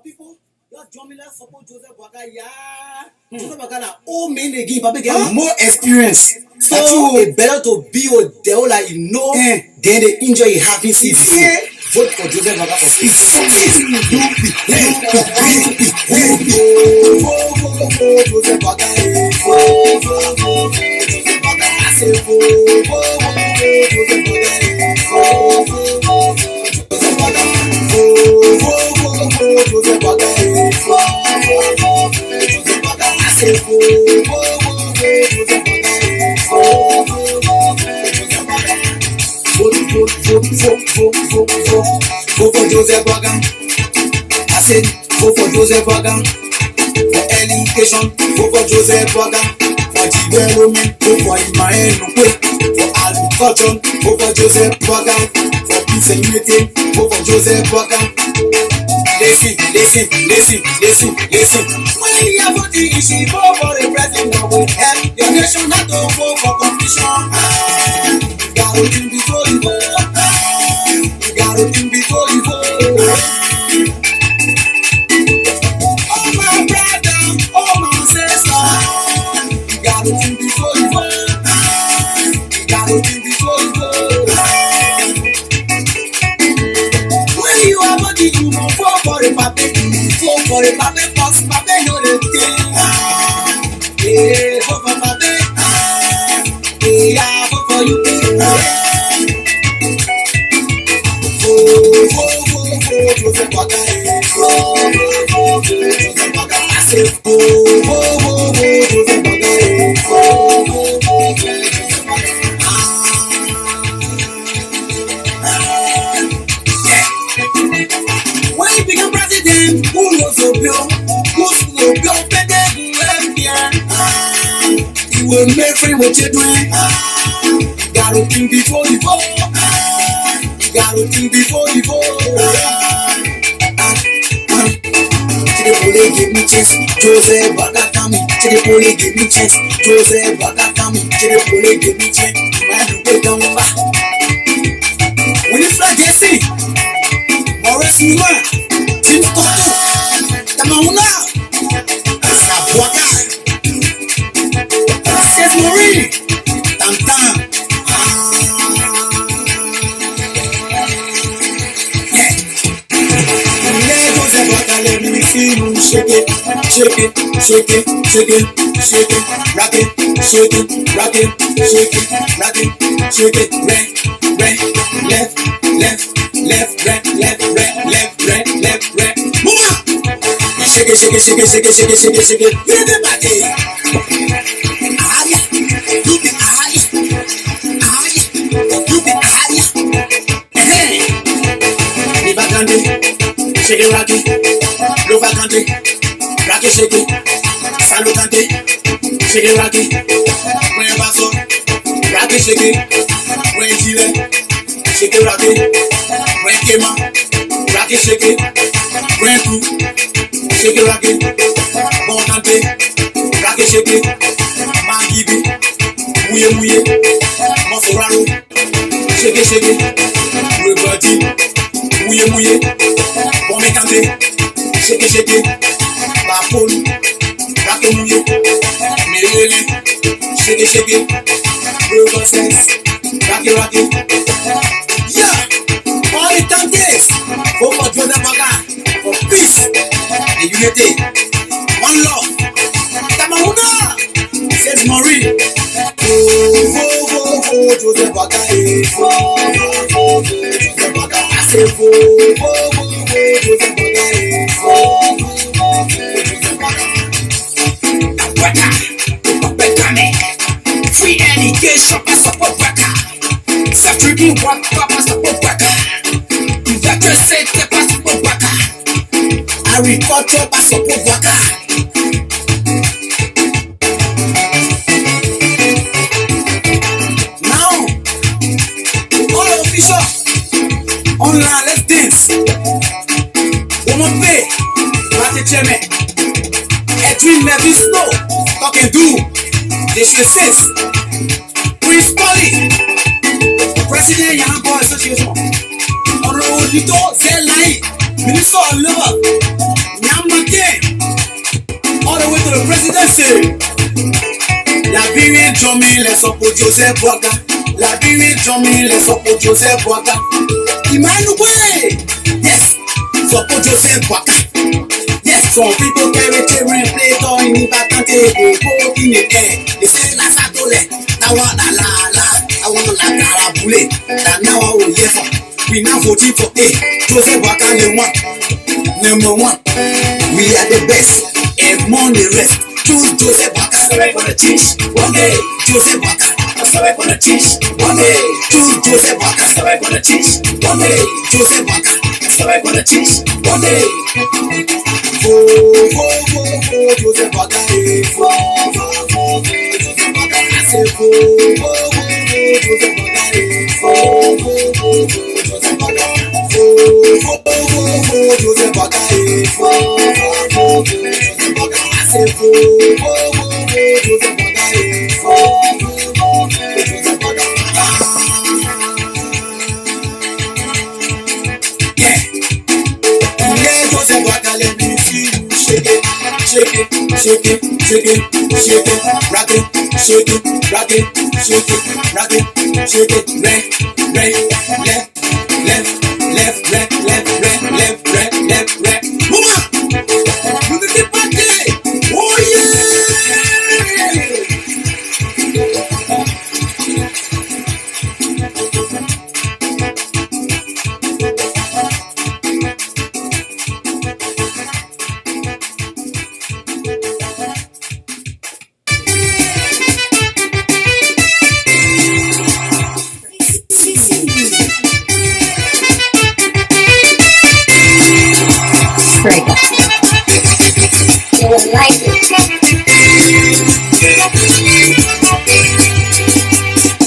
people, support Joseph Waka, Joseph Waka, old men again, but get more experience. So it's better to be with the like you know, than they enjoy having season. Vote for Joseph Waka for peace. Joseph Waka, Vote for Joseph Waka. I said, vote for Joseph Waka. For education, vote for Joseph Waka. For development, vote for Emmanuel. For agriculture, vote for Joseph Waka. For peace and unity, vote for Joseph Waka. Listen. When you are voting, you should vote for the president that will help your nation not to vote for confusion. You gotta think before you vote. You gotta think before you vote. Oh my brother, oh my sister, you gotta think before you vote. You gotta think before you vote. When you are voting, you must vote for the paper. Vote for the paper, cause paper know the thing. Yeah, vote for paper. Yeah, vote for you. Joseph Waka, Joseph Waka, I say, Joseph when he became president, who knows the bill? Who's the bill? He will make free with children. Gotta think before you vote. Gotta think before you vote. Chile give me chance, Joseph Waka coming. Chile give me chance, Joseph Waka coming. Chile give me chance, man, you down back. When you fly Jesse, Maurice Numa, Tim Toto, Tamauna, Waka, Seth Marie, Tantan. Let me see you shake it, shake it, shake it, shake it, shake it, rock it, shake it, rock it, shake it, rock it, shake it, right, left, right. Move on. Shake it, Give it back here. You be shake it, rock it, Lova Kante, rock it, shake it, Salu Kante, shake it, rock it, when Basso, rock it, shake it, when Chile, shake it, rock it, when Kema, rock it, shake it, when Ku, shake it, rock it, Bon Kante, rock it, shake it, Mangibi, Mouye, Monsoraro, shake it, Rebati. Mouye, bon me kante, shake it, Bapoli, rake mouye, Merele, shake it, River Sense, rake, yeah, all the tantes, vote for Joseph Waka, for peace and unity, one love, Tamauna, says Marie, Joseph Waka, Joseph Waka. Free education, I support Waka. Self-drinking work, I support Waka. Electricity, I support Waka. Agriculture, I support Waka. Now, all officials. Online, let's dance. Woman pay, Mati Cheme, Edwin Nevis Snow, Talk and Do, Deshle Sins, Prince Polly, President Young Boy Association, Honorable Lito Zelai, Minister of Labor, Joseph Waka. Liberia Johnny, let's support Joseph Waka. Emmanuel, yes, support Joseph Waka. Yes, some people carry children, play toy in the back and take a poke in the air. They say, La Satole, Tawa la, I want la Carabule. That now I will hear from. We now voting for A. Joseph Waka, number one. We are the best, and more the rest. Choose Joseph Waka, sorry for the cheese. One day, Joseph Waka, sorry for the cheese. One day, choose Joseph Waka, sorry for the cheese. One day, Joseph Waka, sorry for the cheese. One day. Joseph Waka, Joseph Waka, I say Joseph Waka, let me see you shake it, shake it, shake it, shake it, shake it, rock it, shake it, rock it, shake it, rock it, shake it, left. Move on! You can get back there! Oh yeah!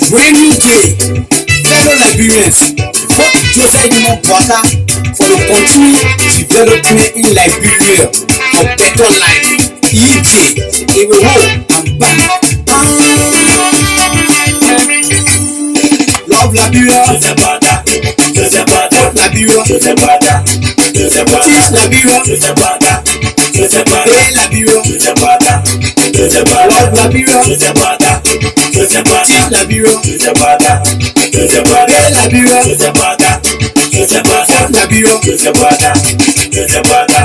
Brand new day, fellow Liberians, what Joseph Waka for the continued development in Liberia for better life. EJ, it will hold and back. Love Liberia, Joseph Waka, Joseph Waka, Liberia, Joseph Waka, Joseph Waka, teach Liberia, Joseph Waka, Joseph Waka, hey Liberia, Joseph Waka, Joseph Waka, love Liberia, Joseph Waka, Joseph Waka, teach Liberia, Joseph Waka, Joseph Waka, hey Liberia, Joseph Waka, Joseph Waka, Liberia, Joseph Waka, Joseph Waka.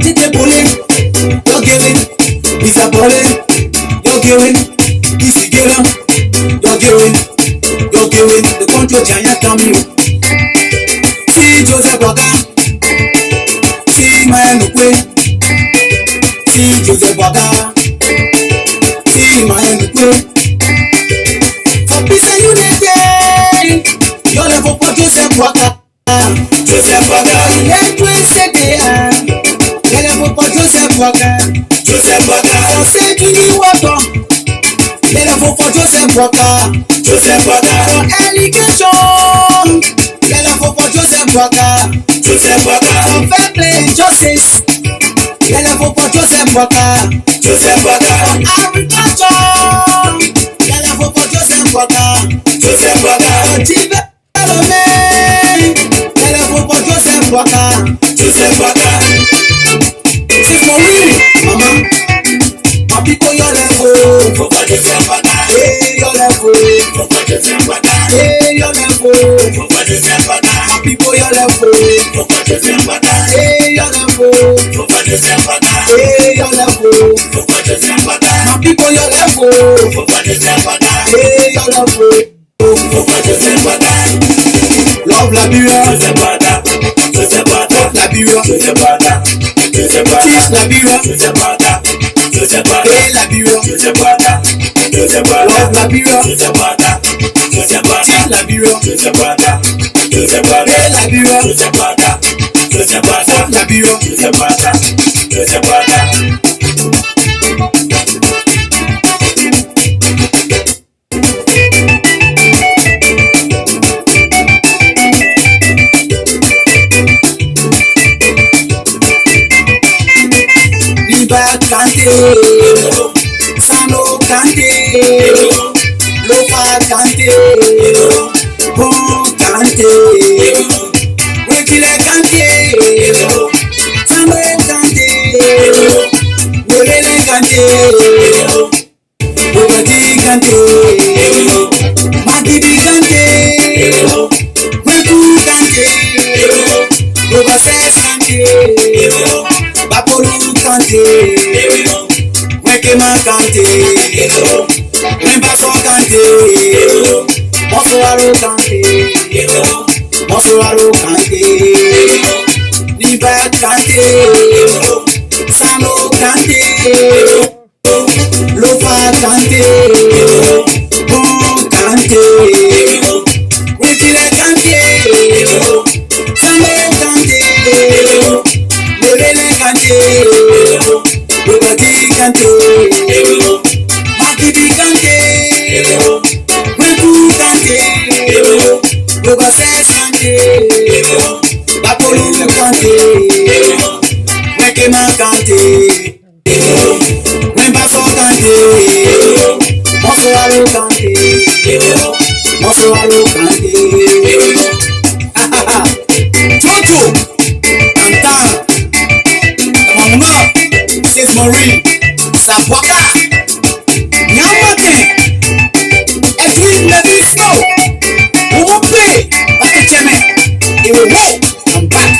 Tite bole, yo giving, Isa bole, yo giving, Isi giving, yo giving, the control giant coming. See Joseph Waka, see my Nukwe, see Joseph Waka, see my Nukwe. For peace and unity, you're level for Joseph Waka. Joseph Waka, let me say they are. You're level for Joseph Waka. Joseph Waka, for saving water. You're level for Joseph Waka. Joseph Waka, for education. You're level for Joseph Waka. Joseph Waka, for fair play and justice. You're level for Joseph Waka. Joseph Waka, for agriculture. You're level for Joseph Waka. Joseph Waka, for development. You're level for Joseph Waka. Joseph Waka. It's for real, mama. My people, your level for Joseph Waka. Hey, your level for Joseph Waka. Hey, your level for Joseph Waka. My people, your level for Joseph Waka. Hey, your level for Joseph Waka. Hey, your level for Joseph Waka. My people, your level for Joseph Waka. Hey, your level for Joseph Waka. Love Liberia, Joseph Waka. Joseph Waka, Liberia, Joseph Waka. Joseph Waka, teach Liberia, Joseph Waka. Joseph Waka, hey Liberia, Joseph Waka. Joseph Waka, love Liberia, Joseph Waka. Joseph Waka, teach Liberia, Joseph Waka. Joseph Waka, hey Liberia, Joseph Waka. Joseph Waka, Liberia, Joseph Waka. Joseph Waka. Kante, Sano Kante, Lofa Kante, Bon Kante, Wekile Kante, Sano Kante, Wolele Kante, Kante, Magidi Kante, Weku Kante, Overseas Kante, Bapolu Kante, Wekema Kante, Membaso Kante, Mosoaro Kante, Mosoaro Kante, Niba Kante, Sano Kante, Lofa Kante, Bo Kante, Wekile Kante, Sano Kante, Lelele Kante, Lobati Kante, Magidi Kante, Weku Kante, Overseas Kante, Bapolu Kante, Wekema Kante, Membaso Kante, Mosoaro Kante, Mosoaro Kante, Jojo, Anta, Mama, Sis Marie, Sapwaka, Nyamate, Edwin Levisto, who will play, Papa Cheme, he will walk, I'm back.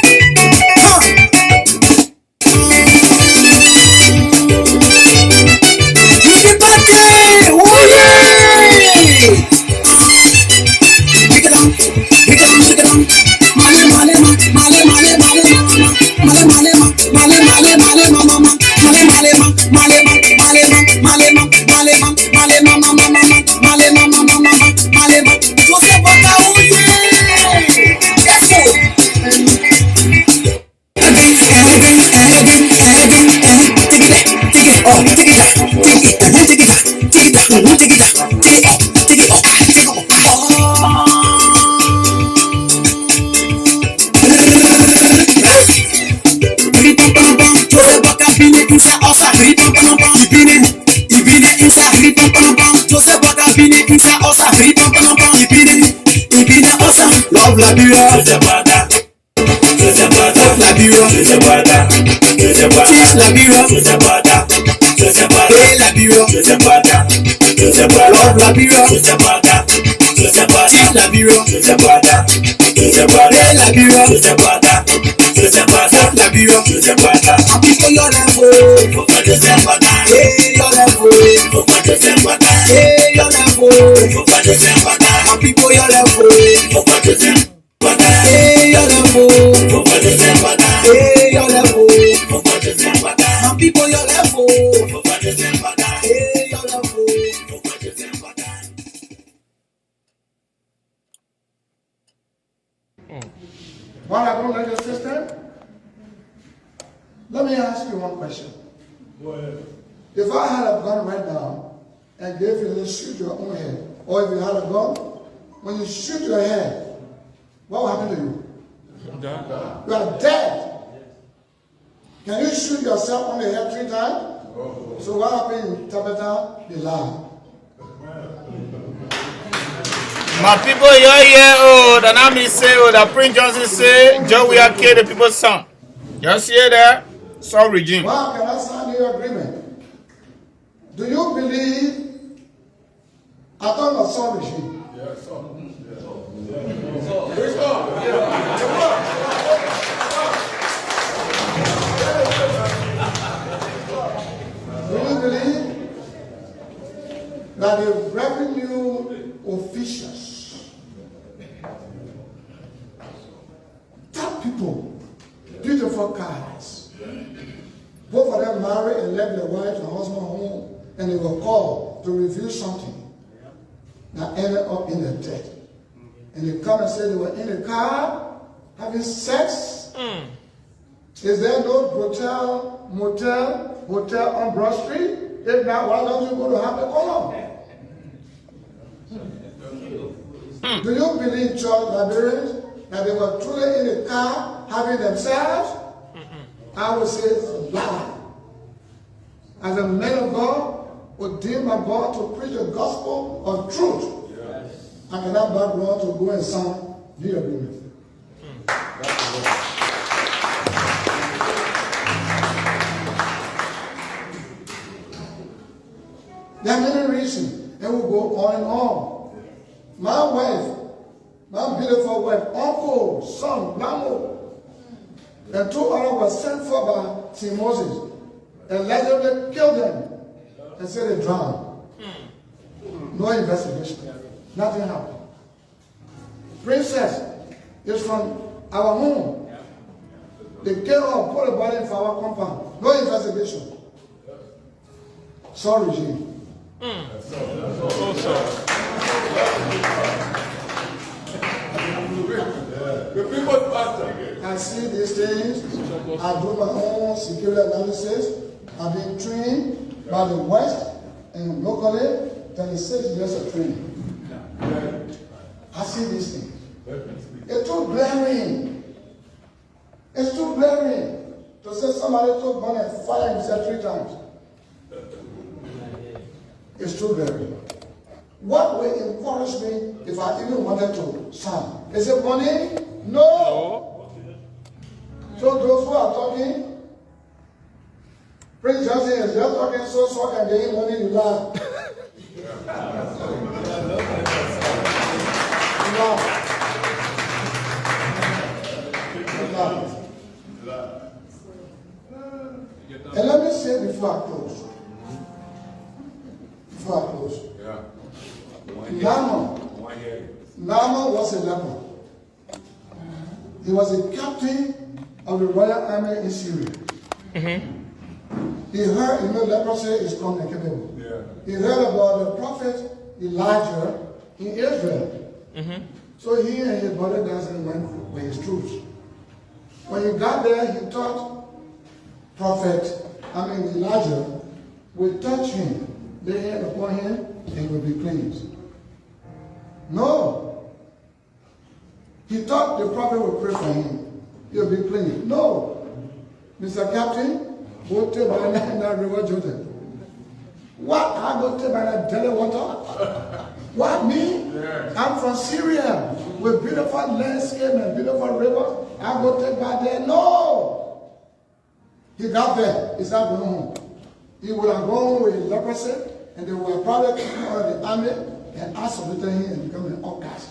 Love Liberia, Liberia, teach Liberia, hey Liberia, love Liberia, teach Liberia, hey Liberia, Liberia, people your level, hey your level, hey your level, people your level. Hey, your level. Hey, your level. Some people your level. Hey, your level. What happened, ladies and sisters? Let me ask you one question. If I had a gun right now and gave you to shoot your own head, or if you had a gun, when you shoot your head, what will happen to you? You are dead. Can you shoot yourself on the head 3 times? So what happened in Tabata? They lie. My people, you're here, the Nami say, the Prince Johnson say, Joe, we are killing the people's son. You see there? So regime. Well, can I sign your agreement? Do you believe I thought of some regime? Yes, sir. Do you believe that the revenue officials, top people, beautiful cars, both of them married and left their wife and husband home, and they were called to review something that ended up in their death. And they come and say they were in the car having sex. Is there no hotel on Broad Street? If not, why don't you go to Happy Corner? Do you believe, church Liberians, that they were truly in the car having themselves? I would say it's a lie. As a man of God, ordained by God to preach the gospel of truth, I cannot back wrong to go and sign the agreement. There are many reasons. And we go on and on. My wife, my beautiful wife, uncle, son, Lamo, and 2 others were sent for by King Moses. And allegedly killed them and said they drowned. No investigation. Nothing happened. Princess is from our home. They came up, put a body in our compound. No investigation. Sorry, regime. I see these things. I do my own security analysis. I've been trained by the West and locally 36 years of training. I see these things. It's too glaring. It's too glaring to say somebody took money and fired himself 3 times. It's too glaring. What will encourage me if I even wanted to sign? Is it money? No. So those who are talking, Prince Johnson is just talking so can get money to laugh. And let me say before I close. Naaman was a leper. He was a captain of the royal army in Syria. He heard, leprosy is communicable. He heard about the prophet Elijah in Israel. So he and his bodyguards went with his troops. When he got there, he thought Elijah would touch him, lay hand upon him, and he would be cleansed. No. He thought the prophet would pray for him. He'll be clean. No. Mr. Captain, go to the river Jordan. What? I go to the daily water? What, me? Yeah. I'm from Syria with beautiful landscape and beautiful river. I go take by there. No. He got there. He started going home. He would have gone with leprosy, and they would have probably taken him out of the army and isolated him and become an outcast.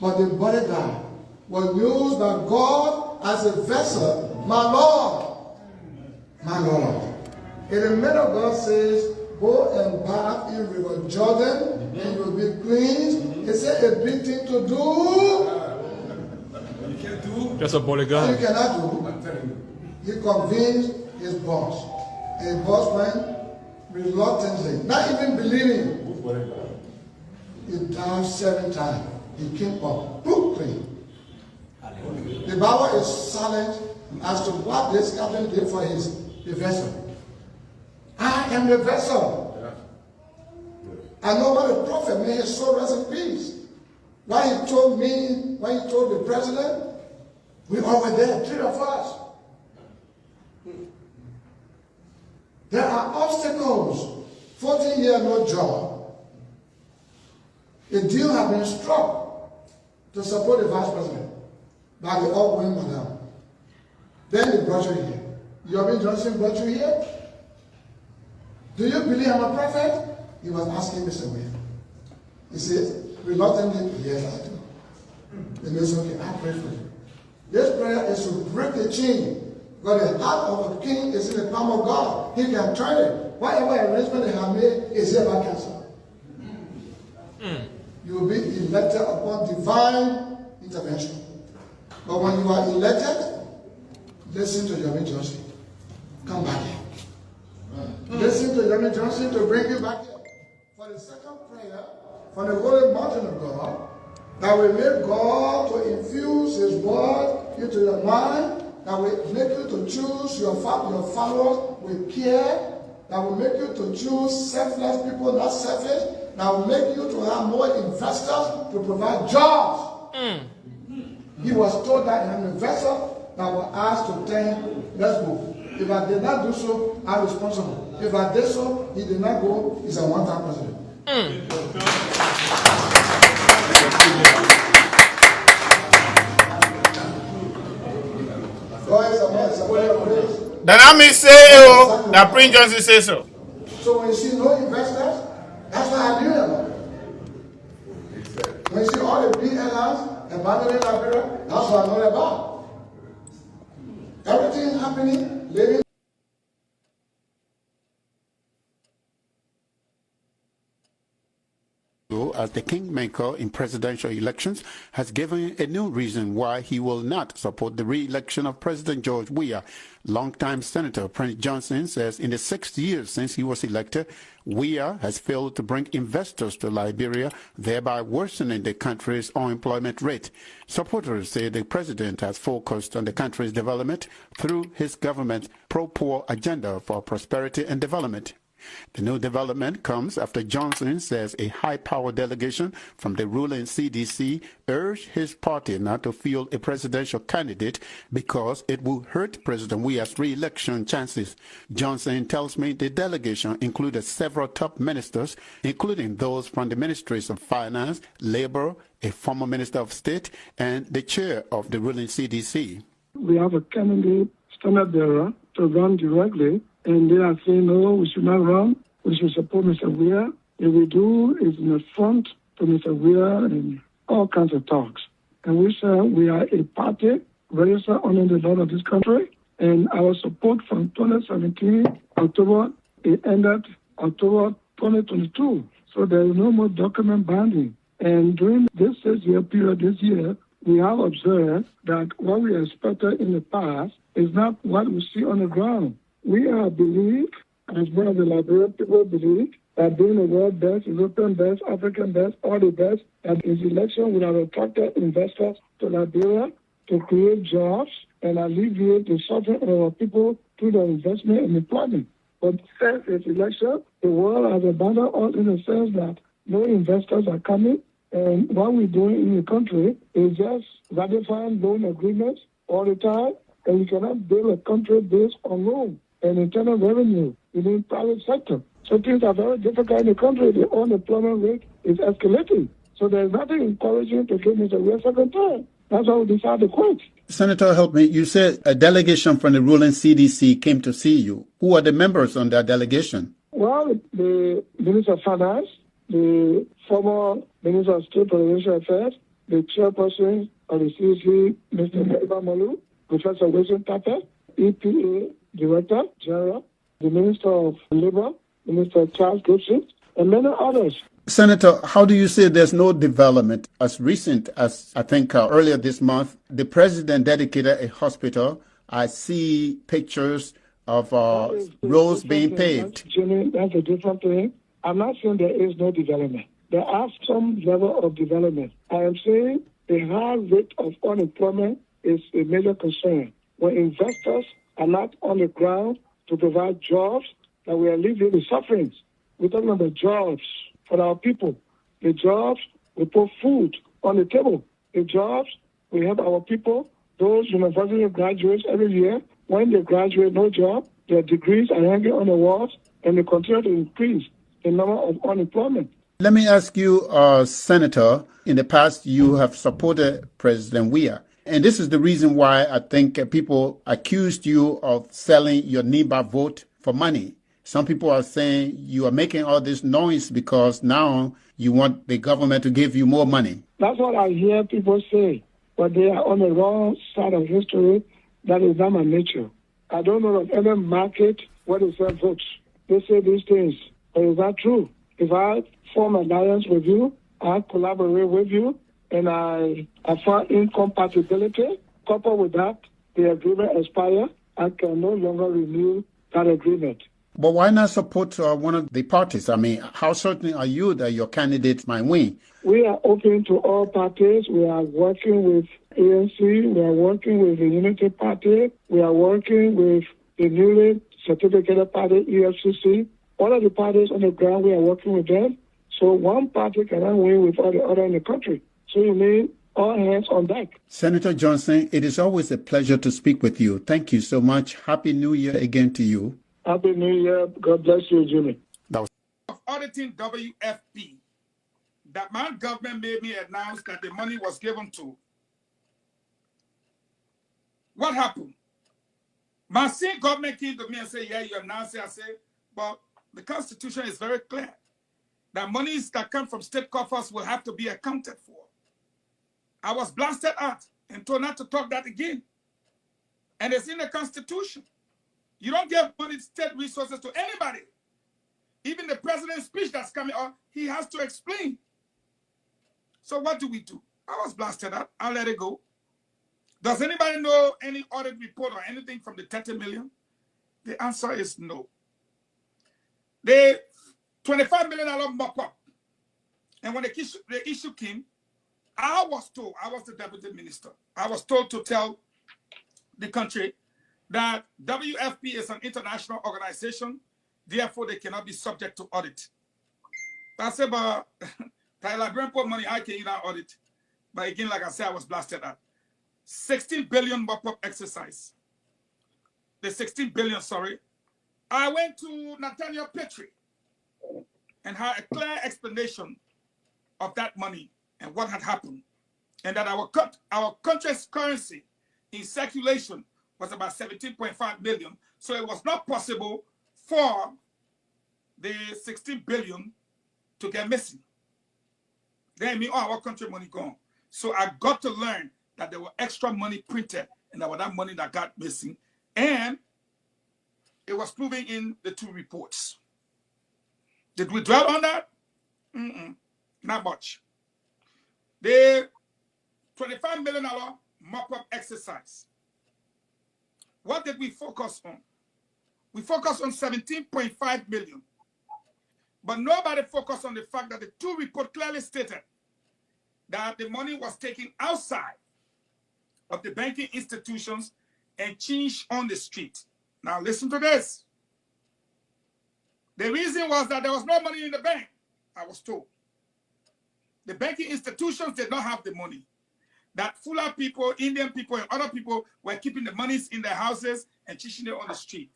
But the bodyguard was used by God as a vessel. My Lord. My Lord. And the man of God says, go and bath in River Jordan and you will be cleansed. He said a big thing to do. You can't do. Just a bodyguard. You cannot do. He convinced his boss. And his boss went reluctantly, not even believing. He died 7 times. He came up, clean. The Bible is silent as to what this captain did for the vessel. I am the vessel. I know what the prophet made his soul rest in peace. When he told me, when he told the president, we all were there, 3 of us. There are obstacles. 14 years, no job. A deal has been struck to support the vice president by the outgoing madam. Then they brought you here. Yomi Johnson brought you here. Do you believe I'm a prophet? He was asking Mr. William. He said, reluctantly, yes, I do. And he said, okay, I pray for you. This prayer is to break the chain. Because the heart of a king is in the palm of God. He can turn it. Whatever arrangement they have made is hereby cancelled. You will be elected upon divine intervention. But when you are elected, listen to Yomi Johnson. Come back here. Listen to Yomi Johnson to bring you back here. For the second prayer, from the holy mountain of God, that will make God to infuse his word into your mind, that will make you to choose your followers with care, that will make you to choose selfless people, not selfish, that will make you to have more investors to provide jobs. He was told that I'm a vessel that was asked to tell him, let's go. If I did not do so, I'm responsible. If I did so, he did not go, he's a one-time president. Then I may say, that Prince Johnson says so. So when you see no investors, that's why I knew about it. When you see all the big airlines abandoning Liberia, that's what I know about. Everything happening, living. As the kingmaker in presidential elections, has given a new reason why he will not support the re-election of President George Weah. Longtime Senator Prince Johnson says in the 6 years since he was elected, Weah has failed to bring investors to Liberia, thereby worsening the country's unemployment rate. Supporters say the president has focused on the country's development through his government's pro-poor agenda for prosperity and development. The new development comes after Johnson says a high-powered delegation from the ruling CDC urged his party not to field a presidential candidate because it will hurt President Weah's re-election chances. Johnson tells me the delegation included several top ministers, including those from the Ministries of Finance, Labor, a former Minister of State, and the chair of the ruling CDC. We have a candidate, standard bearer, to run directly. And they are saying, no, we should not run. We should support Mr. Weah. If we do, it's in the front to Mr. Weah and all kinds of talks. And we say we are a party registered under the law of this country. And our support from 2017, October, it ended October 2022. So there is no more document binding. And during this 6-year period this year, we have observed that what we expected in the past is not what we see on the ground. We believe, as one of the Liberian people believe, that being the world best, European best, African best, all the best, that his election would have attracted investors to Liberia to create jobs and alleviate the suffering of our people through the investment and employment. But since his election, the world has abandoned us in the sense that no investors are coming, and what we're doing in the country is just ratifying loan agreements all the time, and you cannot build a country based on loan and internal revenue within private sector. So things are very difficult in the country. The unemployment rate is escalating. So there's nothing encouraging to give Mr. Weah second time. That's why we decided to quit. Senator, help me. You said a delegation from the ruling CDC came to see you. Who are the members on that delegation? Well, the Minister of Finance, the former Minister of State Presidential Affairs, the chairperson of the CDC, Mr. Eva Malu, Professor Wilson Tata, EPA Director General, the Minister of Labor, Minister Charles Gibson, and many others. Senator, how do you say there's no development? As recent as, I think, earlier this month, the president dedicated a hospital. I see pictures of roads being paved. Jimmy, that's a different thing. I'm not saying there is no development. There are some level of development. I am saying the high rate of unemployment is a major concern. When investors are not on the ground to provide jobs, that we are alleviate the sufferings. We're talking about jobs for our people. The jobs, we put food on the table. The jobs, we have our people, those university graduates every year. When they graduate, no job, their degrees are hanging on the walls, and they continue to increase the number of unemployment. Let me ask you, Senator, in the past you have supported President Weah. And this is the reason why I think people accused you of selling your NIBA vote for money. Some people are saying you are making all this noise because now you want the government to give you more money. That's what I hear people say, but they are on the wrong side of history. That is not my nature. I don't know of any market where they sell votes. They say these things, but it's not true. If I form an alliance with you, I collaborate with you, and I find incompatibility, coupled with that, the agreement expires, I can no longer renew that agreement. But why not support one of the parties? I mean, how certain are you that your candidate might win? We are open to all parties. We are working with ANC. We are working with the Unity Party. We are working with the newly certificated party, EFCC. All of the parties on the ground, we are working with them. So one party cannot win with all the other in the country. So you need all hands on deck. Senator Johnson, it is always a pleasure to speak with you. Thank you so much. Happy New Year again to you. Happy New Year. God bless you, Jimmy. Of auditing WFP, that my government made me announce that the money was given to. What happened? My same government came to me and said, yeah, you announced it. I said, but the Constitution is very clear. that monies that come from state coffers will have to be accounted for. I was blasted out and told not to talk that again. And it's in the Constitution. You don't give money, state resources to anybody. Even the president's speech that's coming on, he has to explain. So what do we do? I was blasted out. I'll let it go. Does anybody know any audit report or anything from the 30 million? The answer is no. The $25 million mop-up. And when the issue came, I was told, I was the deputy minister, I was told to tell the country that WFP is an international organization, therefore they cannot be subject to audit. I said, but Liberian put money, I can either audit. But again, like I said, I was blasted at. 16 billion mop-up exercise. The 16 billion, sorry. I went to Nathaniel Petrie and had a clear explanation of that money and what had happened. And that our country's currency in circulation was about 17.5 million. So it was not possible for the 16 billion to get missing. Then mean, oh, our country money gone. So I got to learn that there were extra money printed and there was that money that got missing. And it was proven in the two reports. Did we dwell on that? Not much. The $25 million mop-up exercise. What did we focus on? We focused on 17.5 million. But nobody focused on the fact that the two reports clearly stated that the money was taken outside of the banking institutions and changed on the street. Now listen to this. The reason was that there was no money in the bank, I was told. The banking institutions did not have the money. That Fula people, Indian people, and other people were keeping the monies in their houses and teaching it on the street.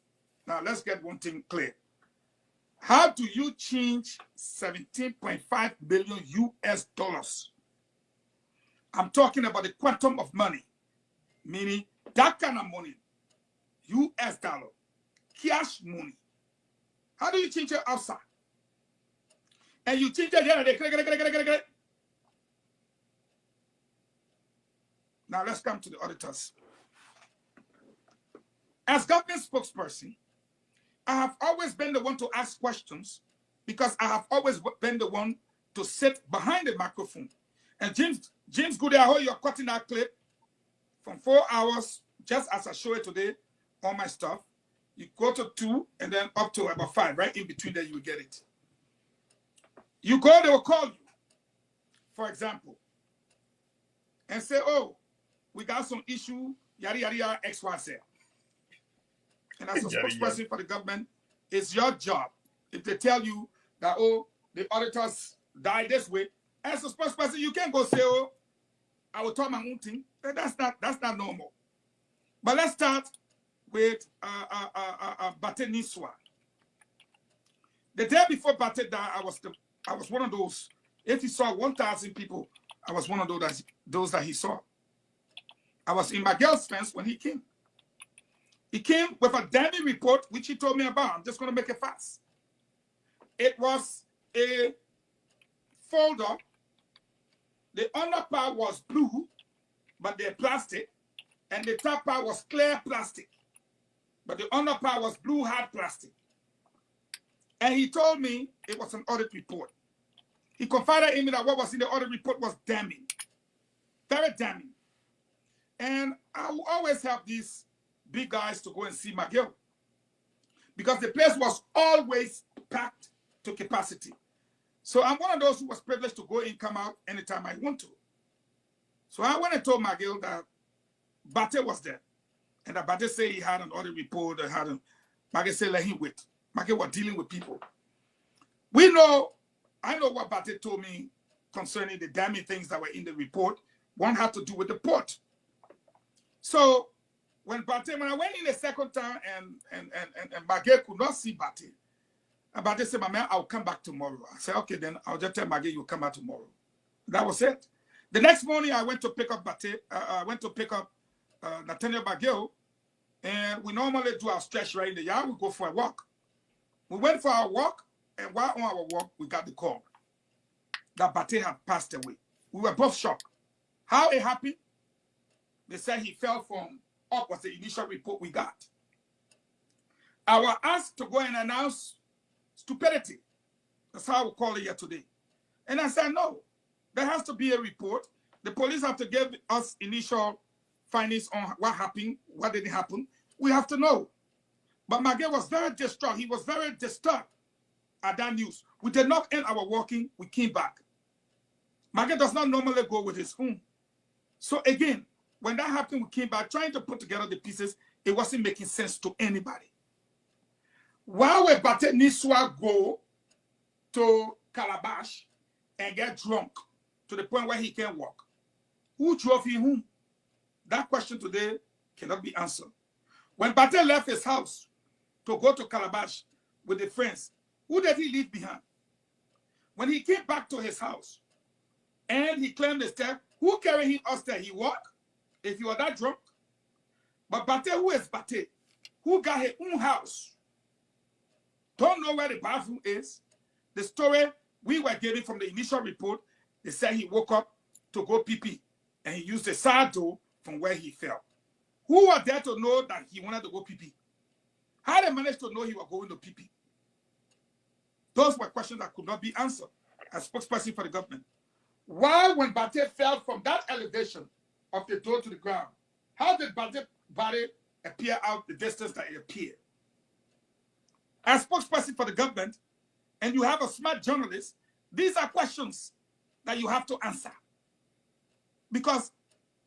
Now, let's get one thing clear. How do you change 17.5 billion US dollars? I'm talking about the quantum of money, meaning that kind of money, US dollar, cash money. How do you change it outside? And you change it. Now let's come to the auditors. As government spokesperson, I have always been the one to ask questions because I have always been the one to sit behind the microphone. And James Goody, I heard you're cutting that clip from 4 hours, just as I show it today on my stuff. You go to 2 and then up to about 5, right? In between there, you will get it. You go, they will call you, for example, and say, oh, we got some issue, yada, yada, yada, X, Y, Z. And as a spokesperson for the government, it's your job. If they tell you that, oh, the auditors died this way, as a spokesperson, you can't go say, oh, I will talk my own thing. That's not normal. But let's start with Bate Niswa. The day before Bate died, I was one of those. If he saw 1,000 people, I was one of those that he saw. I was in my girl's fence when he came. He came with a dummy report, which he told me about. I'm just going to make it fast. It was a folder. The under part was blue, but they're plastic. And the top part was clear plastic. But the under part was blue hard plastic. And he told me it was an audit report. He confided in me that what was in the audit report was damning. Very damning. And I will always help these big guys to go and see my girl. Because the place was always packed to capacity. So I'm one of those who was privileged to go in, come out anytime I want to. So I went and told my girl that Bate was there. And that Bate said he had an audit report. Maggie said, let him wait. Maggie was dealing with people. I know what Bate told me concerning the damning things that were in the report. One had to do with the port. So when I went in the second time and Maggie could not see Bate, and Bate said, "Mama, I'll come back tomorrow." I said, "Okay, then I'll just tell Maggie you'll come back tomorrow." That was it. The next morning, I went to pick up Bate. I went to pick up Nathaniel Bagel, and we normally do our stretch right in the yard. We go for a walk. We went for our walk, And while on our walk, we got the call that Bate had passed away. We were both shocked. How it happened? They said he fell from up was the initial report we got. I was asked to go and announce stupidity. That's how we call it here today. And I said, no, there has to be a report. The police have to give us initial findings on what happened, what didn't happen. We have to know. But Maggie was very distraught. He was very disturbed at that news. We did not end our walking. We came back. Maggie does not normally go with his phone. So again, when that happened, we came back trying to put together the pieces. It wasn't making sense to anybody. While we Bate Niswa go to Calabash and get drunk to the point where he can't walk, who drove him home? That question today cannot be answered. When Bate left his house to go to Calabash with the friends, who did he leave behind? When he came back to his house and he climbed the stairs, who carried him upstairs? He walked? If you are that drunk. But Bate, who is Bate? Who got his own house? Don't know where the bathroom is. The story we were getting from the initial report, they said he woke up to go pee-pee and he used the side door from where he fell. Who was there to know that he wanted to go pee-pee? How did they manage to know he was going to pee-pee? Those were questions that could not be answered as spokesperson for the government. Why, when Bate fell from that elevation of the door to the ground, how did Bate's body appear out the distance that it appeared? As spokesperson for the government, and you have a smart journalist, these are questions that you have to answer. Because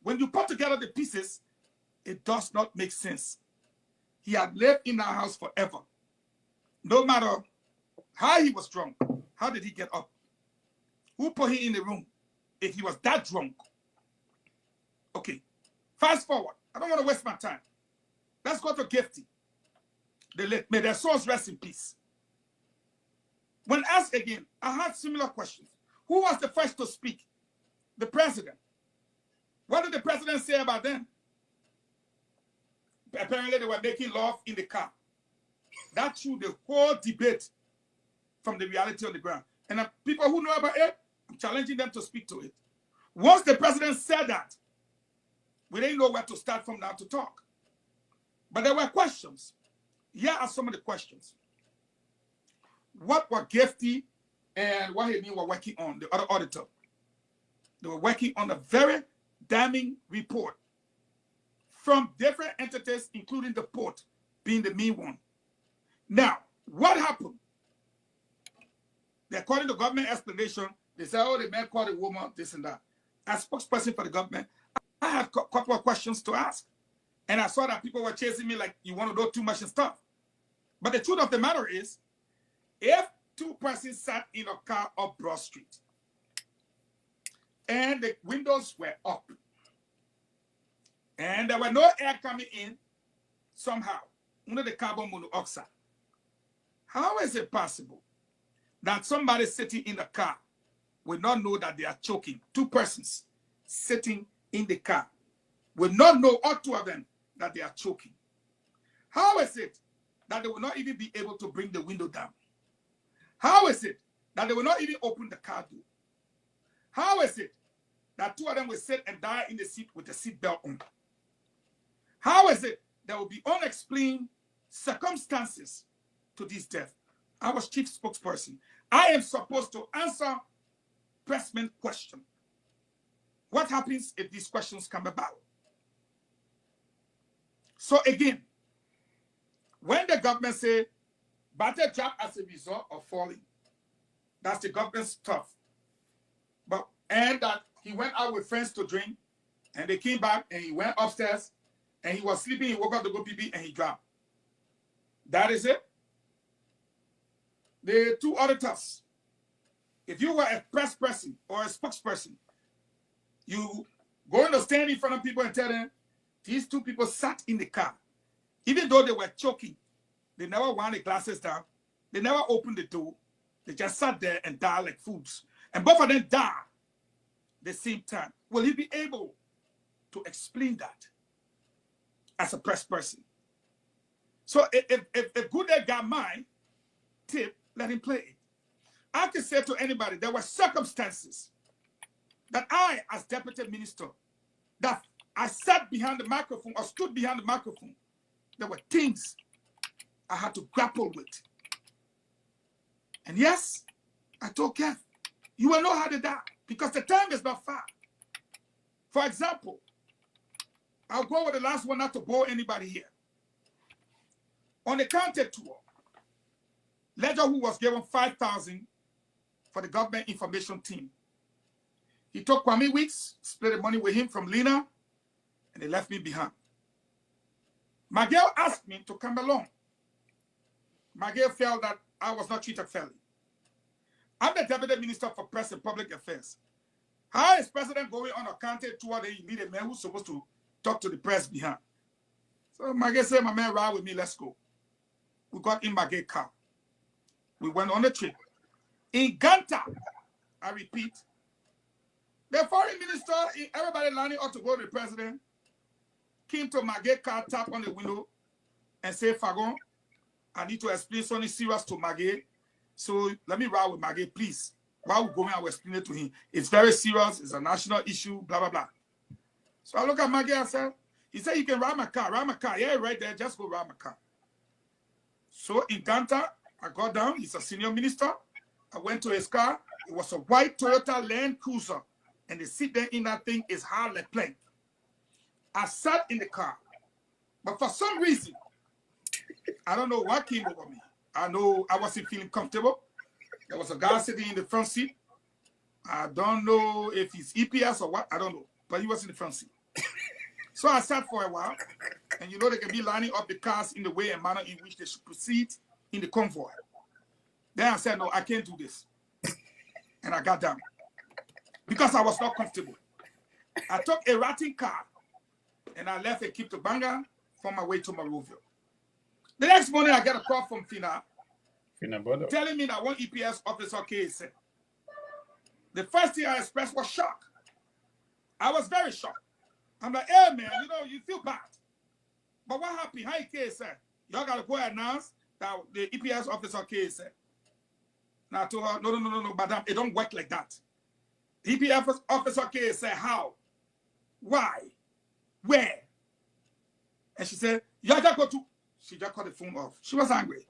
when you put together the pieces, it does not make sense. He had lived in our house forever. No matter how he was drunk, how did he get up? Who put him in the room if he was that drunk? Okay, fast forward. I don't want to waste my time. Let's go to Gifty. May their souls rest in peace. When asked again, I had similar questions. Who was the first to speak? The president. What did the president say about them? Apparently, they were making love in the car. That threw the whole debate from the reality on the ground. And people who know about it, I'm challenging them to speak to it. Once the president said that, we didn't know where to start from now to talk. But there were questions. Here are some of the questions. What were Gifty and what he were working on, the other auditor? They were working on a very damning report from different entities, including the port being the main one. Now, what happened? According to government explanation, they said, oh, the man called a woman, this and that. As spokesperson for the government, I had a couple of questions to ask. And I saw that people were chasing me like, you want to know too much and stuff. But the truth of the matter is, if two persons sat in a car up Broad Street and the windows were up and there were no air coming in somehow, under the carbon monoxide, how is it possible that somebody sitting in the car will not know that they are choking? Two persons sitting in the car will not know, all two of them, that they are choking. How is it that they will not even be able to bring the window down? How is it that they will not even open the car door? How is it that two of them will sit and die in the seat with the seatbelt on? How is it there will be unexplained circumstances to this death? I was chief spokesperson. I am supposed to answer pressman question. What happens if these questions come about? So again, when the government say Bate dropped as a result of falling, that's the government's stuff. And that he went out with friends to drink, and they came back, and he went upstairs, and he was sleeping, he woke up to go pee-pee, and he dropped. That is it. The two auditors, if you were a press person or a spokesperson, you going to stand in front of people and tell them, these two people sat in the car. Even though they were choking, they never wound the glasses down. They never opened the door. They just sat there and died like fools. And both of them died at the same time. Will he be able to explain that as a press person? So if Goodell got my tip, let him play it. I can say to anybody, there were circumstances that I, as deputy minister, that I sat behind the microphone or stood behind the microphone. There were things I had to grapple with. And yes, I told Kev, you will know how to die because the time is not far. For example, I'll go with the last one not to bore anybody here. On the county tour, Ledger, who was given 5,000 for the government information team, he took Kwame Weeks, split the money with him from Lena, and they left me behind. Miguel asked me to come along. Miguel felt that I was not treated fairly. I'm the Deputy Minister for Press and Public Affairs. How is President going on a county tour that you need a man who's supposed to talk to the press behind? So Miguel said, my man, ride with me, let's go. We got in Miguel's car. We went on a trip. In Ganta, I repeat, the foreign minister, everybody lining up to go to the president, came to Miguel's car, tap on the window, and say, Fagon, I need to explain something serious to Miguel. So let me ride with Miguel, please. While we're going, I will explain it to him. It's very serious. It's a national issue, blah, blah, blah. So I look at Miguel and said, he said, you can ride my car. Ride my car. Yeah, right there. Just go ride my car. So in Ganta, I got down. He's a senior minister. I went to his car. It was a white Toyota Land Cruiser. And the seat there in that thing is hard like plank. I sat in the car. But for some reason, I don't know what came over me. I know I wasn't feeling comfortable. There was a guy sitting in the front seat. I don't know if he's EPS or what. I don't know. But he was in the front seat. So I sat for a while. And you know they can be lining up the cars in the way and manner in which they should proceed in the convoy. Then I said, no, I can't do this. And I got down. Because I was not comfortable. I took a ratting car. And I left a Cape to Banga for my way to Monrovia. The next morning, I get a call from Fina telling me that one EPS officer case. The first thing I expressed was shock. I was very shocked. I'm like, hey, man, you know, you feel bad. But what happened? How you case said? Y'all got to go and announce that the EPS officer case said. Now I told her, no, madam, it don't work like that. The EPS officer case said, how? Why? Where? And she said, y'all just go to... She just cut the phone off. She was angry.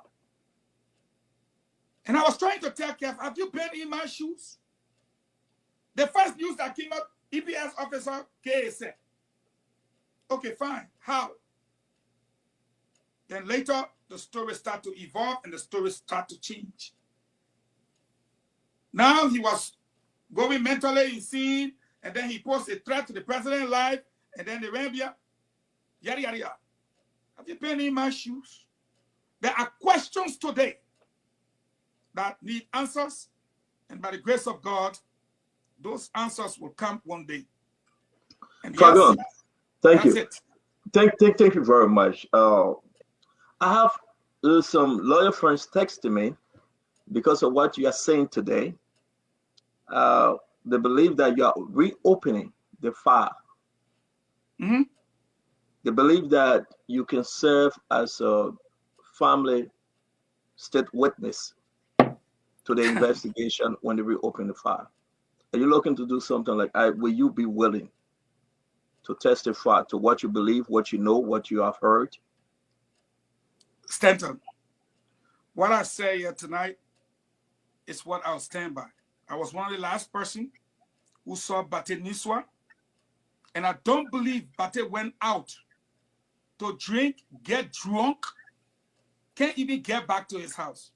And I was trying to tell Kev, have you been in my shoes? The first news that came out, EPS officer K said, okay, fine. How? Then later, the story started to evolve and the story started to change. Now he was going mentally insane, and then he posed a threat to the president live, and then the Arabia, yada, yada, yada. Have you been in my shoes? There are questions today that need answers, and by the grace of God, those answers will come one day. And yes, thank you. It. Thank you very much. I have some lawyer friends texting me because of what you are saying today. They believe that you are reopening the file. Mm-hmm. They believe that you can serve as a family state witness to the investigation when they reopen the file. Are you looking to do something like that? Will you be willing to testify to what you believe, what you know, what you have heard? Stanton, what I say here tonight is what I'll stand by. I was one of the last person who saw Bate Niswa, and I don't believe Bate went out to drink, get drunk, can't even get back to his house.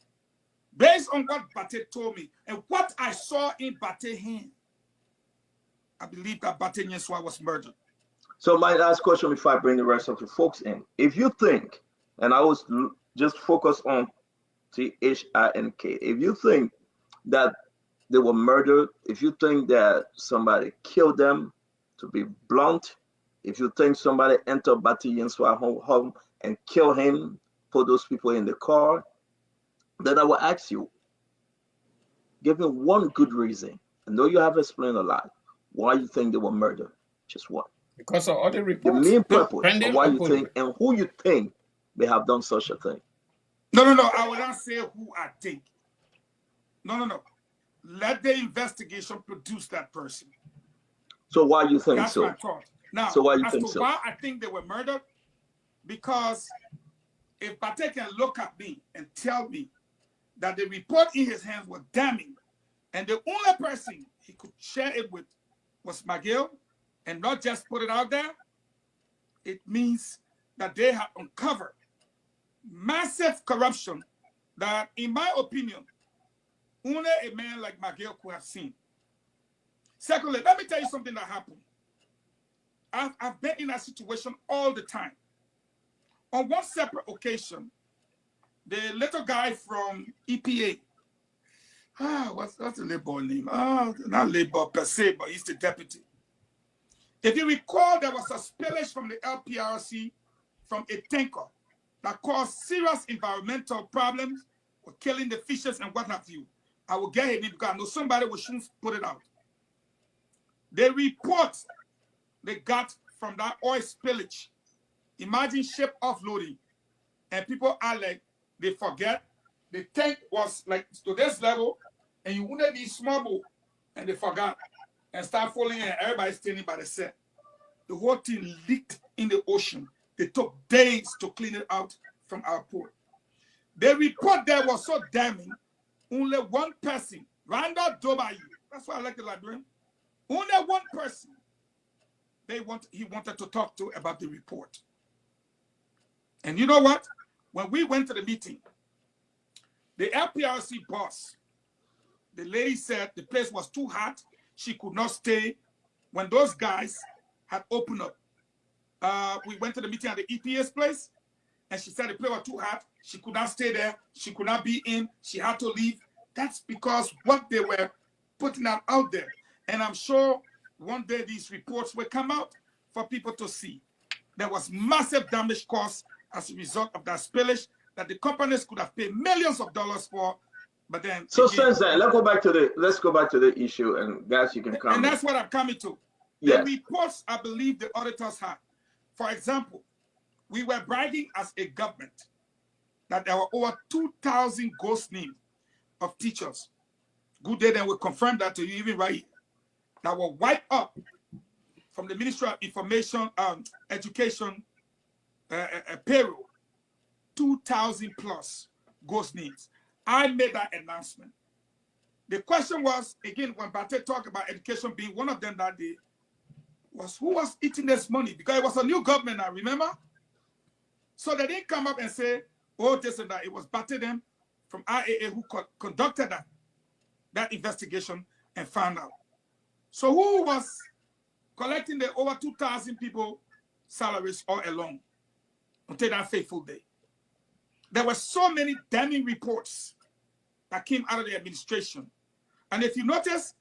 Based on what Bate told me and what I saw in Bate's hand, I believe that Bate Niswa was murdered. So my last question before I bring the rest of the folks in. If you think, and I was just focused on THINK, if you think that they were murdered, if you think that somebody killed them, to be blunt, if you think somebody entered Bate Niswa's home and killed him, put those people in the car, then I will ask you, give me one good reason. I know you have explained a lot why you think they were murdered. Just one. Because of other reports. The main purpose of why you think and who you think may have done such a thing. No. I will not say who I think. No. let the investigation produce that person. So why you think That's so? my thought. Now, so why you as think to so? why I think they were murdered, because if Bate can look at me and tell me that the report in his hands was damning, and the only person he could share it with was McGill, and not just put it out there, it means that they have uncovered massive corruption that, in my opinion, only a man like McGill could have seen. Secondly, let me tell you something that happened. I've been in that situation all the time. On one separate occasion, the little guy from EPA, what's the labor name? Not labor per se, but he's the deputy. If you recall, there was a spillage from the LPRC from a tanker that caused serious environmental problems, or killing the fishes and what have you. I will get him because I know somebody will soon put it out. The report they got from that oil spillage, imagine ship offloading, and people are like, they forget the tank was like to this level, and you wouldn't be small boat, and they forgot and start falling, and everybody standing by the set. The whole thing leaked in the ocean. They took days to clean it out from our port. The report there was so damning. Only one person, Randall Dobayi, that's why I like the librarian. Only one person he wanted to talk to about the report. And you know what? When we went to the meeting, the LPRC boss, the lady said the place was too hot. She could not stay. When those guys had opened up, we went to the meeting at the EPA's place, and she said the place was too hot. She could not stay there. She could not be in. She had to leave. That's because what they were putting out there. And I'm sure one day these reports will come out for people to see. There was massive damage caused as a result of that spillage that the companies could have paid millions of dollars for. But then, so since then, let's go back to the issue, and guys, you can comment. And that's what I'm coming to. Yes. The reports I believe the auditors had. For example, we were bragging as a government that there were over 2,000 ghost names of teachers. Good day, then we confirm that to you even right here, that were wiped up from the Ministry of Information, Education payroll. 2,000 plus ghost names. I made that announcement. The question was, again, when Bate talked about education being one of them that day, was who was eating this money? Because it was a new government now, remember? So they didn't come up and say, oh, this and that. It was Bate them from IAA who conducted that investigation and found out. So who was collecting the over 2,000 people salaries all along until that fateful day? There were so many damning reports that came out of the administration. And if you notice,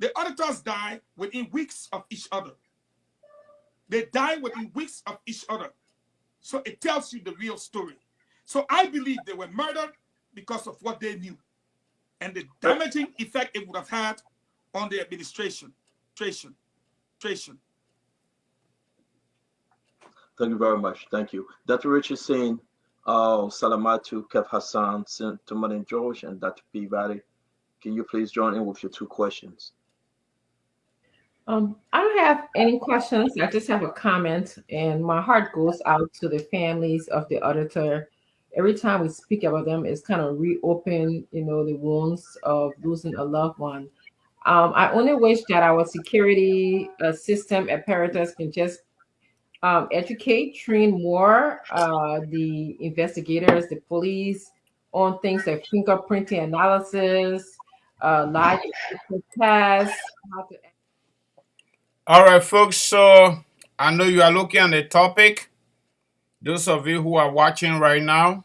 the auditors die within weeks of each other. They die within weeks of each other. So it tells you the real story. So I believe they were murdered because of what they knew and the damaging effect it would have had on the administration. Thank you very much. Thank you. Dr. Richard saying, Salamatu, Kev Hassan, Sintoman and George, and Dr. Peabody. Can you please join in with your two questions? I don't have any questions. I just have a comment, and my heart goes out to the families of the auditor. Every time we speak about them, it's kind of reopen, the wounds of losing a loved one. I only wish that our security system apparatus can just educate, train more the investigators, the police on things like fingerprinting analysis, lie tests, how to. All right, folks. So I know you are looking at the topic. Those of you who are watching right now,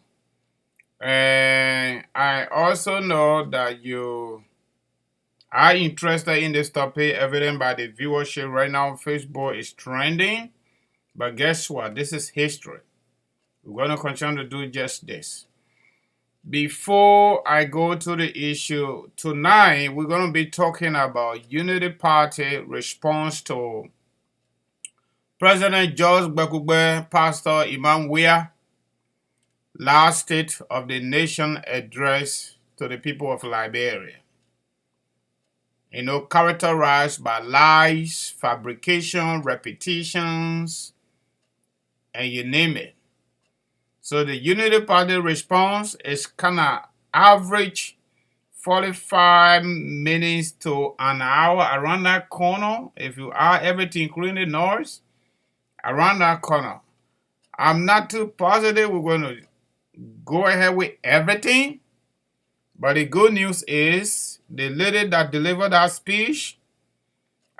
and I also know that you are interested in this topic, evident by the viewership right now on Facebook is trending. But guess what? This is history. We're going to continue to do just this. Before I go to the issue, tonight we're going to be talking about Unity Party response to President George Gbekugbe, Pastor Imam WEAH, last State of the Nation address to the people of Liberia. characterized by lies, fabrication, repetitions, and you name it. So the Unity Party response is kind of average 45 minutes to an hour around that corner. If you add everything, including the noise, around that corner. I'm not too positive we're going to go ahead with everything. But the good news is the lady that delivered that speech,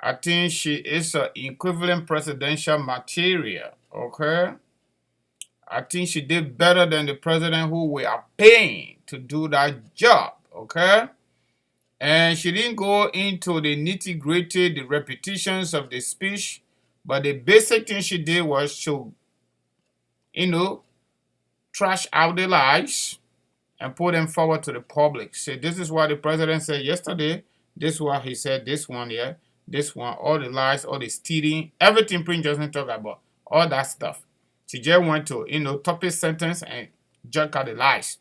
I think she is an equivalent presidential material, okay? I think she did better than the president who we are paying to do that job, okay? And she didn't go into the nitty-gritty, the repetitions of the speech, but the basic thing she did was to, trash out the lies and put them forward to the public. Say, this is what the president said yesterday. This is what he said, this one, yeah, this one, all the lies, all the stealing, everything Prince Johnson talk about, all that stuff. She just went to, topic sentence and jerk out the lies.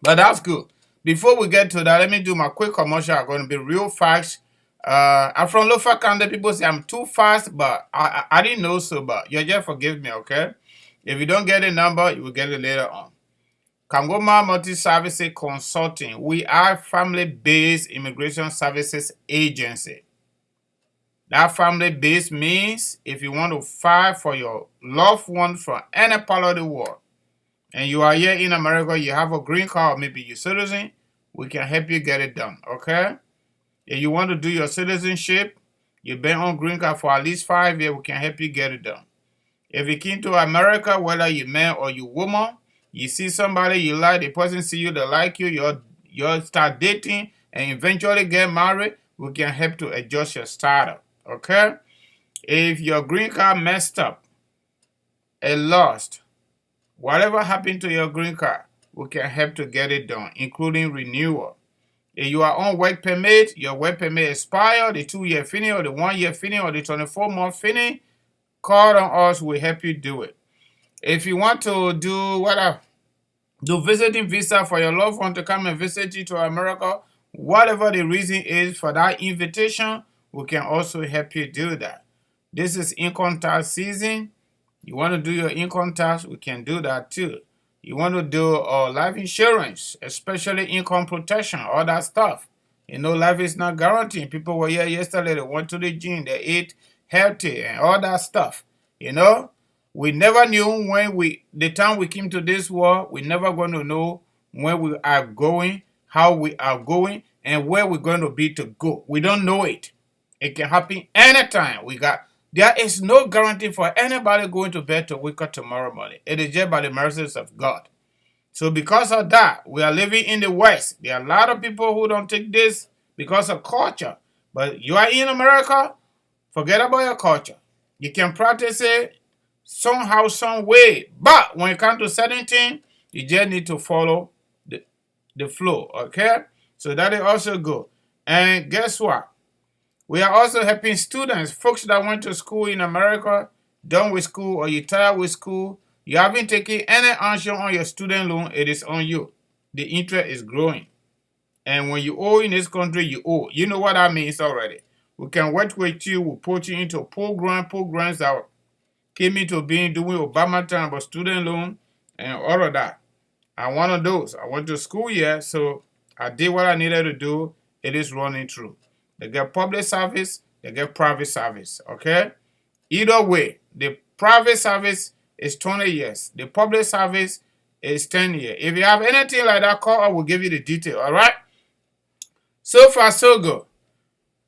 But that's good. Before we get to that, let me do my quick commercial. I'm going to be real fast. I'm from Lofa County. People say I'm too fast, but I didn't know so, but you just forgive me, okay? If you don't get the number, you will get it later on. Kangoma Multi-Service Consulting. We are family-based immigration services agency. That family-based means if you want to file for your loved one from any part of the world, and you are here in America, you have a green card, or maybe you're a citizen, we can help you get it done, okay? If you want to do your citizenship, you've been on green card for at least 5 years, we can help you get it done. If you came to America, whether you're man or you woman, you see somebody you like, the person see you, they like you, you start dating, and eventually get married, we can help to adjust your status, okay? If your green card messed up and lost, whatever happened to your green card, we can help to get it done, including renewal. If you are on work permit, your work permit expired, the 2-year finish, or the 1-year finish, or the 24-month finish, call on us, we'll help you do it. If you want to do visiting visa for your loved one to come and visit you to America, whatever the reason is for that invitation, we can also help you do that. This is income tax season. You want to do your income tax, we can do that too. You want to do life insurance, especially income protection, all that stuff. Life is not guaranteed. People were here yesterday, they went to the gym, they ate healthy and all that stuff. We never knew the time we came to this world, we never going to know when we are going, how we are going, and where we're going to be to go. We don't know it. It can happen anytime. There is no guarantee for anybody going to bed to wake up tomorrow morning. It is just by the mercies of God. So because of that, we are living in the West. There are a lot of people who don't take this because of culture. But you are in America, forget about your culture. You can practice it somehow, some way. But when it comes to certain things, you just need to follow the flow, okay? So that is also good. And guess what? We are also helping students, folks that went to school in America, done with school, or you tired with school. You haven't taken any action on your student loan, it is on you. The interest is growing. And when you owe in this country, you owe. You know what that means already. We can work with you, we'll put you into programs that came into being doing Obama time about student loan and all of that. I'm one of those. I went to school here, so I did what I needed to do. It is running through. They get public service, they get private service, okay? Either way, the private service is 20 years. The public service is 10 years. If you have anything like that, call, I will give you the detail, all right? So far, so good.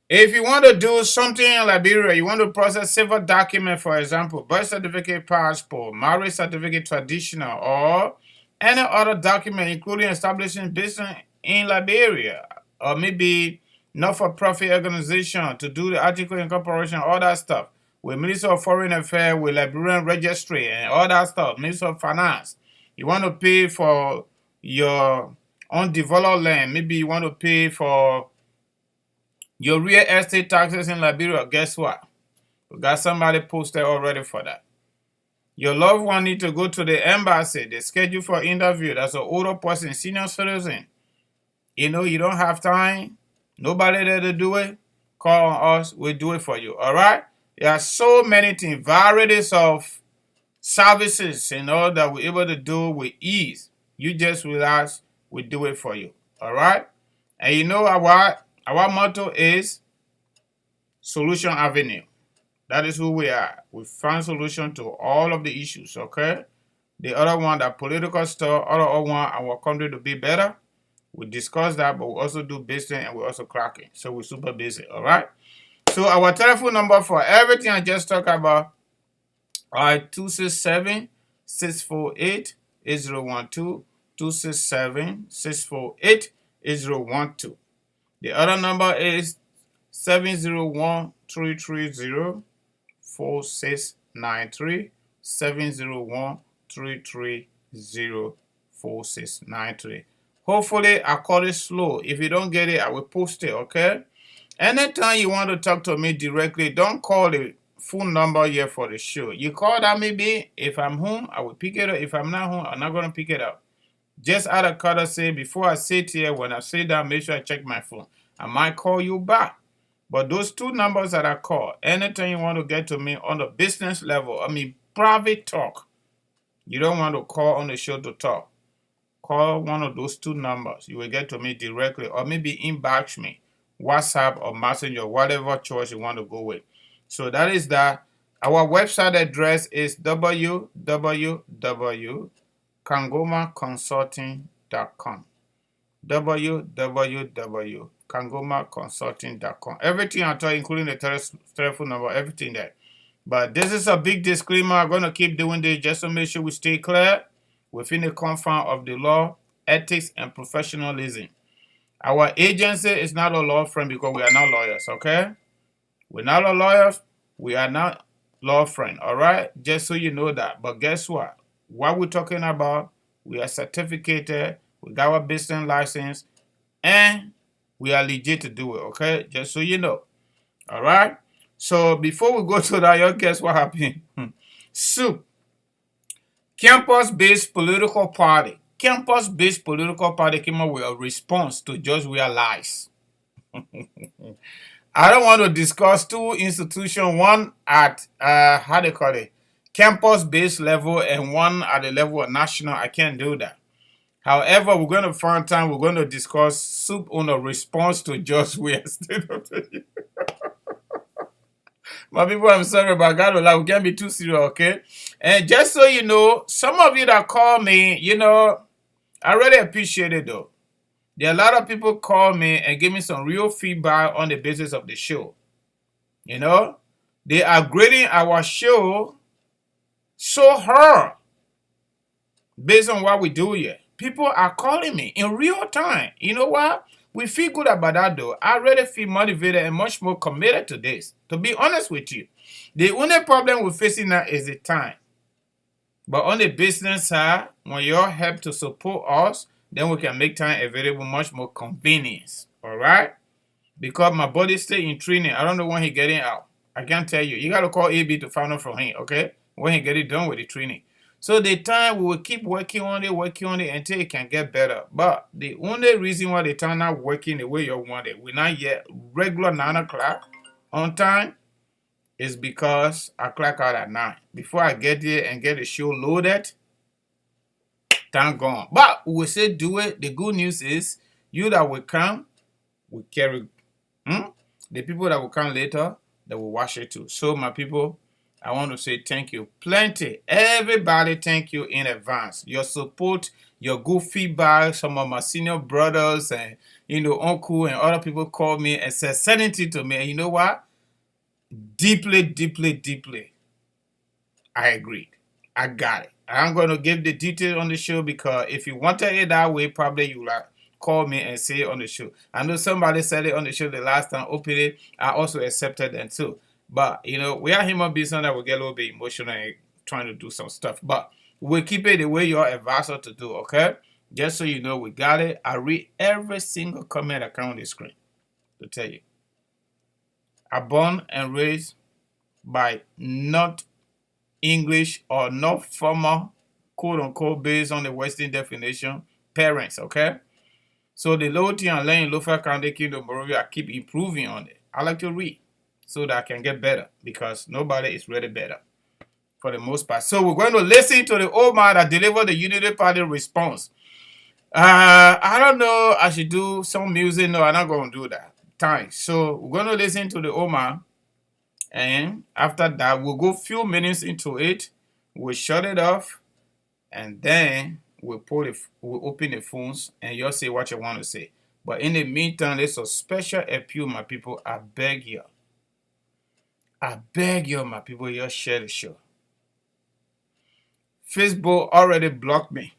If you want to do something in Liberia, you want to process civil document, for example, birth certificate, passport, marriage certificate, traditional, or any other document, including establishing business in Liberia, or maybe not-for-profit organization to do the article incorporation, all that stuff, with Minister of Foreign Affairs, with Liberian Registry, and all that stuff, Minister of Finance. You want to pay for your undeveloped land, maybe you want to pay for your real estate taxes in Liberia. Guess what? We got somebody posted already for that. Your loved one need to go to the embassy. They schedule for interview. That's an older person, senior citizen. You don't have time. Nobody there to do it? Call on us. We'll do it for you. All right? There are so many things, varieties of services, that we're able to do with ease. You just relax. We do it for you. All right? And our motto is Solution Avenue. That is who we are. We find solution to all of the issues, okay? The other one, that political stuff, other one, our country to be better. We discuss that, but we also do business and we also cracking. So we're super busy, all right? So our telephone number for everything I just talked about, all right, 267-648-8012, 267-648-8012. The other number is 701-330-4693, 701-330-4693. Hopefully, I call it slow. If you don't get it, I will post it, okay? Anytime you want to talk to me directly, don't call the phone number here for the show. You call that maybe. If I'm home, I will pick it up. If I'm not home, I'm not going to pick it up. Just out of courtesy, before I sit here, when I sit down, make sure I check my phone. I might call you back. But those two numbers that I call, anytime you want to get to me on the business level, private talk, you don't want to call on the show to talk. Call one of those two numbers. You will get to me directly, or maybe inbox me, WhatsApp or Messenger, whatever choice you want to go with. So that is that. Our website address is www.kangomaconsulting.com. www.kangomaconsulting.com. Everything I tell you, including the telephone number, everything there. But this is a big disclaimer. I'm going to keep doing this just to make sure we stay clear within the confines of the law, ethics, and professionalism. Our agency is not a law firm because we are not lawyers, okay? We're not a lawyers. We are not law firm, all right? Just so you know that. But guess what? What we're talking about, we are certificated, we got our business license, and we are legit to do it, okay? Just so you know, all right? So before we go to that, y'all guess what happened? Soup. Campus-based political party. Campus-based political party came up with a response to George Weah lies. I don't want to discuss two institutions, one at, campus-based level and one at the level of national. I can't do that. However, we're going to find time, we're going to discuss soup on a response to George Weah's State of the Union. My people, I'm sorry, but I got to lie. We can't be too serious, okay? And just so you know, some of you that call me, I really appreciate it, though. There are a lot of people call me and give me some real feedback on the basis of the show. They are grading our show so hard based on what we do here. People are calling me in real time. You know what? We feel good about that, though. I really feel motivated and much more committed to this, to be honest with you. The only problem we're facing now is the time. But on the business side, when you all help to support us, then we can make time available much more convenience. All right? Because my body stay in training. I don't know when he getting out. I can't tell you. You got to call AB to find out from him, okay? When he get it done with the training. So the time we will keep working on it until it can get better. But the only reason why the time not working the way you want it, we're not yet regular 9 o'clock on time, is because I clock out at 9. Before I get there and get the show loaded, time gone. But we will still do it. The good news is, you that will come, will carry. The people that will come later, they will watch it too. So my people, I want to say thank you plenty. Everybody, thank you in advance. Your support, your good feedback. Some of my senior brothers and, uncle and other people call me and said certain things to me. And you know what? Deeply, deeply, deeply, I agreed. I got it. I'm going to give the details on the show because if you wanted it that way, probably you will call me and say it on the show. I know somebody said it on the show the last time, opened it. I also accepted them too. But, we are human beings that will get a little bit emotional and trying to do some stuff. But we'll keep it the way your advisor to do, okay? Just so you know, we got it. I read every single comment that comes on the screen to tell you. I'm born and raised by not English or not formal, quote-unquote, based on the Western definition, parents, okay? So the little thing I learned in Lofa County, Kingdom, Monrovia, I keep improving on it. I like to read so that I can get better because nobody is really better for the most part. So we're going to listen to the old man that delivered the Unity Party response. I don't know. I should do some music. No, I'm not going to do that. Thanks. So we're going to listen to the old man. And after that, we'll go a few minutes into it. We'll shut it off. And then we'll open the phones and you'll say what you want to say. But in the meantime, there's a special appeal, my people. I beg you. I beg you, my people, you share the show. Facebook already blocked me.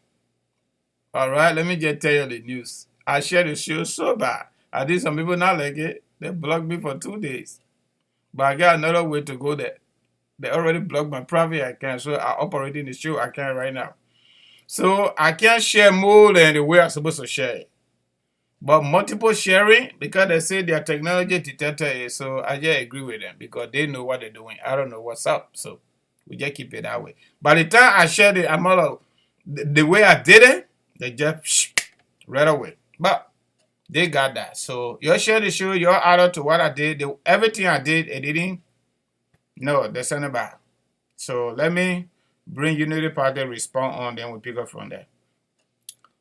All right, let me just tell you the news. I share the show so bad. I did some people not like it. They blocked me for 2 days. But I got another way to go there. They already blocked my private account, so I'm operating the show account right now. So I can't share more than the way I'm supposed to share it. But multiple sharing, because they say their technology detector is, so I just agree with them because they know what they're doing. I don't know what's up, so we just keep it that way. By the time I shared it, I'm all the way I did it, they just right away. But they got that. So you share the show, you're added to what I did. Everything I did, it didn't. No, they sent it back. So let me bring Unity Party response on, then we pick up from there.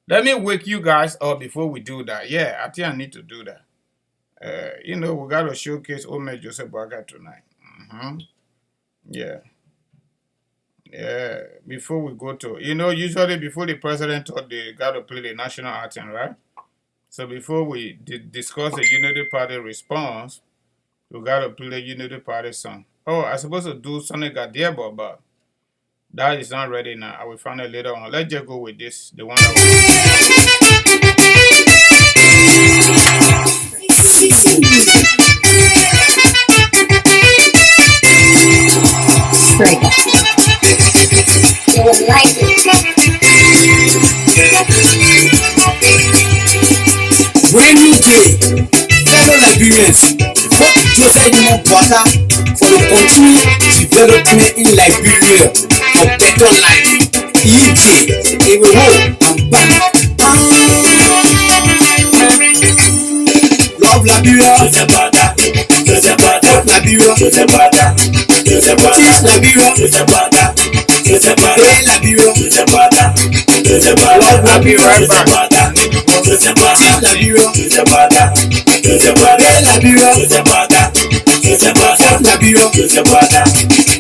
Let me wake you guys up before we do that. Yeah, I think I need to do that. You know, we got to showcase Ome Joseph Baga tonight. Yeah. Yeah. Before we go to, you know, usually before the president talk, they got to play the national anthem, right? So before we discuss the Unity Party response, we got to play the Unity Party song. Oh, I'm supposed to do something Gadiebo, but that is not ready now. I will find it later on. Let's just go with this, the one that Straight up. You would like it. When you day, fellow Liberians, vote Joseph Nwabata for the country development in Liberia for better life. EJ, it will hold and back. Love Liberia, Joseph Bada, Joseph Bada, Liberia, Joseph Bada, Joseph Bada, Liberia, Joseph Bada, Joseph Bada, Liberia, Joseph Bada, Joseph Bada, love Liberia, Joseph Bada, Joseph Bada, Liberia, Joseph Bada, Joseph Bada, Liberia, Joseph Bada, Joseph Bada, Liberia, Joseph Bada,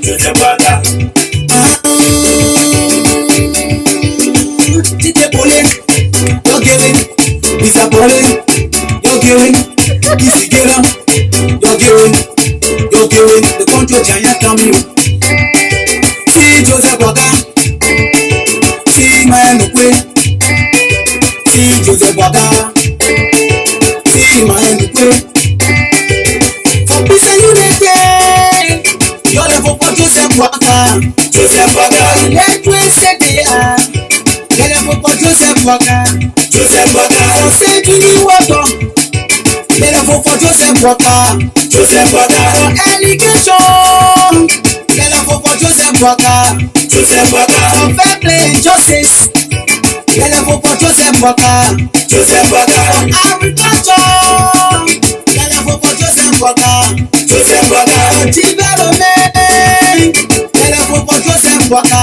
Joseph Bada. Tite Pole, you're giving, Mr. Pole, you're giving, Easy Gera, you're giving, the country giant coming. See Joseph Bada, see my Nukwe, see Joseph Bada, see my Nukwe. For peace and unity, you're the for Joseph Bada, Joseph Bada, let me say they are. Joseph Bada, Joseph Bada, for saving you water. Let us vote for Joseph Bada, Joseph Bada, for education. Let us vote for Joseph Bada, Joseph Bada, for fair play and justice. Let us vote for Joseph Bada, Joseph Bada, for agriculture. Let us vote for Joseph Bada, Joseph Bada, for development. Let us vote for Joseph Bada,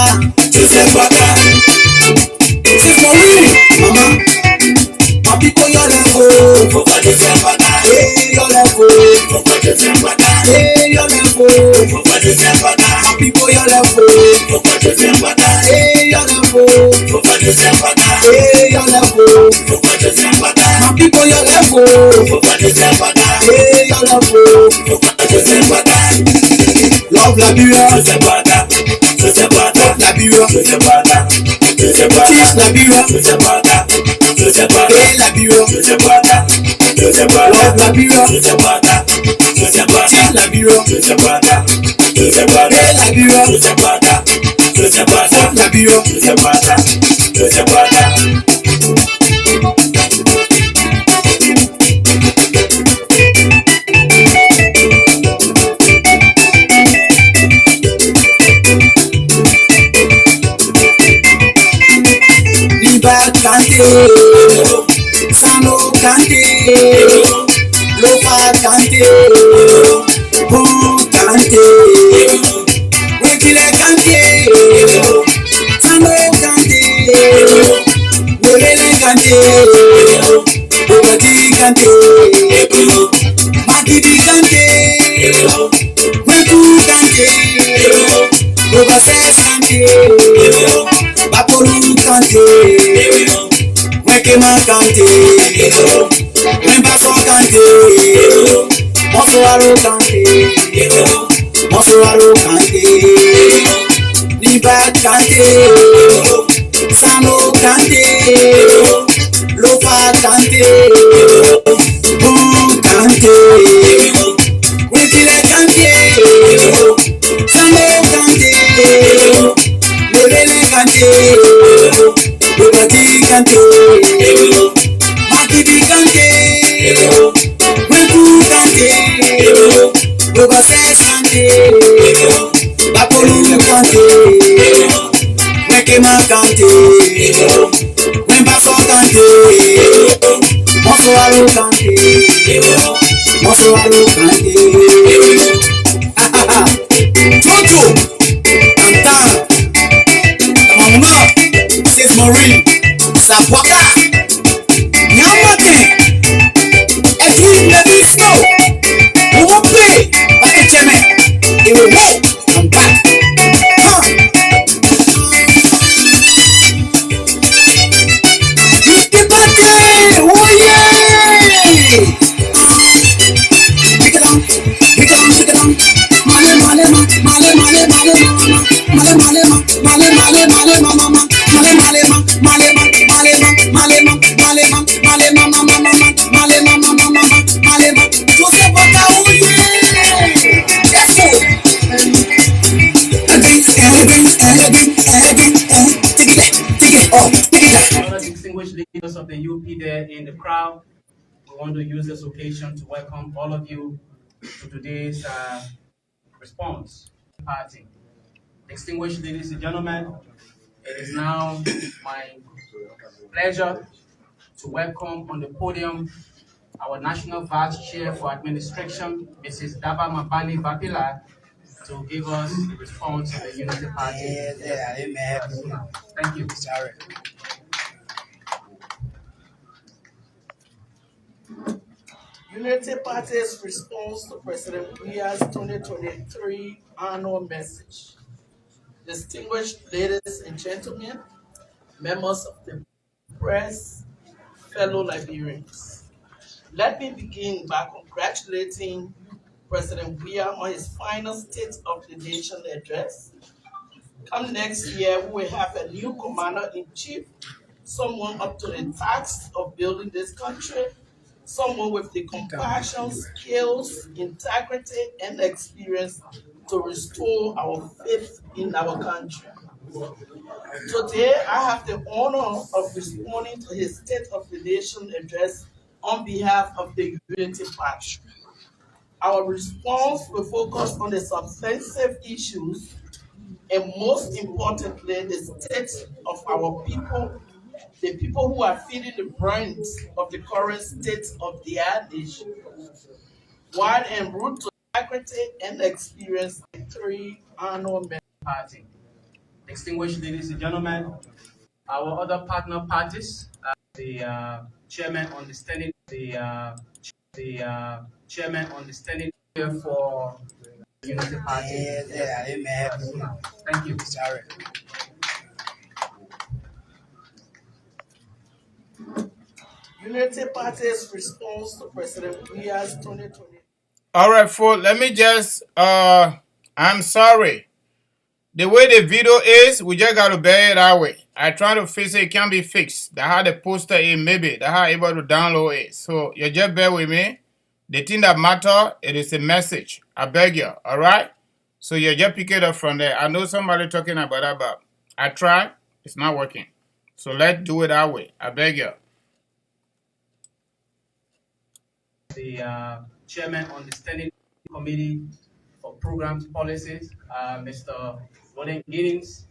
Joseph Bada. It's for real, mama. My people, your level. For Joseph Bada. Hey, your level. For Joseph Bada. Hey, your level. For Joseph Bada. My people, your level. For Joseph Bada. Hey, your level. For Joseph Bada. Hey, your level. For Joseph Bada. My people, your level. For Joseph Bada. Hey, your level. For Joseph Bada. Love Liberia, Joseph Bada. Joseph Bada. Liberia, Joseph Bada. Joseph Bada, Liberia, Joseph Bada, Joseph Bada, hey Liberia, Joseph Bada, Joseph Bada, love Liberia, Joseph Bada, Joseph Bada, Liberia, Joseph Bada, Joseph Bada, hey Liberia, Joseph Bada, Joseph Bada, Liberia, Joseph Bada, Joseph Bada. Sano Kante, Wekile Kante, Sambo Kante, Wele Kante, Obati Kante, Makiti Kante, Weku Kante, Obases Kante, Bapolu Kante, Wekema Kante, Wembaso Kante, Mosoaro Kante, Mosoaro Kante, Liba Kante, Samo Kante, Lofa Kante, Bon Kante, Wekile Kante, Samo Kante, Levele Kante, Lobati Kante, Makidi Kante, Weku Kante, Obases Kante, Bapolu Kante, Wekema Kante, Wembaso Kante, Mosoaro Kante, Mosoaro Kante, Toto, Antan, Mama, Sis Marie, Sapwaka, Yamate, Edwin Levisto, who will play like a chairman. It will walk, I'm back. It's the birthday, oh yeah! Pick it on, pick it on, pick it on. Male, male, ma, male, male, male, mama, male, male, ma, male, male, male, mama, male, male, ma, male, ma, male, ma, male, ma, male, ma, male, ma, mama, mama, male, ma, mama, mama, male, ma. Joseph Bata, oh yeah! Let's go! Other distinguished leaders of the UP there in the crowd, we want to use this occasion to welcome all of you to today's response party. Distinguished ladies and gentlemen, it is now my pleasure to welcome on the podium our National Vice Chair for Administration, Mrs. Daba Mabani Babila, to give us the response of the Unity Party. Thank you. Unity Party's response to President WEAH'S 2023 annual message. Distinguished ladies and gentlemen, members of the press, fellow Liberians. Let me begin by congratulating President WEAH on his final State of the Nation address. Come next year, we will have a new commander-in-chief, someone up to the task of building this country, someone with the compassion, skills, integrity, and experience to restore our faith in our country. Today, I have the honor of responding to his State of the Nation address on behalf of the Unity Party. Our response will focus on the substantive issues and most importantly, the state of our people, the people who are feeling the brunt of the current state of their nation, while en route to integrity and experience the 3 annual Party. Distinguished ladies and gentlemen, our other partner parties, the chairman on the standing, chairman on the standing here for the Unity Party. Thank you. Unity Party's response to President WEAH'S 2020. All right, folks, let me just, I'm sorry. The way the video is, we just got to bear it that way. I try to fix it, it can be fixed. That's how the poster is, maybe. That's how I'm able to download it. So you just bear with me. The thing that matters, it is a message. I beg you, all right? So you just pick it up from there. I know somebody talking about that, but I tried. It's not working. So let's do it that way. I beg you. The chairman on the standing committee for programs policies, Mr. Roden Giddings,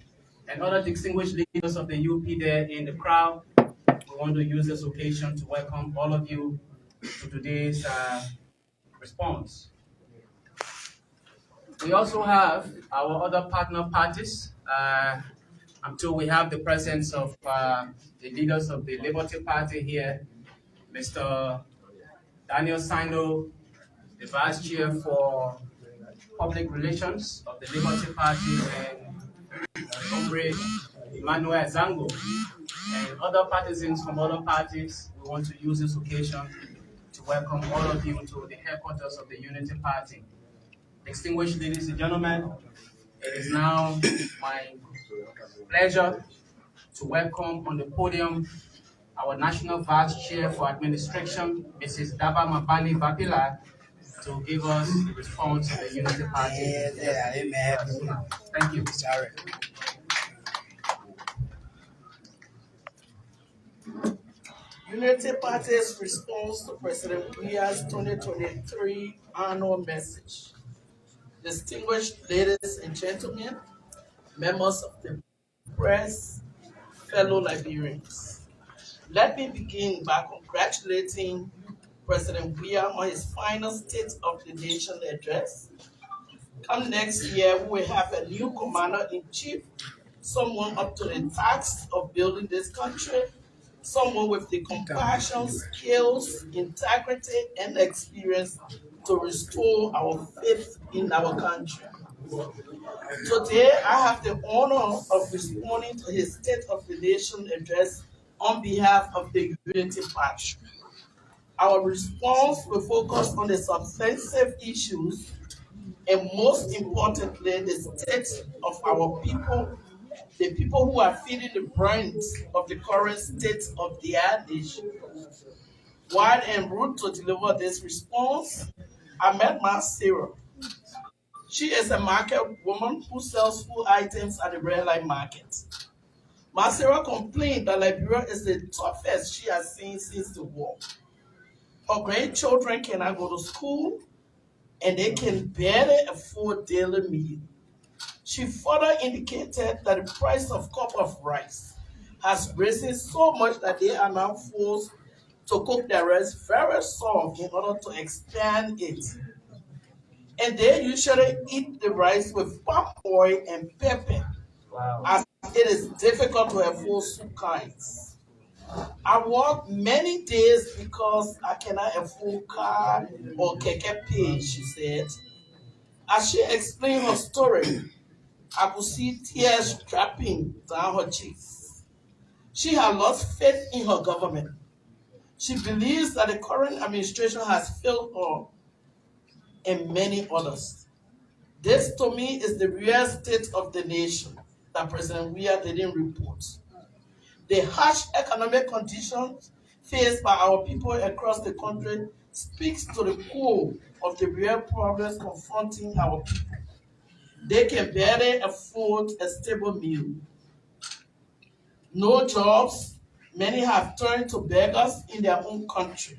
and other distinguished leaders of the UP there in the crowd. We want to use this occasion to welcome all of you to today's response. We also have our other partner parties. I'm told we have the presence of the leaders of the Liberty Party here, Mr. Daniel Sino, the Vice Chair for Public Relations of the Liberty Party, and Comrade Emmanuel Zango, and other partisans from other parties. We want to use this occasion to welcome all of you to the headquarters of the Unity Party. Distinguished ladies and gentlemen, it is now my pleasure to welcome on the podium our National Vice Chair for Administration, Mrs. Daba Mabani Vapila, to give us the response of the Unity Party. Thank you. Sorry. Unity Party's response to President WEAH'S 2023 annual message. Distinguished ladies and gentlemen, members of the press, fellow Liberians. Let me begin by congratulating President WEAH on his final State of the Nation address. Come next year, we will have a new commander-in-chief, someone up to the task of building this country, someone with the compassion, skills, integrity, and experience to restore our faith in our country. Today, I have the honor of responding to his State of the Nation address on behalf of the Unity Party. Our response will focus on the substantive issues and, most importantly, the state of our people, the people who are feeling the brunt of the current state of their nation. While en route to deliver this response, I met my Sarah. She is a market woman who sells food items at the red light market. Masera complained that Liberia is the toughest she has seen since the war. Her grandchildren cannot go to school, and they can barely afford daily meal. She further indicated that the price of cup of rice has risen so much that they are now forced to cook their rice very soft in order to expand it. And they usually eat the rice with palm oil and pepper, as it is difficult to afford soup kinds. I work many days because I cannot afford car or keke pay, she said. As she explained her story, I could see tears dropping down her cheeks. She had lost faith in her government. She believes that the current administration has failed her and many others. This to me is the real state of the nation that President WEAH didn't report. The harsh economic conditions faced by our people across the country speaks to the core of the real problems confronting our people. They can barely afford a stable meal. No jobs, many have turned to beggars in their own country.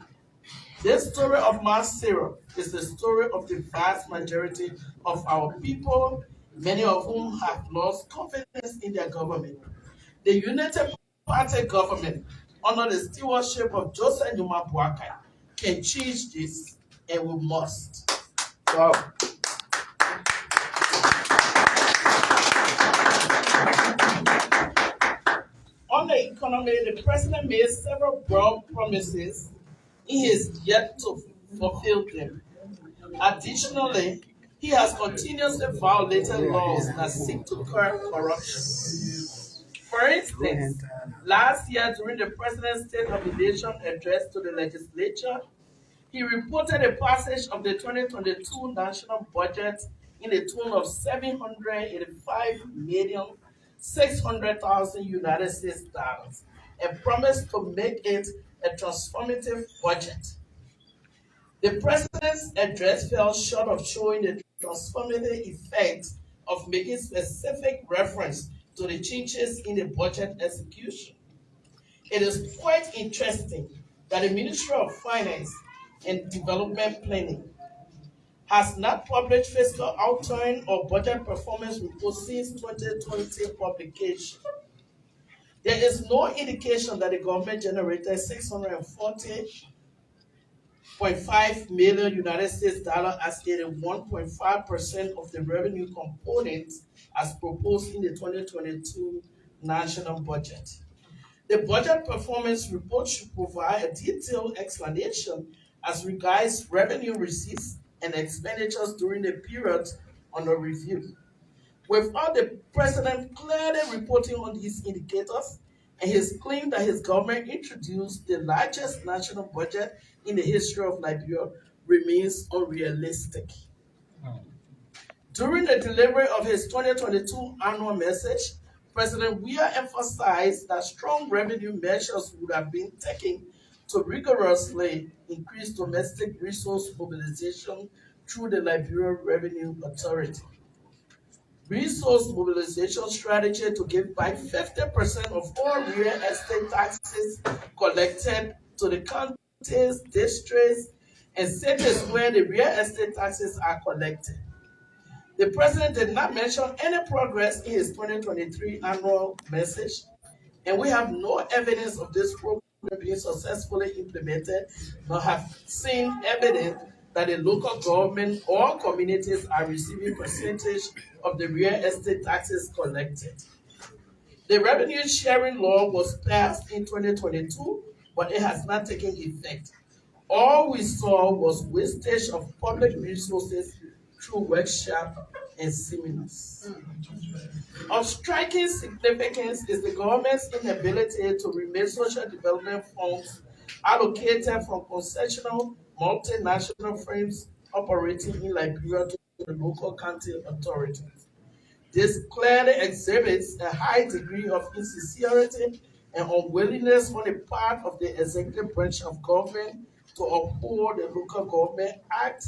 This story of Mass Sarah is the story of the vast majority of our people, many of whom have lost confidence in their government. The United Party government, under the stewardship of Joseph Numa Boakai, can change this, and we must. Wow. On the economy, the president made several broad promises. He is yet to fulfill them. Additionally, he has continuously violated laws that seek to curb corruption. For instance, last year during the President's State of the Nation address to the legislature, he reported the passage of the 2022 national budget in the tune of $785,600,000 United States dollars and promised to make it a transformative budget. The president's address fell short of showing the transformative effect of making specific reference to the changes in the budget execution. It is quite interesting that the Ministry of Finance and Development Planning has not published fiscal outturn or budget performance reports since 2020 publication. There is no indication that the government generated 640 $0.5 million United States dollar as a 1.5% of the revenue component as proposed in the 2022 national budget. The budget performance report should provide a detailed explanation as regards revenue receipts and expenditures during the period under review. Without the president clearly reporting on these indicators and his claim that his government introduced the largest national budget in the history of Liberia remains unrealistic. During the delivery of his 2022 annual message, President Weah emphasized that strong revenue measures would have been taken to rigorously increase domestic resource mobilization through the Liberia Revenue Authority. Resource mobilization strategy to give back 50% of all real estate taxes collected to the counties, districts, and cities where the real estate taxes are collected. The president did not mention any progress in his 2023 annual message, and we have no evidence of this program being successfully implemented, nor have seen evidence that the local government or communities are receiving percentage of the real estate taxes collected. The revenue sharing law was passed in 2022, but it has not taken effect. All we saw was wastage of public resources through workshops and seminars. Of striking significance is the government's inability to remit social development funds allocated from concessional multinational firms operating in Liberia to the local county authorities. This clearly exhibits a high degree of insincerity and unwillingness on the part of the executive branch of government to uphold the Local Government Act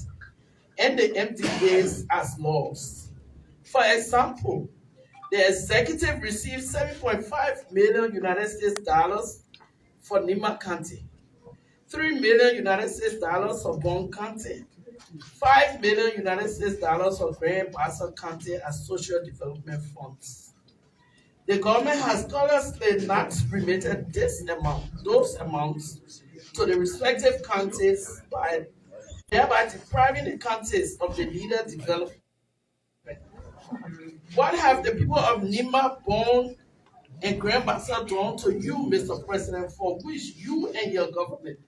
and the MDAs as laws. For example, the executive received $7.5 million United States dollars for Nima County, $3 million United States dollars for Bon County, $5 million United States dollars for Grand Bassa County as social development funds. The government has currently not remitted those amounts to the respective counties by thereby depriving the counties of the needed development. What have the people of Nima, Bon, and Grand Bassa done to you, Mr. President, for which you and your government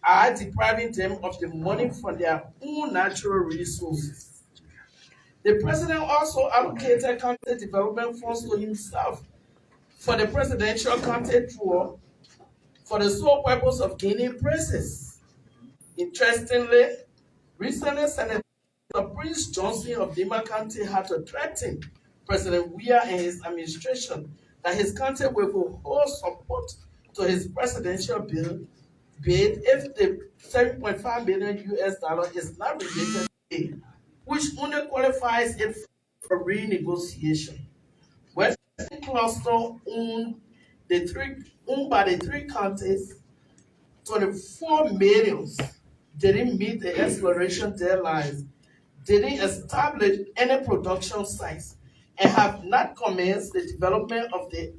are depriving them of the money from their own natural resources? The president also allocated county development funds to himself for the presidential county tour for the sole purpose of gaining praises. Interestingly, recently Senator Prince Johnson of Nima County had to threaten President Weah and his administration that his county will withhold support to his presidential bid if the $7.5 million US dollar is not remitted, which only qualifies it for renegotiation. Western Cluster owned by the three counties, 24 millions didn't meet the exploration deadlines, didn't establish any production sites, and have not commenced the development of the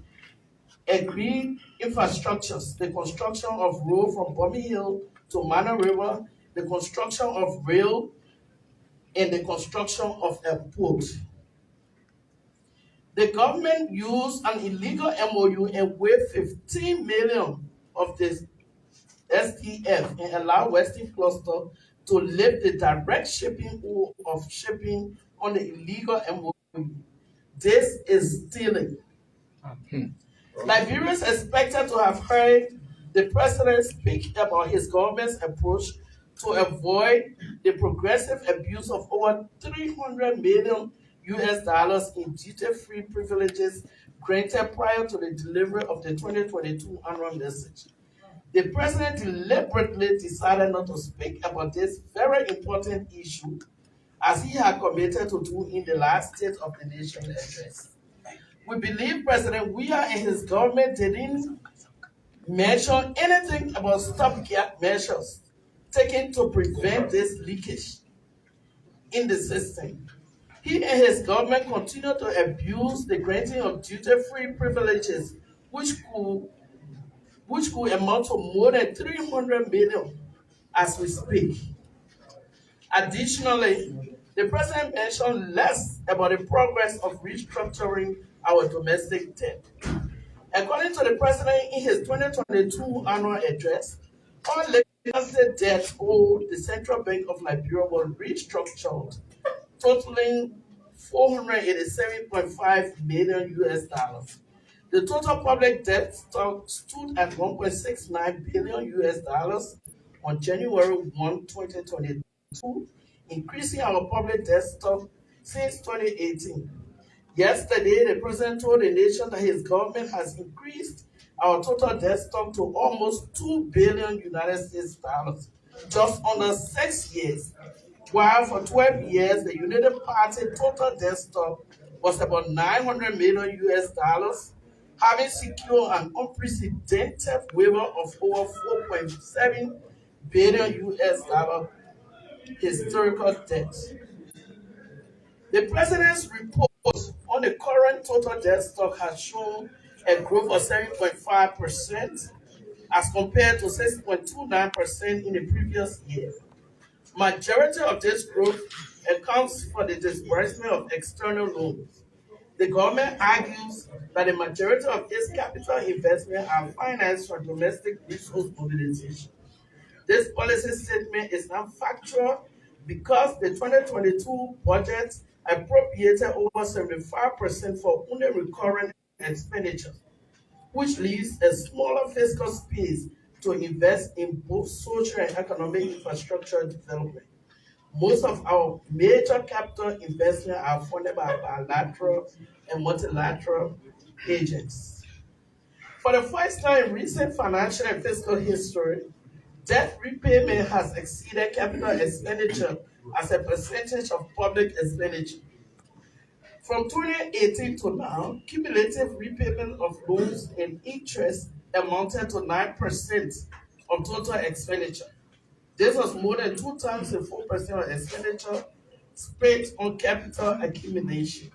agreed infrastructures, the construction of road from Bummy Hill to Mana River, the construction of rail, and the construction of a port. The government used an illegal MOU and waived 15 million of the SDF and allowed Western Cluster to lift the direct shipping of shipping on the illegal MOU. This is stealing. Liberia is expected to have heard the president speak about his government's approach to avoid the progressive abuse of over $300 million US dollars in duty-free privileges granted prior to the delivery of the 2022 annual message. The president deliberately decided not to speak about this very important issue, as he had committed to do in the last State of the Nation address. We believe President Weah and his government didn't mention anything about stopgap measures taken to prevent this leakage in the system. He and his government continue to abuse the granting of duty-free privileges, which could amount to more than $300 million as we speak. Additionally, the president mentioned less about the progress of restructuring our domestic debt. According to the president in his 2022 annual address, all legacy debts owed the Central Bank of Liberia were restructured, totaling 487.5 million US dollars. The total public debt stood at 1.69 billion US dollars on January 1, 2022, increasing our public debt stock since 2018. Yesterday, the president told the nation that his government has increased our total debt stock to almost 2 billion United States dollars just under 6 years, while for 12 years the United Party total debt stock was about 900 million US dollars, having secured an unprecedented waiver of over 4.7 billion US dollar historical debt. The president's report on the current total debt stock has shown a growth of 7.5% as compared to 6.29% in the previous year. Majority of this growth accounts for the disbursement of external loans. The government argues that the majority of its capital investments are financed from domestic resource mobilization. This policy statement is not factual because the 2022 budget appropriated over 75% for only recurrent expenditures, which leaves a smaller fiscal space to invest in both social and economic infrastructure development. Most of our major capital investments are funded by bilateral and multilateral agents. For the first time in recent financial and fiscal history, debt repayment has exceeded capital expenditure as a percentage of public expenditure. From 2018 to now, cumulative repayment of loans and interest amounted to 9% of total expenditure. This was more than 2 times the 4% of expenditure spent on capital accumulation.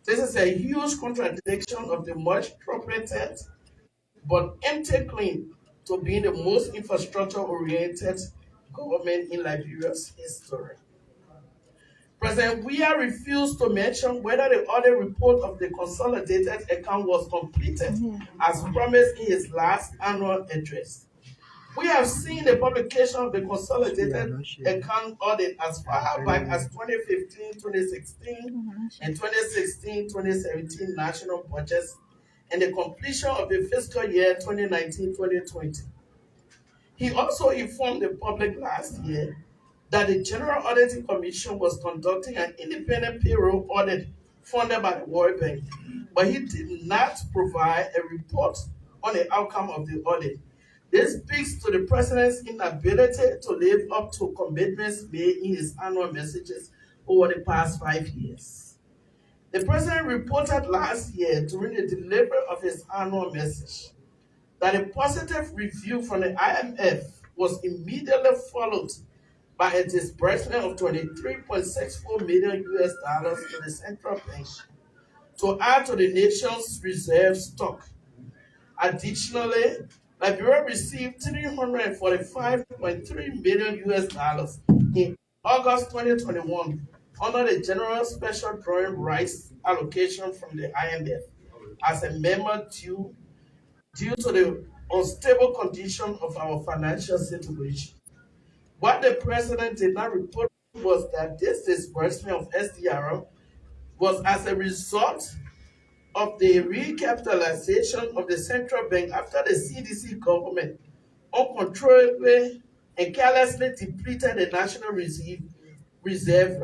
This is a huge contradiction of the much trumpeted but empty claim to being the most infrastructure-oriented government in Liberia's history. President Weah refused to mention whether the audit report of the consolidated account was completed as promised in his last annual address. We have seen the publication of the consolidated account audit as far back as 2015, 2016, and 2016, 2017 national budgets and the completion of the fiscal year 2019-2020. He also informed the public last year that the General Auditing Commission was conducting an independent payroll audit funded by the World Bank, but he did not provide a report on the outcome of the audit. This speaks to the president's inability to live up to commitments made in his annual messages over the past 5 years. The president reported last year during the delivery of his annual message that a positive review from the IMF was immediately followed by a disbursement of 23.64 million US dollars to the central bank to add to the nation's reserve stock. Additionally, Liberia received 345.3 million US dollars in August 2021 under the General Special Drawing Rights allocation from the IMF as a member due to the unstable condition of our financial situation. What the president did not report was that this disbursement of SDR was as a result of the recapitalization of the central bank after the CDC government uncontrollably and carelessly depleted the national reserve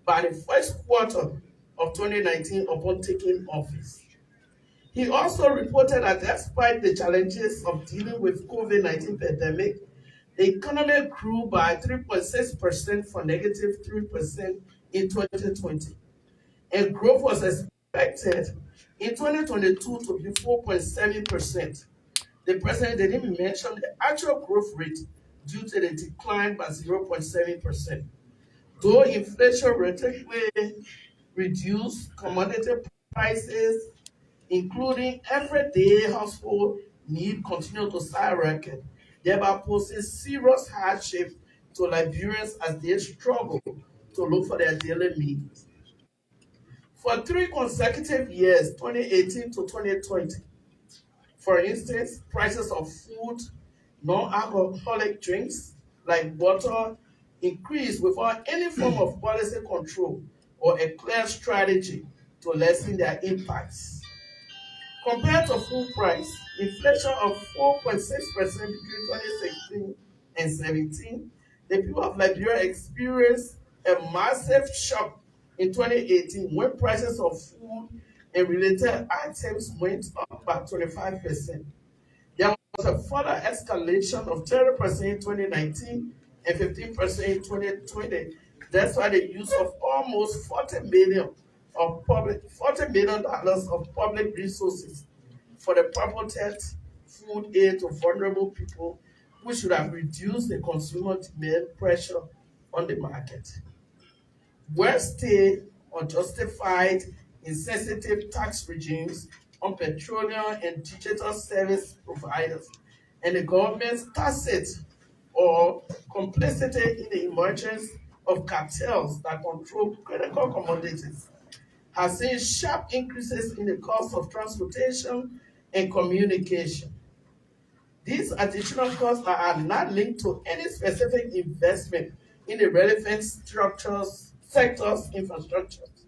by the first quarter of 2019 upon taking office. He also reported that despite the challenges of dealing with COVID-19 pandemic, the economy grew by 3.6% from negative 3% in 2020, and growth was expected in 2022 to be 4.7%. The president didn't even mention the actual growth rate due to the decline by 0.7%. Though inflation relatively reduced, commodity prices, including everyday household need, continue to skyrocket. thereby posing serious hardship to Liberians as they struggle to look for their daily needs. For 3 consecutive years, 2018 to 2020, for instance, prices of food, non-alcoholic drinks like water increased without any form of policy control or a clear strategy to lessen their impacts. Compared to full price, inflation of 4.6% between 2016 and 17, the people of Liberia experienced a massive shock in 2018 when prices of food and related items went up by 25%. There was a further escalation of 30% in 2019 and 15% in 2020. That's why the use of almost $40 million of public resources for the purported food aid to vulnerable people, which should have reduced the consumer demand pressure on the market. Where stay unjustified, insensitive tax regimes on petroleum and digital service providers, and the government's tacit or complicity in the emergence of cartels that control critical commodities has seen sharp increases in the cost of transportation and communication. These additional costs are not linked to any specific investment in the relevant sectors, infrastructures,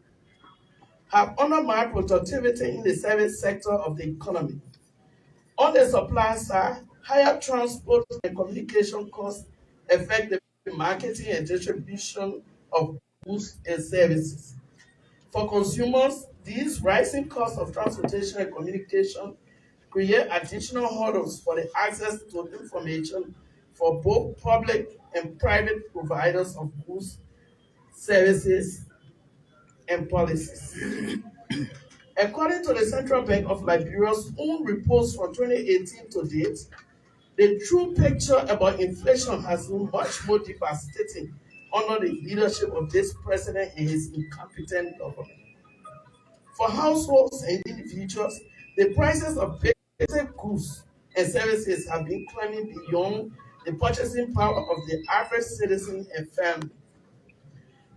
have undermined productivity in the service sector of the economy. On the supply side, higher transport and communication costs affect the marketing and distribution of goods and services. For consumers, these rising costs of transportation and communication create additional hurdles for the access to information for both public and private providers of goods, services, and policies. According to the Central Bank of Liberia's own reports from 2018 to date, the true picture about inflation has been much more devastating under the leadership of this president and his incompetent government. For households and individuals, the prices of basic goods and services have been climbing beyond the purchasing power of the average citizen and family.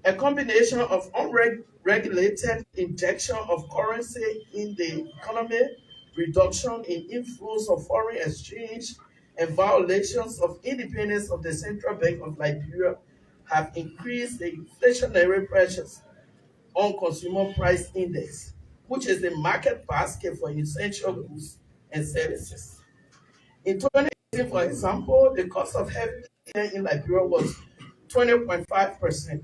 A combination of unregulated injection of currency in the economy, reduction in inflows of foreign exchange, and violations of independence of the Central Bank of Liberia have increased the inflationary pressures on consumer price index, which is the market basket for essential goods and services. In 2018, for example, the cost of healthcare in Liberia was 20.5%,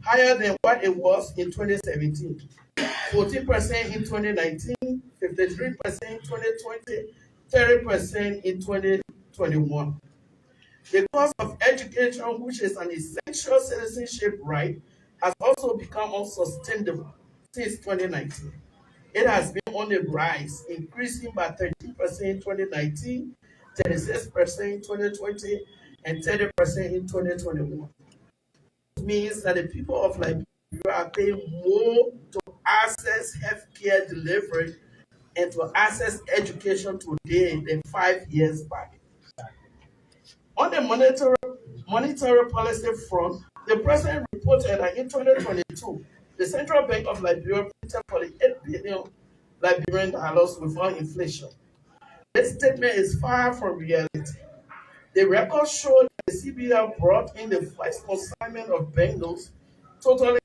higher than what it was in 2017, 14% in 2019, 53% in 2020, 30% in 2021. The cost of education, which is an essential citizenship right, has also become unsustainable since 2019. It has been on the rise, increasing by 13% in 2019, 36% in 2020, and 30% in 2021. Means that the people of Liberia are paying more to access healthcare delivery and to access education today than 5 years back. On the monetary policy front, the president reported that in 2022, the Central Bank of Liberia printed 48 billion Liberian dollars without inflation. This statement is far from reality. The records show that the CBR brought in the first consignment of bank notes totaling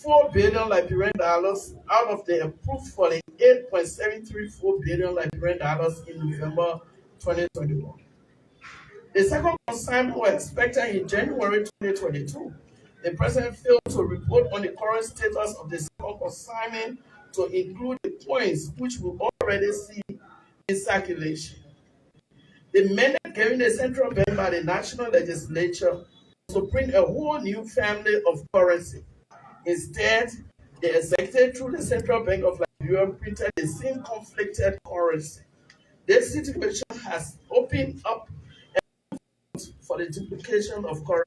4 billion Liberian dollars out of the approved 48.734 billion Liberian dollars in November 2021. The second consignment was expected in January 2022. The president failed to report on the current status of the second consignment to include the coins which we already see in circulation. The mandate given the central bank by the national legislature was to print a whole new family of currency. Instead, the executive through the Central Bank of Liberia printed the same conflicted currency. This situation has opened up for the duplication of currency.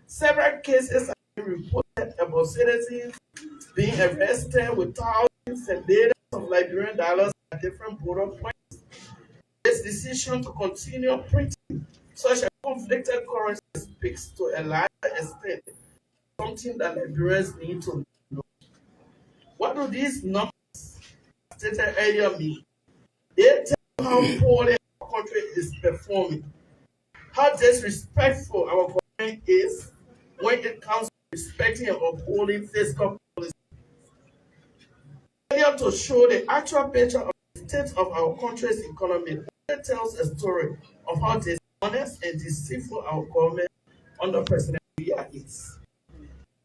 Several cases have been reported about citizens being arrested with thousands and millions of Liberian dollars at different border points. This decision to continue printing such a conflicted currency speaks to a larger extent something that Liberians need to know. What do these numbers stated earlier mean? They tell how poorly our country is performing, how disrespectful our government is when it comes to respecting and upholding fiscal policy. Failure to show the actual picture of the state of our country's economy only tells a story of how dishonest and deceitful our government under President Buhari is.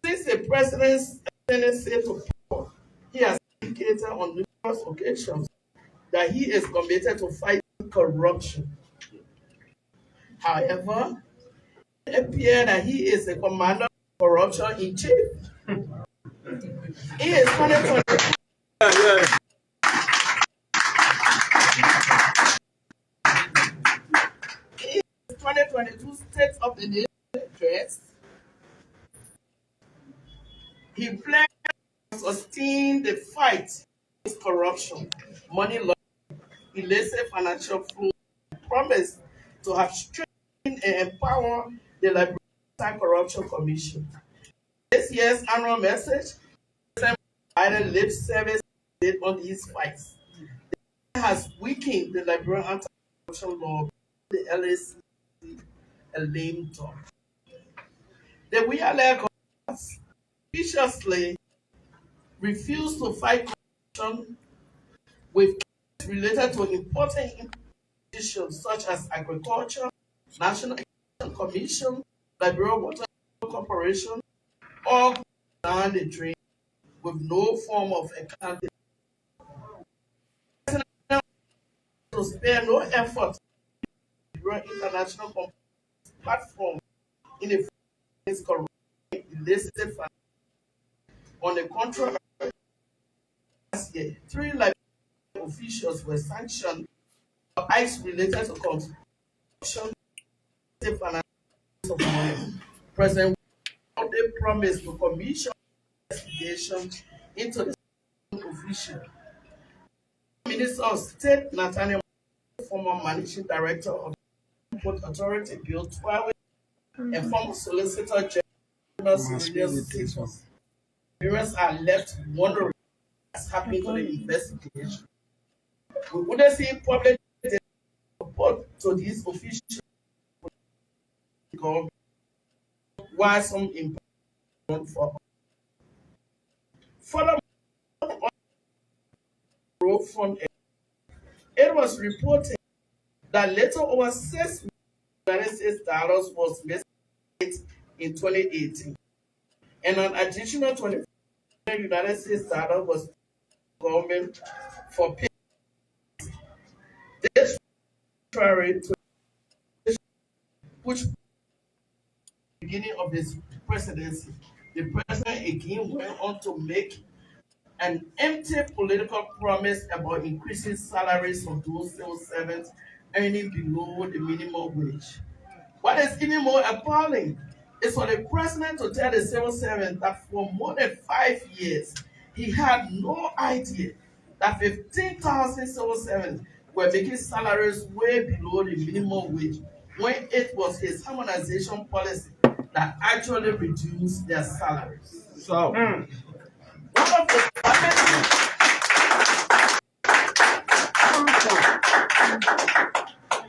Since the president's tendency to power, he has indicated on numerous occasions that he is committed to fighting corruption. However, it appears that he is a commander of corruption in chief. He is 2022 State of the Nation address. He pledged to sustain the fight against corruption, money laundering, illicit financial flow, promised to have strengthened and empower the Liberia Anti-Corruption Commission. This year's annual message, the President provided lip service on these fights. The has weakened the Liberian anti-corruption law, the LAC, a lame duck. The WEAH'S viciously refused to fight corruption with cases related to important institutions such as agriculture, National Education Commission, Liberia Water Corporation, all down the drain with no form of accountability. To spare no effort to international platform in the against corruption, illicit finance. On the contrary, last year, 3 Liberian officials were sanctioned for acts related to corruption, finance of money. President they promised to commission investigation into the official. Minister of State Nathaniel, former managing director of the Port Authority, Bill 12, and former Solicitor General Civilians are left wondering what's happening to the investigation. We wouldn't see public support to these officials. Why some important for furthermore, from it was reported that little over $6 million was missed in 2018, and an additional $20 million was government for pay. This contrary to which beginning of his presidency, the president again went on to make an empty political promise about increasing salaries of those civil servants earning below the minimum wage. What is even more appalling is for the president to tell the civil servant that for more than 5 years, he had no idea that 15,000 civil servants were making salaries way below the minimum wage when it was his harmonization policy that actually reduced their salaries. So,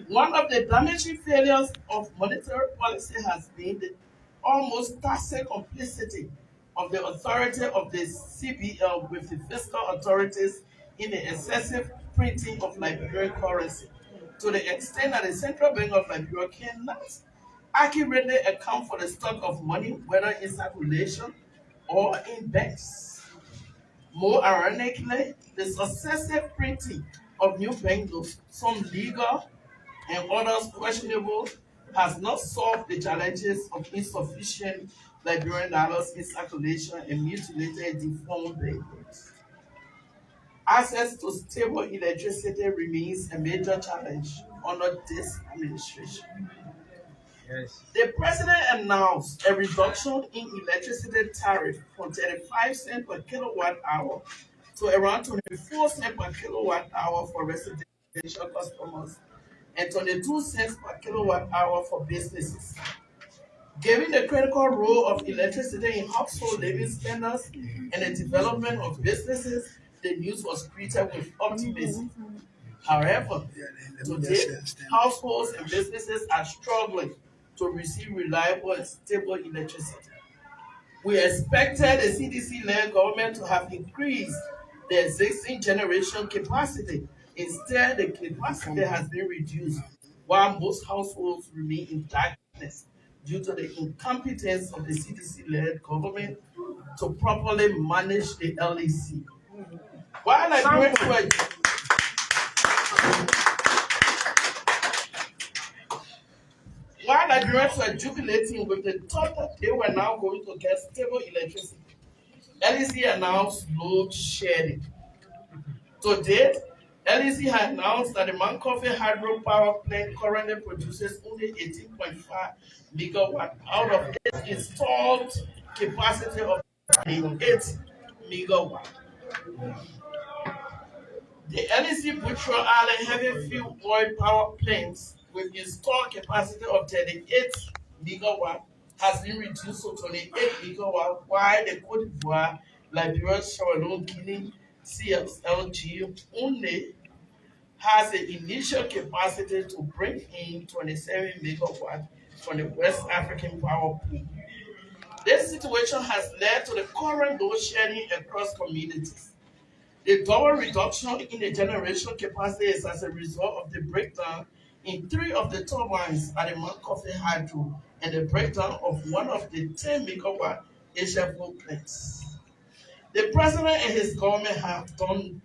one of the damaging failures of monetary policy has been the almost tacit complicity of the authority of the CBL with the fiscal authorities in the excessive printing of Liberian currency, to the extent that the Central Bank of Liberia cannot accurately account for the stock of money, whether in circulation or in banks. More ironically, the successive printing of new banknotes, some legal and others questionable, has not solved the challenges of insufficient Liberian dollars in circulation and mutilated deformed banknotes. Access to stable electricity remains a major challenge under this administration. Yes. The president announced a reduction in electricity tariff from 35 cents per kilowatt hour to around 24 cents per kilowatt hour for residential customers and 22 cents per kilowatt hour for businesses. Given the critical role of electricity in household living standards and the development of businesses, the news was greeted with optimism. However, today, households and businesses are struggling to receive reliable and stable electricity. We expected the CDC-led government to have increased the existing generation capacity. Instead, the capacity has been reduced, while most households remain in darkness due to the incompetence of the CDC-led government to properly manage the LEC. While Nigerians were jubilating with the thought that they were now going to get stable electricity, LEC announced load shedding. To date, LEC has announced that the Mankofe hydropower plant currently produces only 18.5 megawatt out of its installed capacity of 8 megawatt. The LEC Butcher Island heavy fuel oil power plants with installed capacity of 38 megawatt has been reduced to 28 megawatt, while the Cote d'Ivoire, Liberia, Sierra Leone, Guinea, CSLG only has an initial capacity to bring in 27 megawatt from the West African power pool. This situation has led to the current load shedding across communities. The double reduction in the generation capacity is as a result of the breakdown in 3 of the turbines at the Mankofe Hydro and the breakdown of one of the 10 megawatt HFO plants. The president and his government have done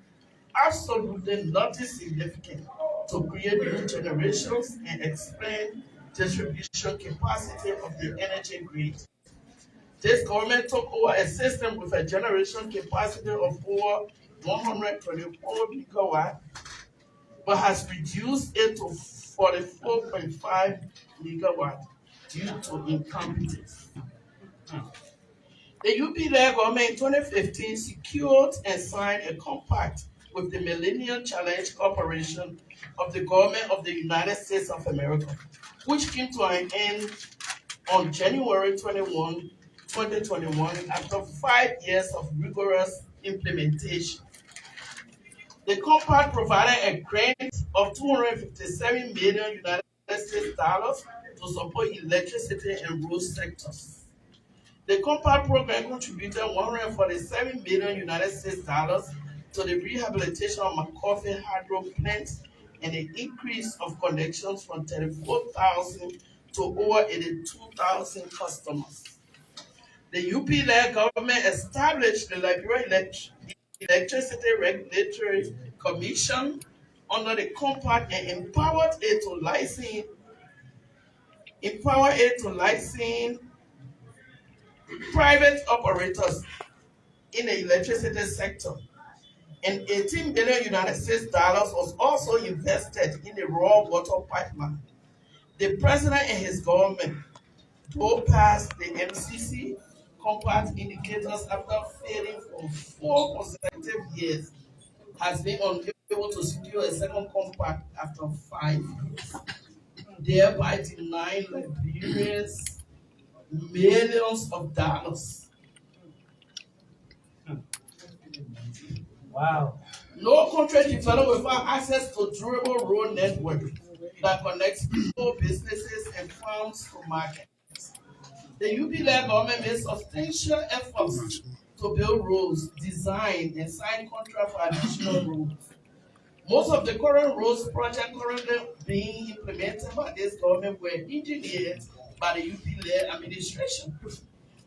absolutely nothing significant to create new generations and expand distribution capacity of the energy grid. This government took over a system with a generation capacity of over 124 megawatt, but has reduced it to 44.5 megawatt due to incompetence. The UP-led government in 2015 secured and signed a compact with the Millennium Challenge Corporation of the government of the United States of America, which came to an end on January 21, 2021, after 5 years of rigorous implementation. The compact provided a grant of $257 million United States dollars to support electricity and road sectors. The compact program contributed $147 million United States dollars to the rehabilitation of Mankofe hydro plants and an increase of connections from 34,000 to over 82,000 customers. The UP-led government established the Liberia Electricity Regulatory Commission under the compact and empowered it to license private operators in the electricity sector. And 18 billion United States dollars was also invested in the raw water pipeline. The president and his government go past the MCC compact indicators after failing for 4 consecutive years, has been unable to secure a second compact after 5 years, thereby denying Liberians millions of dollars. Wow. No country developed without access to durable road network that connects people, businesses, and farms to markets. The UP-led government made substantial efforts to build roads, design, and sign contracts for additional roads. Most of the current roads projects currently being implemented by this government were engineered by the UP-led administration.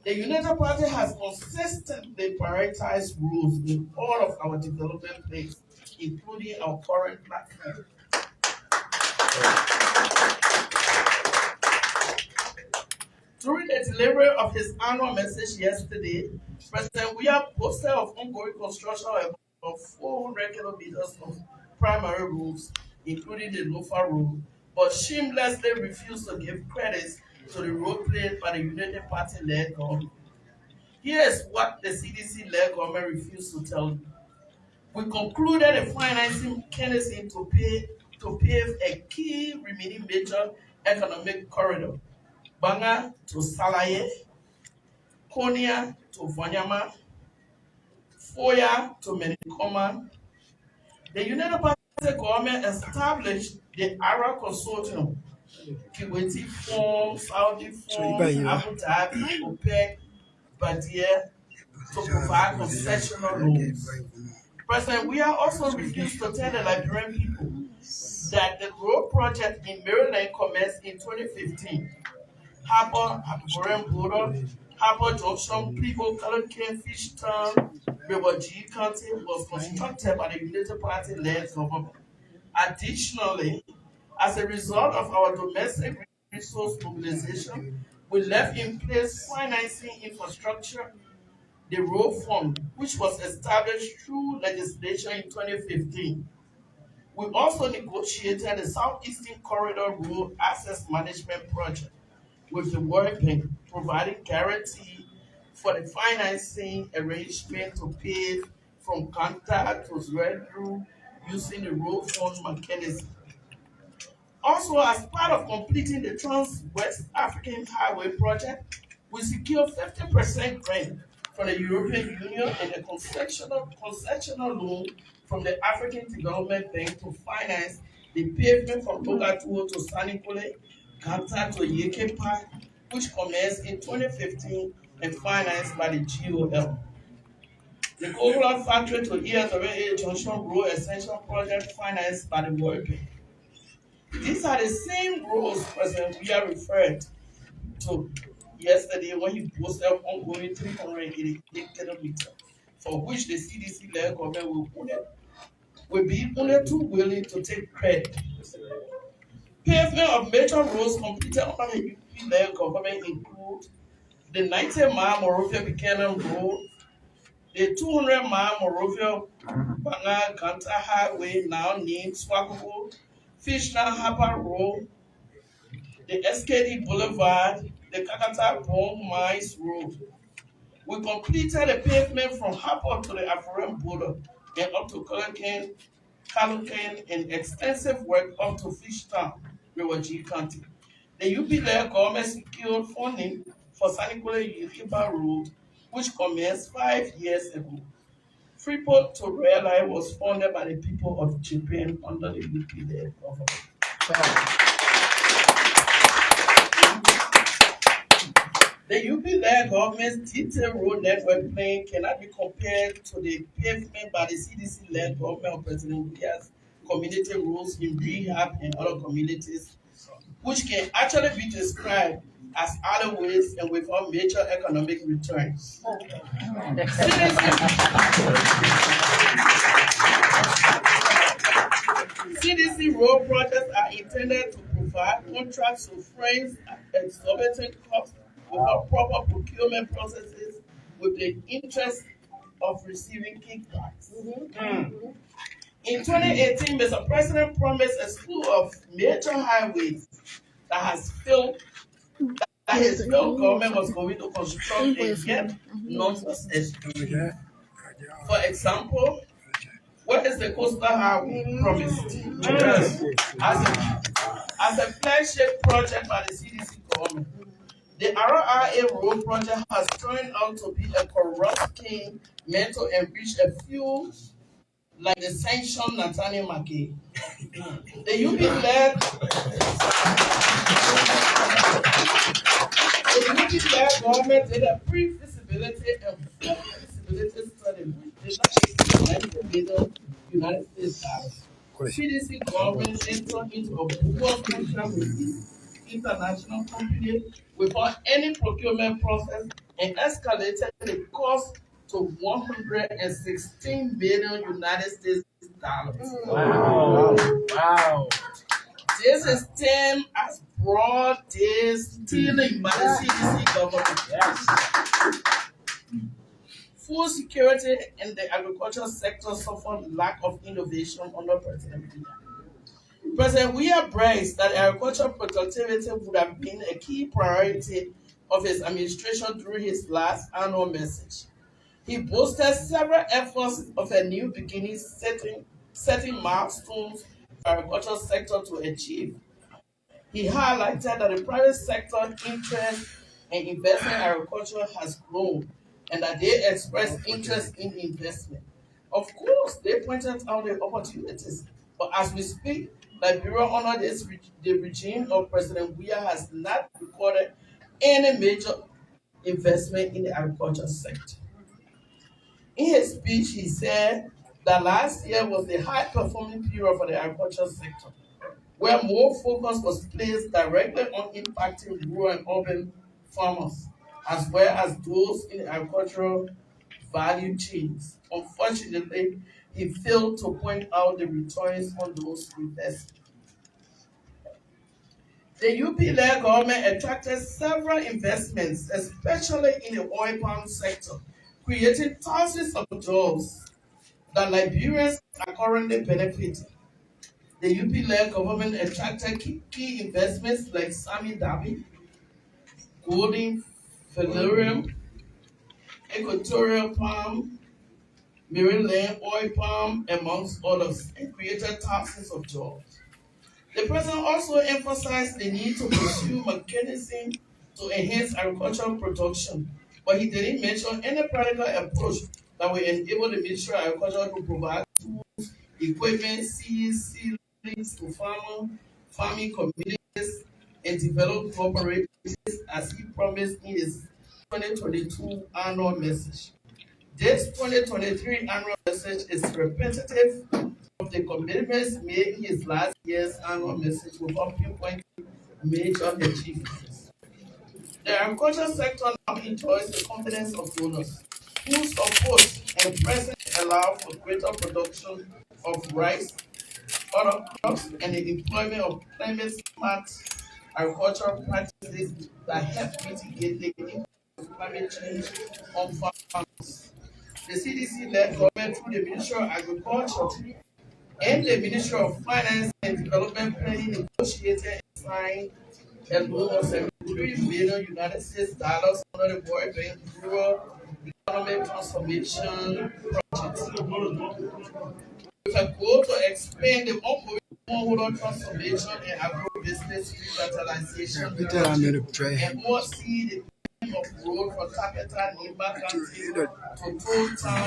The United Party has consistently prioritized roads in all of our development plans, including our current platform. During the delivery of his annual message yesterday, President Weah boasted of ongoing construction of 400 kilometers of primary roads, including the Lofa Road, but shamelessly refused to give credit to the road plan by the United Party-led government. Here's what the CDC-led government refused to tell you. We concluded a financing mechanism to pay to pave a key remaining major economic corridor, Banga to Salaye, Konya to Vanyama, Foya to Menikoma. The United Party government established the Arab Consortium, Kuwaiti Form, Saudi Form, Abu Dhabi, OPEC, Badia, to provide concessional loans. President, we are also refused to tell the Liberian people that the road project in Maryland commenced in 2015. Harbour at Warren Border, Harbour Junction, People, Colored Fish Town, River G County was constructed by the United Party-led government. Additionally, as a result of our domestic resource mobilization, we left in place financing infrastructure, the road fund, which was established through legislation in 2015. We also negotiated the Southeastern Corridor Road Access Management Project with the World Bank, providing guarantee for the financing arrangement to pave from contact to through using the road fund mechanism. Also, as part of completing the Trans-West African Highway project, we secured 50% grant from the European Union and a concessional loan from the African Development Bank to finance the pavement from Togatuo to Sanikole, Ganta to Yekepa, which commenced in 2015 and financed by the GOL. The Coconut Factory to ESWA Junction Road Extension Project financed by the World Bank. These are the same roads, President, we are referred to yesterday when he posted ongoing 388 kilometers, for which the CDC-led government will be only too willing to take credit. Pavement of major roads completed under the UP-led government include the 90-mile Monrovia-Buchanan Road, the 200-mile Monrovia-Banga-Ganta Highway, now named Swakoko, Fishtown Harbour Road, the SKD Boulevard, the Kakata Bong Mines Road. We completed the pavement from Harbour to the Afroren border and up to Kalukan, and extensive work up to Fishtown, River G County. The UP-led government secured funding for Sanikole Yukiba Road, which commenced 5 years ago. Freeport to Rail Line was funded by the people of Japan under the UP-led government. The UP-led government's detailed road network plan cannot be compared to the pavement by the CDC-led government of President WEAH'S community roads in rehab and other communities, which can actually be described as alleyways and without major economic returns. CDC road projects are intended to provide contracts to friends at exorbitant costs without proper procurement processes with the interest of receiving kickbacks. In 2018, Mr. President promised a slew of major highways that his failed government was going to construct and yet not executed. For example, what is the coastal highway promised? Yes. As a flagship project by the CDC government, the RRA road project has turned out to be a corrupt scheme meant to enrich a few like the sanctioned Nathaniel McKay. The UP-led government did a pre-feasibility and full feasibility study which did not exceed $90 million US. CDC government entered into a bogus contract with this international company without any procurement process and escalated the cost to $116 million US. Wow. This is termed as broad-day stealing by the CDC government. Yes. Food security in the agricultural sector suffered lack of innovation under President WEAH. President WEAH brags that agricultural productivity would have been a key priority of his administration during his last annual message. He boasted several efforts of a new beginning, setting milestones agricultural sector to achieve. He highlighted that the private sector interest in investment in agriculture has grown and that they express interest in investment. Of course, they pointed out the opportunities, but as we speak, Liberia under the regime of President Weah has not recorded any major investment in the agriculture sector. In his speech, he said that last year was the high performing period for the agriculture sector, where more focus was placed directly on impacting rural and urban farmers, as well as those in the agricultural value chains. Unfortunately, he failed to point out the returns on those investments. The UP-led government attracted several investments, especially in the oil palm sector, creating thousands of jobs that Liberians are currently benefiting. The UP-led government attracted key investments like Sami Dabi, Golden Valerium, Equatorial Palm, Maryland Oil Palm, amongst others, and created thousands of jobs. The president also emphasized the need to pursue mechanisms to enhance agricultural production, but he didn't mention any practical approach that will enable the Ministry of Agriculture to provide tools, equipment, seeds, seedlings to farming communities, and develop cooperatives as he promised in his 2022 annual message. This 2023 annual message is representative of the commitments made in his last year's annual message without pinpointing major achievements. The agriculture sector now enjoys the confidence of donors who support and presently allow for greater production of rice, other crops, and the employment of climate-smart agricultural practices that help mitigate the impact of climate change on farmers. The CDC-led government through the Ministry of Agriculture and the Ministry of Finance and Development Planning negotiated and signed a loan of $73 million United States dollars under the World Bank Rural Economic Transformation Project, with a goal to expand the ongoing smallholder transformation and agro-business revitalization project and oversee the planning of road for capital in Imba County to Toll Town.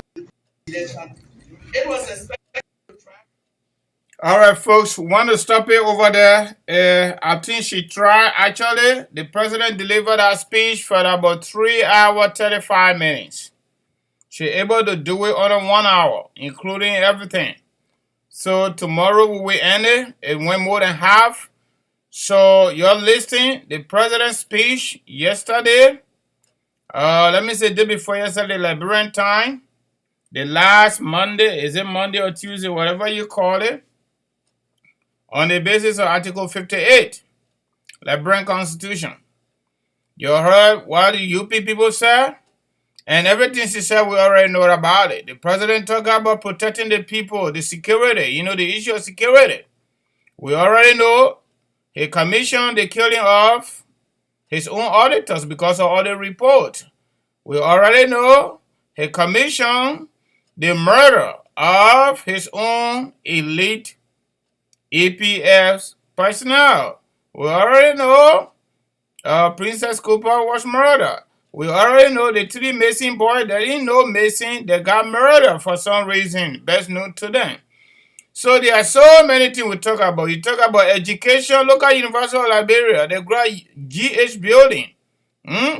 It was expected to track. All right, folks, want to stop it over there. I think she tried. Actually, the president delivered her speech for about 3 hours, 35 minutes. She able to do it under 1 hour, including everything. So tomorrow we will end it. It went more than half. So you're listening the president's speech yesterday. Let me say day before yesterday, Liberian time. The last Monday, is it Monday or Tuesday, whatever you call it, on the basis of Article 58, Liberian Constitution. You heard what the UP people said? And everything she said, we already know about it. The president talked about protecting the people, the security, the issue of security. We already know he commissioned the killing of his own auditors because of all the reports. We already know he commissioned the murder of his own elite EPS personnel. We already know Princess Cooper was murdered. We already know the 3 Mason boys, they didn't know Mason, they got murdered for some reason, best known to them. So there are so many things we talk about. You talk about education, look at University of Liberia, they got GH building.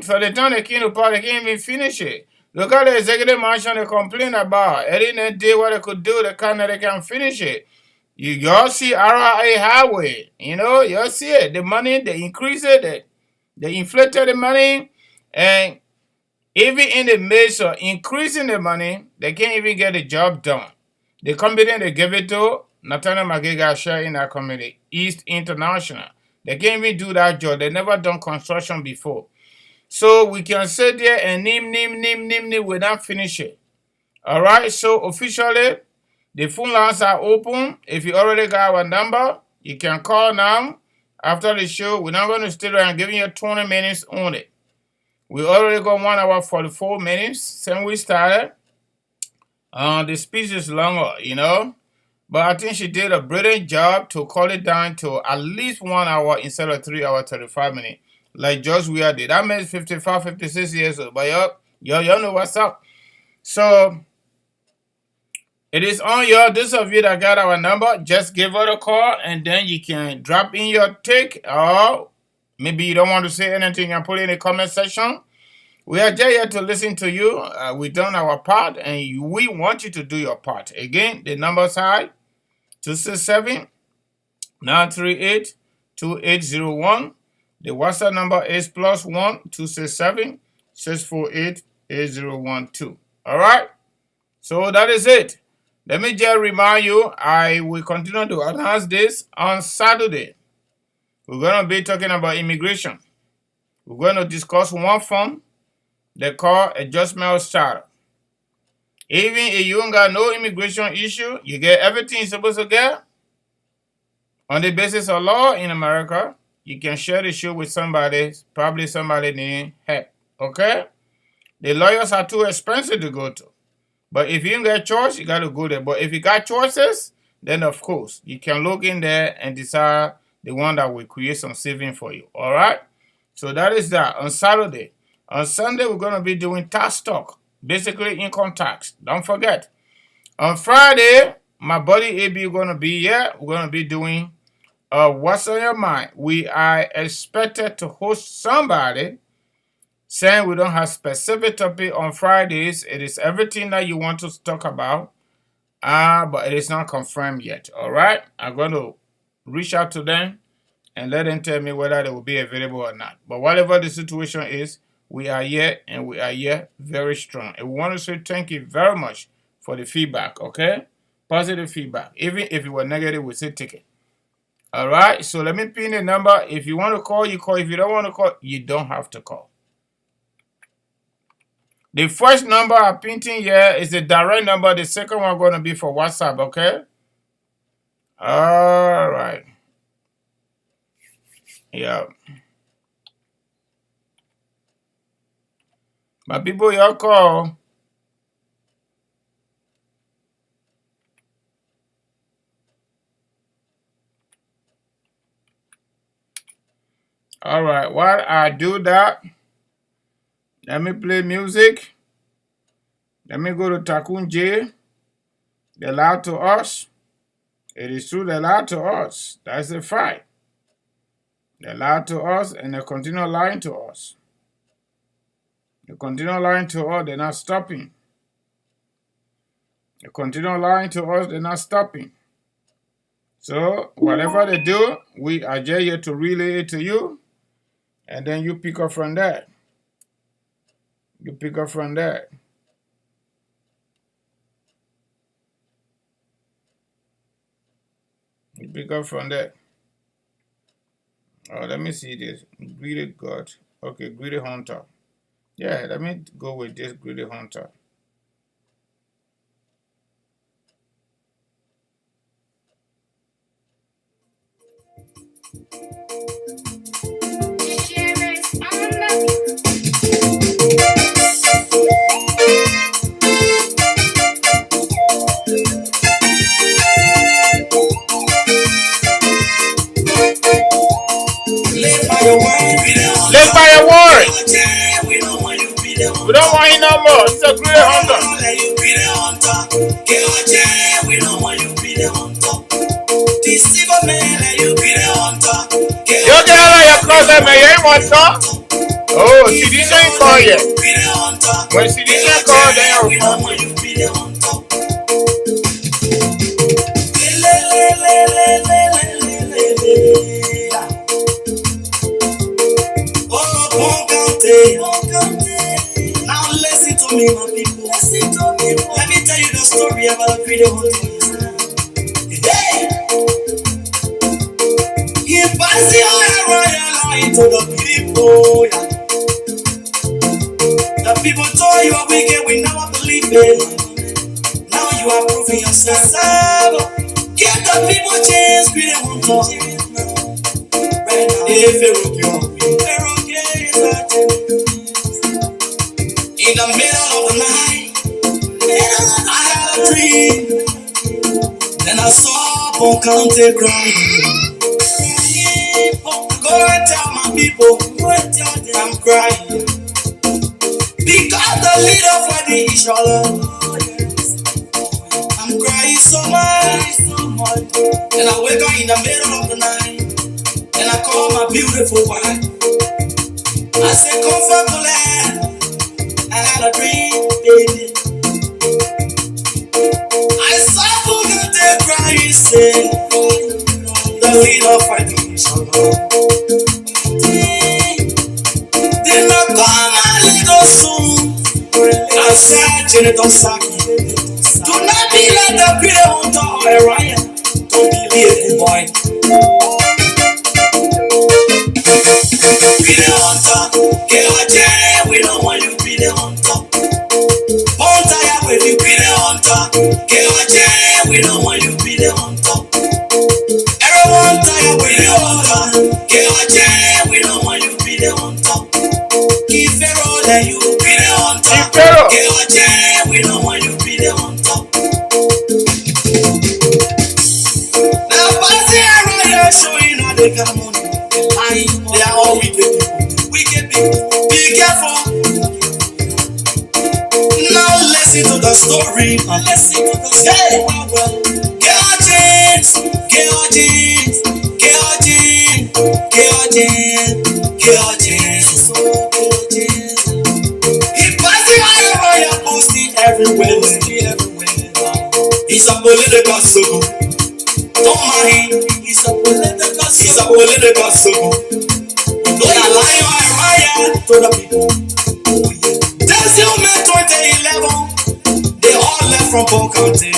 So the time they came to power, they can't even finish it. Look at the executive mansion they complain about. Early in the day, what they could do, they can't finish it. Y'all see RIA Highway, y'all see it. The money, they increase it, they inflated the money, and even in the midst of increasing the money, they can't even get the job done. The company they give it to, Nathaniel McGee share in that company, East International. They can't even do that job. They never done construction before. So we can sit there and name, we don't finish it. All right, so officially, the phone lines are open. If you already got our number, you can call now. After the show, we're not going to stay there and giving you 20 minutes on it. We already got 1 hour 44 minutes since we started. The speech is longer, But I think she did a brilliant job to cut it down to at least 1 hour instead of 3 hours, 35 minutes. Like George Weah did. That makes 55, 56 years old. But y'all know what's up. So it is on y'all. Those of you that got our number, just give her a call and then you can drop in your take. Or maybe you don't want to say anything and put it in the comment section. We are just here to listen to you. We've done our part and we want you to do your part. Again, the numbers are 267-938-2801. The WhatsApp number is +1 267-648-8012. All right? So that is it. Let me just remind you, I will continue to announce this on Saturday. We're going to be talking about immigration. We're going to discuss one form they call adjustment of status. Even if you ain't got no immigration issue, you get everything you're supposed to get on the basis of law in America. You can share the show with somebody, probably somebody need help. Okay? The lawyers are too expensive to go to. But if you ain't got choice, you got to go there. But if you got choices, then of course, you can look in there and decide the one that will create some saving for you. All right? So that is that on Saturday. On Sunday, we're going to be doing tax talk, basically income tax. Don't forget. On Friday, my buddy AB is going to be here. We're going to be doing What's on Your Mind. We are expected to host somebody saying we don't have specific topic on Fridays. It is everything that you want to talk about, but it is not confirmed yet. All right? I'm going to reach out to them and let them tell me whether they will be available or not. But whatever the situation is, we are here and we are here very strong. And we want to say thank you very much for the feedback, okay? Positive feedback. Even if it were negative, we say take it. All right? So let me pin the number. If you want to call, you call. If you don't want to call, you don't have to call. The first number I'm pinning here is the direct number. The second one going to be for WhatsApp, okay? All right. Yeah. My people, y'all call. All right. While I do that, let me play music. Let me go to Takun J. They lied to us. It is true they lied to us. That's a fact. They lied to us and they continue lying to us. They continue lying to us, they're not stopping. They continue lying to us, they're not stopping. So, whatever they do, we are just here to relay it to you, and then you pick up from there. You pick up from there. You pick up from there. Oh, let me see this. Greedy God. Okay, Greedy Hunter. Yeah, let me go with this Greedy Hunter. Live by your word. We don't want you no more. It's a Greedy Hunter. You get out of your closet, man. You ain't want to talk. Oh, Sidisha ain't call yet. When Sidisha call, then you'll come with. Now listen to me, my people. Listen to me. Let me tell you the story about a Greedy Hunter. Hey! He passed the oil to the people. The people told you are wicked, we never believe it. Now you are proving yourself. Give the people chance, Greedy Hunter. Right now, if you're in the middle of the night, I had a dream. Then I saw Pon County crying. Go and tell my people, I'm crying. Because the leader for the Ishala. I'm crying so much. And I wake up in the middle of the night. And I call my beautiful wife. I say, comfort the land. I had a dream, baby. I saw Bugatti crying, say, the leader for the Ishala. Did not come my little soon. I said, Jennifer Saki, do not be like the great hunter or a riot. Don't be a good boy. Be the hunter, get what we don't want you to be the hunter. Hunter, yeah, when you be the hunter, get what we don't want you to be the hunter. Everyone tired with the hunter, get what we don't want you to be the hunter. Keep Pharaoh, then you be the hunter. Get what we don't want you to be the hunter. Now, passing around here showing how they got money. They are all wicked people. Wicked people. Be careful. Now listen to the story. Listen to the story. Hey, get our jeans. Get our jeans. Get our jeans. Get our jeans. Get our jeans. He passing around here posting everywhere. He's a political circle. Don't mind. He's a political circle. Don't lie or riot to the people. Just you May 2011, they all left from Pon County.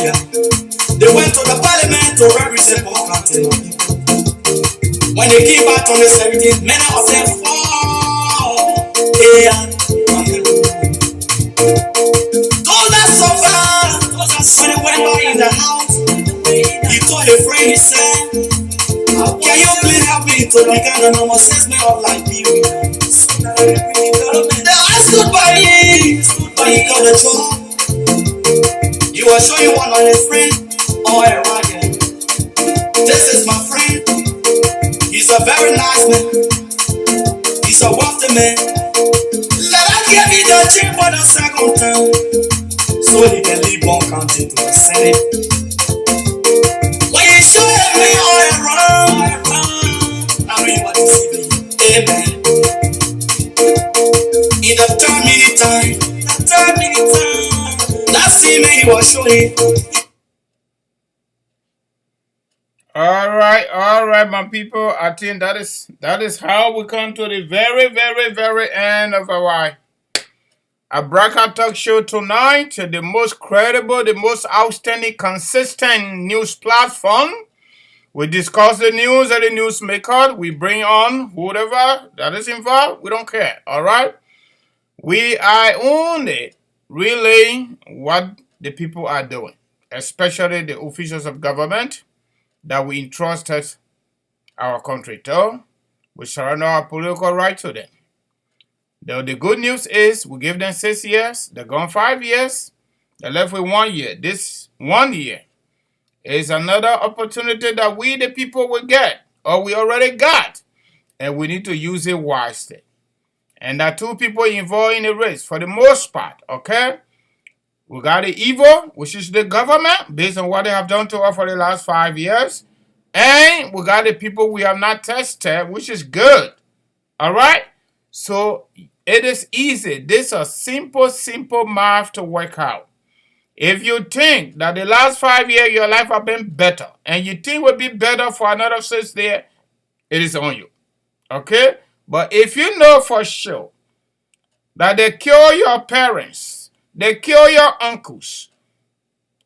They went to the parliament to represent Pon County. When they came back on the 17th, many of them fall. Those that survived, when they went back in the house, he told a friend, he said, can you please help me to become the normal assessment of life? I stood by him, but he got a job. You are showing one on a friend or a riot. This is my friend. He's a very nice man. He's a wealthy man. Let us give me the chip for the second time, so he can leave Pon County to the Senate. When you show me all around, I really want to see me. Amen. In the 3 minute time, that see me, he was showing. All right, my people. I think that is how we come to the very, very, very end of our Abraka Talk Show tonight. The most credible, the most outstanding, consistent news platform. We discuss the news and the newsmaker. We bring on whoever that is involved. We don't care. All right. We are only relaying what the people are doing, especially the officials of government that we entrusted our country to. We surrender our political right to them. The good news is we give them 6 years. They're gone 5 years. They're left with 1 year. This 1 year is another opportunity that we, the people, will get, or we already got, and we need to use it wisely. And there are 2 people involved in the race for the most part, okay? We got the evil, which is the government, based on what they have done to us for the last 5 years. And we got the people we have not tested, which is good. All right? So it is easy. This is a simple math to work out. If you think that the last 5 years your life have been better, and you think will be better for another 6 years, it is on you. Okay? But if you know for sure that they kill your parents, they kill your uncles,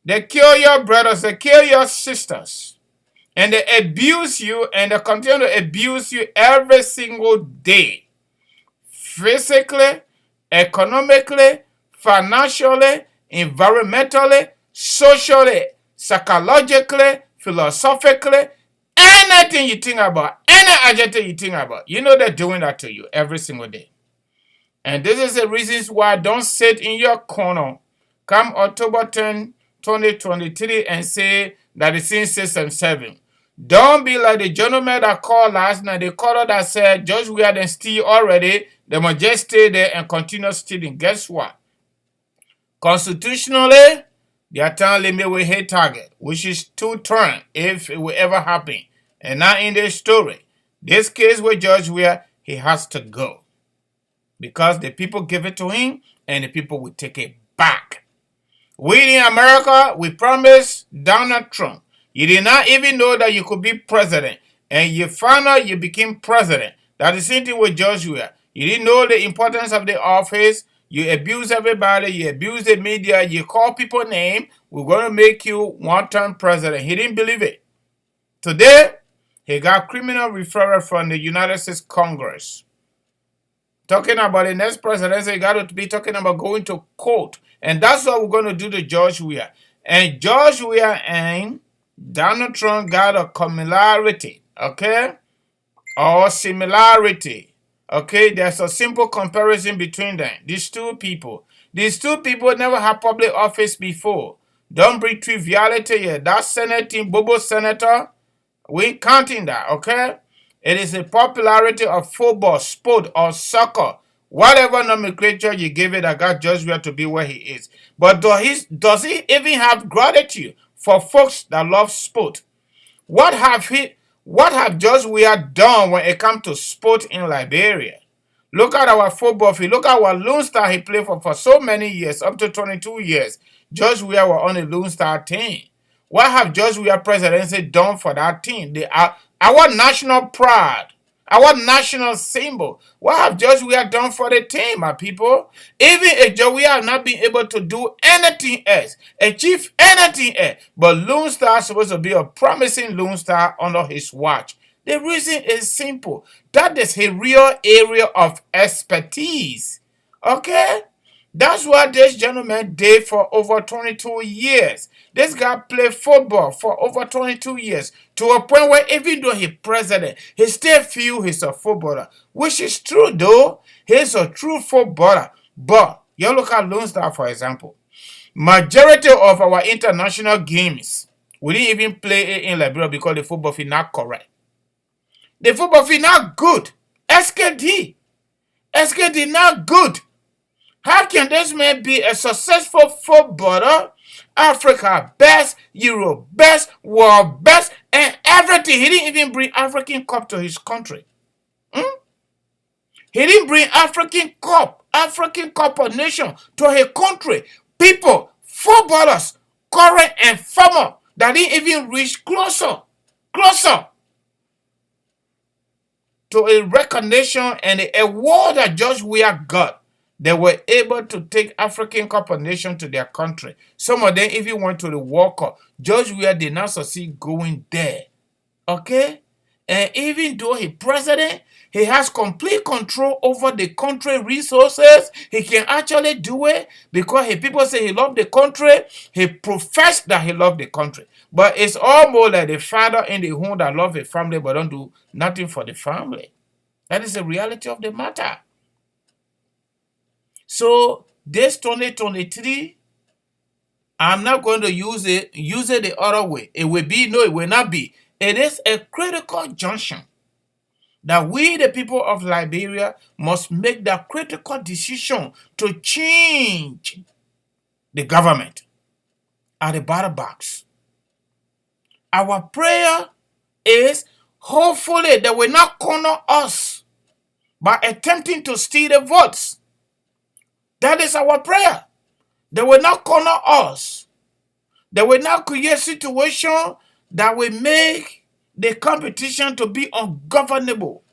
they kill your brothers, they kill your sisters, and they abuse you, and they continue to abuse you every single day, physically, economically, financially, environmentally, socially, psychologically, philosophically, anything you think about, any adjective you think about, you know they're doing that to you every single day. And this is the reasons why don't sit in your corner come October 10 2023 and say that it's in 6 and 7. Don't be like the gentleman that called last night. The caller that said George Weah done steal already. They must just stay there and continue stealing. Guess what? Constitutionally, their time limit will hit target, which is 2 terms if it will ever happen. And now in this story, this case with George Weah, he has to go. Because the people give it to him and the people will take it back. We in America, we promised Donald Trump. You did not even know that you could be president. And you found out you became president. That's the same thing with George Weah. You didn't know the importance of the office. You abuse everybody. You abuse the media. You call people names. We're going to make you one-term president. He didn't believe it. Today, he got criminal referral from the United States Congress. Talking about the next presidency, he got to be talking about going to court. And that's what we're going to do to George Weah. And George Weah and Donald Trump got a similarity, okay? Or similarity, okay? There's a simple comparison between them. These two people never had public office before. Don't bring triviality here. That Senate team, Bobo Senator, we ain't counting that, okay? It is the popularity of football, sport, or soccer. Whatever nomenclature you give it, I got George Weah to be where he is. But does he even have gratitude for folks that love sport? What have George Weah done when it comes to sport in Liberia? Look at our football field. Look at what Lone Star he played for so many years, up to 22 years. George Weah was on the Lone Star team. What have George Weah presidency done for that team? They are our national pride, our national symbol. What have George Weah done for the team, my people? Even if George Weah has not been able to do anything else, achieve anything else, but Lone Star is supposed to be a promising Lone Star under his watch. The reason is simple. That is his real area of expertise. Okay? That's what this gentleman did for over 22 years. This guy played football for over 22 years to a point where even though he's president, he still feels he's a footballer, which is true though. He's a true footballer. But you look at Lone Star, for example. Majority of our international games, we didn't even play it in Liberia because the football field not correct. The football field not good. SKD not good. How can this man be a successful footballer? Africa best, Europe best, world best, and everything. He didn't even bring African Cup to his country. He didn't bring African Cup of Nation to his country. People, footballers, current and former, that didn't even reach closer to a recognition and a award that George Weah got. They were able to take African Cup of Nations to their country. Some of them even went to the World Cup. George Weah did not succeed going there. Okay? And even though he's president, he has complete control over the country resources. He can actually do it because people say he loves the country. He professed that he loves the country. But it's almost like the father in the home that loves his family but don't do nothing for the family. That is the reality of the matter. So this 2023, I'm not going to use it the other way. It will be, no, it will not be. It is a critical junction that we, the people of Liberia, must make that critical decision to change the government at the ballot box. Our prayer is hopefully they will not corner us by attempting to steal the votes. That is our prayer. They will not corner us. They will not create a situation that will make the competition to be ungovernable.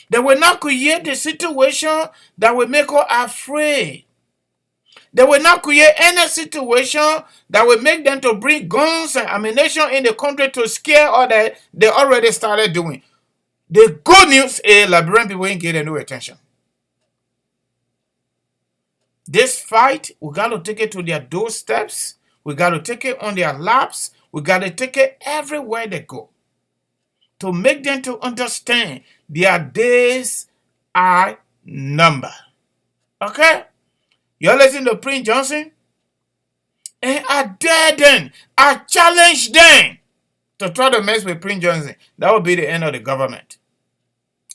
They will not create a situation that will make us afraid. They will not create any situation that will make them to bring guns and ammunition in the country to scare or that they already started doing. The good news is Liberian people ain't getting no attention. This fight, we got to take it to their doorsteps. We got to take it on their laps. We got to take it everywhere they go. To make them to understand their days are numbered. Okay? You're listening to Prince Johnson? And I I dare them, I challenge them to try to mess with Prince Johnson, that will be the end of the government.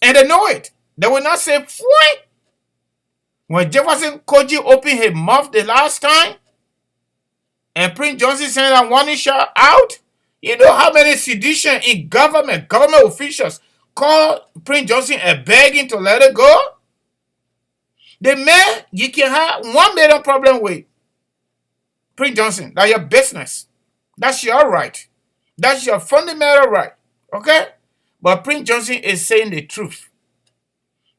And they know it. They will not say, "Why?" When Jefferson Koji opened his mouth the last time, and Prince Johnson sent a warning shot out, you know how many sedition in government officials called Prince Johnson and begging to let it go? The man, you can have 1 million problem with Prince Johnson. That's your business. That's your right. That's your fundamental right. Okay? But Prince Johnson is saying the truth.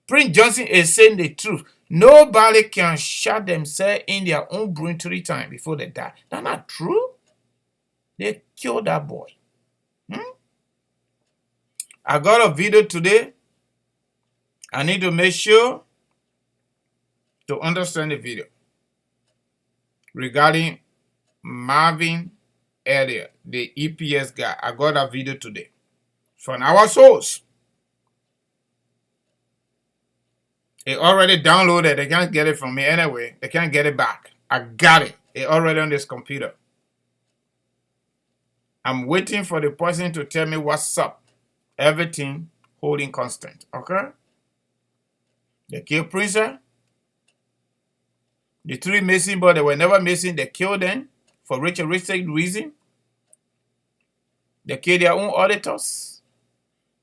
Prince Johnson is saying the truth. Nobody can shot themselves in their own brain 3 times before they die. That's not true. They killed that boy. I got a video today. I need to make sure to understand the video regarding Marvin Elliott, the EPS guy. I got a video today from our source. It already downloaded. They can't get it from me anyway. They can't get it back. I got it. It already on this computer. I'm waiting for the person to tell me what's up. Everything holding constant. Okay? They killed Prince. The 3 missing, but they were never missing. They killed them for ritualistic reason. They killed their own auditors.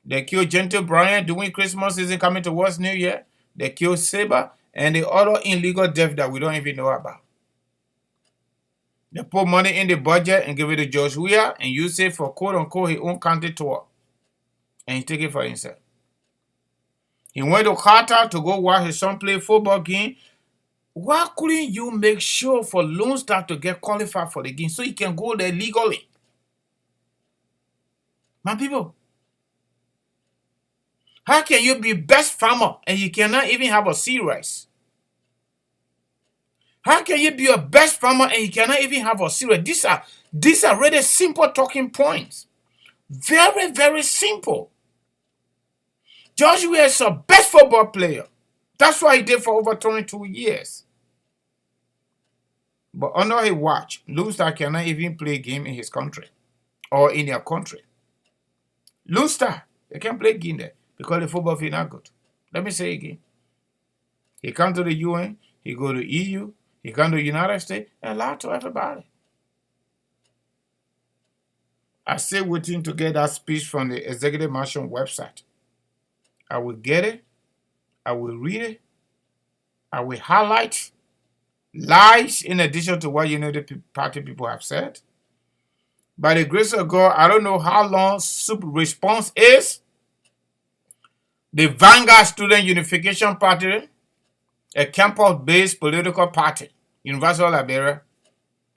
They killed Gentle Brian during Christmas season coming towards New Year. They killed Saber and the other illegal death that we don't even know about. They put money in the budget and give it to George Weah and use it for quote-unquote his own country tour. And he take it for himself. He went to Qatar to go watch his son play football game. Why couldn't you make sure for Lone Star to get qualified for the game so he can go there legally? My people, how can you be best farmer and you cannot even have a seed rice? How can you be a best farmer and you cannot even have a seed rice? These are really simple talking points. Very, very simple. George Weah is a best football player. That's what he did for over 22 years. But under his watch, Lone Star cannot even play a game in his country or in their country. Lone Star, they can't play a game there because the football field not good. Let me say again. He come to the UN, he go to EU, he come to the United States and lie to everybody. I still waiting to get that speech from the Executive Mansion website. I will get it. I will read it. I will highlight lies in addition to what United Party people have said. By the grace of God, I don't know how long SUP response is. The Vanguard Student Unification Party, a campus-based political party, University of Liberia,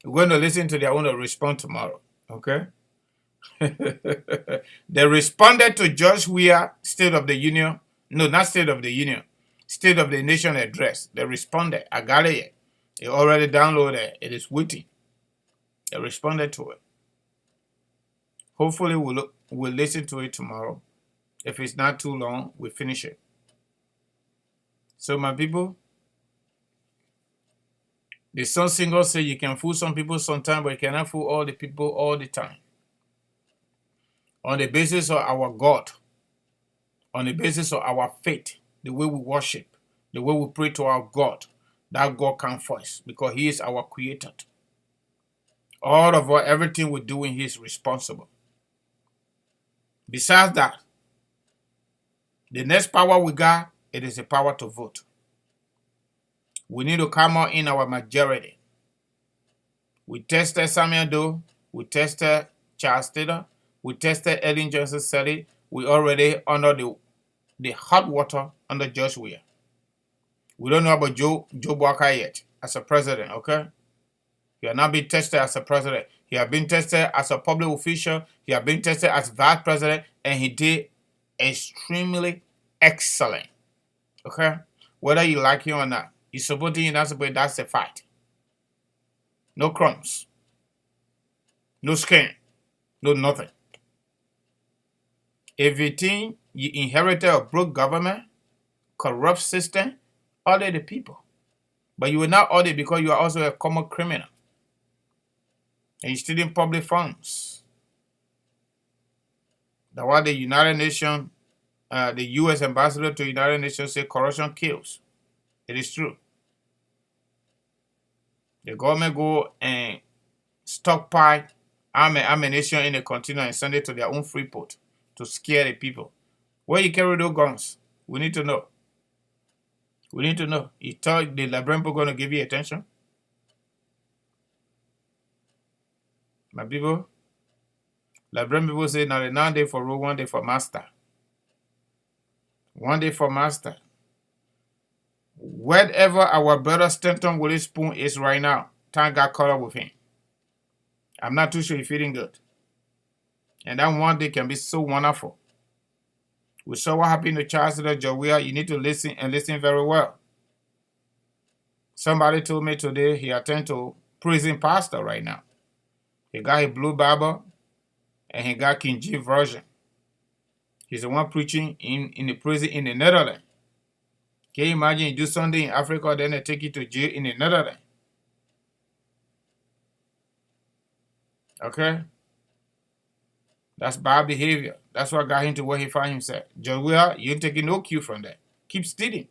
we're going to listen to their own response tomorrow. Okay? They responded to George Weah State of the Union. No, not State of the Union. State of the Nation address. They responded. I got it yet. It already downloaded. It is waiting. They responded to it. Hopefully we'll listen to it tomorrow. If it's not too long, we'll finish it. So my people, the song singer say you can fool some people sometimes, but you cannot fool all the people all the time. On the basis of our God, on the basis of our faith, the way we worship, the way we pray to our God, that God comes first because He is our creator. All of everything we're doing, He is responsible. Besides that, the next power we got, it is the power to vote. We need to come out in our majority. We tested Samuel Doe, we tested Charles Taylor, we tested Ellen Johnson Sirleaf. We already under the hot water under George Weah. We don't know about Joe Walker yet as a president, okay? He has not been tested as a president. He has been tested as a public official. He has been tested as vice president, and he did extremely excellent, okay? Whether you like him or not, you support him, not support him, that's a fact. No crumbs, no skin, no nothing. If you think you inherited a broke government, corrupt system, audit the people. But you will not audit because you are also a common criminal. And he's stealing public funds. That's why the United Nations, the U.S. ambassador to the United Nations say corruption kills. It is true. The government go and stockpile ammunition in the container and send it to their own free port to scare the people. Where you carry those guns? We need to know. We need to know. You thought the Liberian people going to give you attention? My people, Liberian people say, now the 9 day for rule, 1 day for master. 1 day for master. Wherever our brother Stanton Witherspoon is right now, time got caught up with him. I'm not too sure he's feeling good. And that 1 day can be so wonderful. We saw what happened to Charles Jawea. You need to listen and listen very well. Somebody told me today he attend to prison pastor right now. He got a blue Bible and he got King James Version. He's the one preaching in the prison in the Netherlands. Can you imagine you do something in Africa, then they take you to jail in the Netherlands? Okay? That's bad behavior. That's what got him to where he found himself. Jawea, you ain't taking no cue from that. Keep stealing.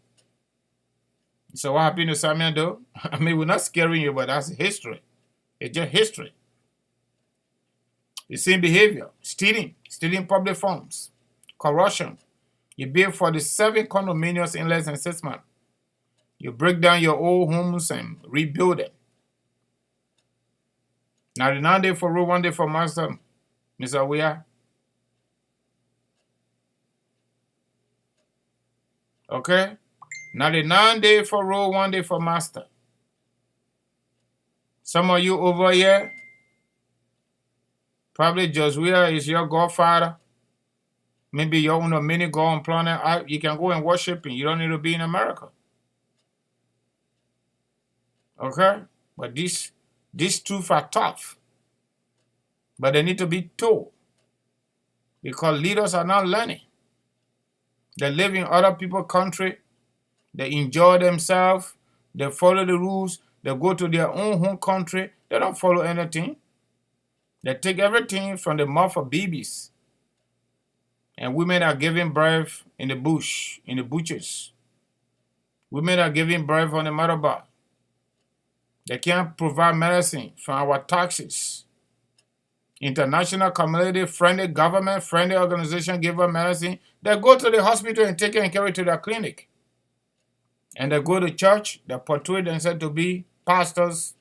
So what happened to Samuel though? I mean, we're not scaring you, but that's history. It's just history. The same behavior. Stealing public funds. Corruption. You build 47 condominiums in less than 6 months. You break down your old homes and rebuild them. Now the 9 day for rule, 1 day for master, Mr. Weah. Okay? Now the 9 day for rule, 1 day for master. Some of you over here, probably Joshua is your godfather. Maybe you own a mini God on planet Earth. You can go and worship him. You don't need to be in America. Okay? But these truths are tough. But they need to be told. Because leaders are not learning. They live in other people's country. They enjoy themselves. They follow the rules. They go to their own home country. They don't follow anything. They take everything from the mouth of babies. And women are giving birth in the bush, in the butchers. Women are giving birth on the mother bar. They can't provide medicine from our taxes. International community friendly, government friendly organization give them medicine. They go to the hospital and take it and carry it to their clinic. And they go to church, they portray themselves to be pastors,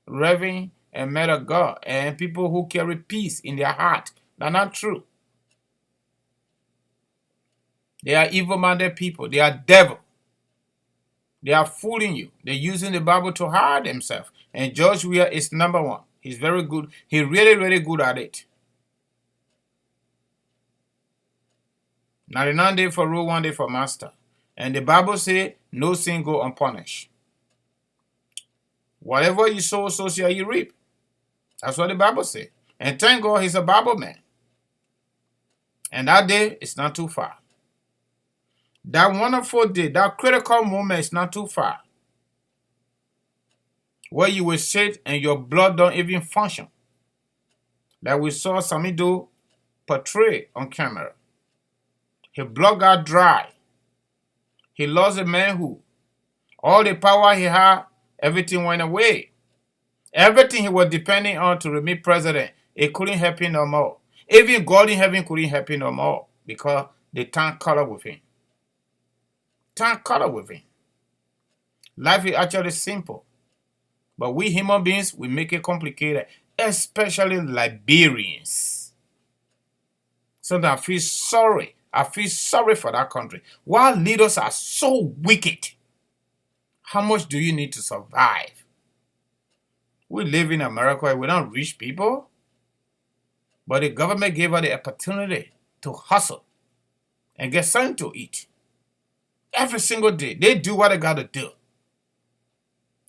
reverend, and men of God, and people who carry peace in their heart. That's not true. They are evil-minded people. They are devil. They are fooling you. They're using the Bible to hide themselves. And George Weah is number one. He's very good. He's really, really good at it. 99 days for rule, 1 day for master. And the Bible says, no sin go unpunished. Whatever you sow, so shall you reap. That's what the Bible says. And thank God he's a Bible man. And that day is not too far. That wonderful day, that critical moment is not too far. Where you will sit and your blood don't even function. Like we saw Samido portray on camera. His blood got dry. He lost a manhood. All the power he had, everything went away. Everything he was depending on to remain president, it couldn't help him no more. Even God in heaven couldn't help him no more because the time caught up with him. Time caught up with him. Life is actually simple. But we human beings, we make it complicated, especially Liberians. Sometimes I feel sorry. I feel sorry for that country. Why leaders are so wicked? How much do you need to survive? We live in America, we're not rich people. But the government gave us the opportunity to hustle and get something to eat. Every single day, they do what they got to do.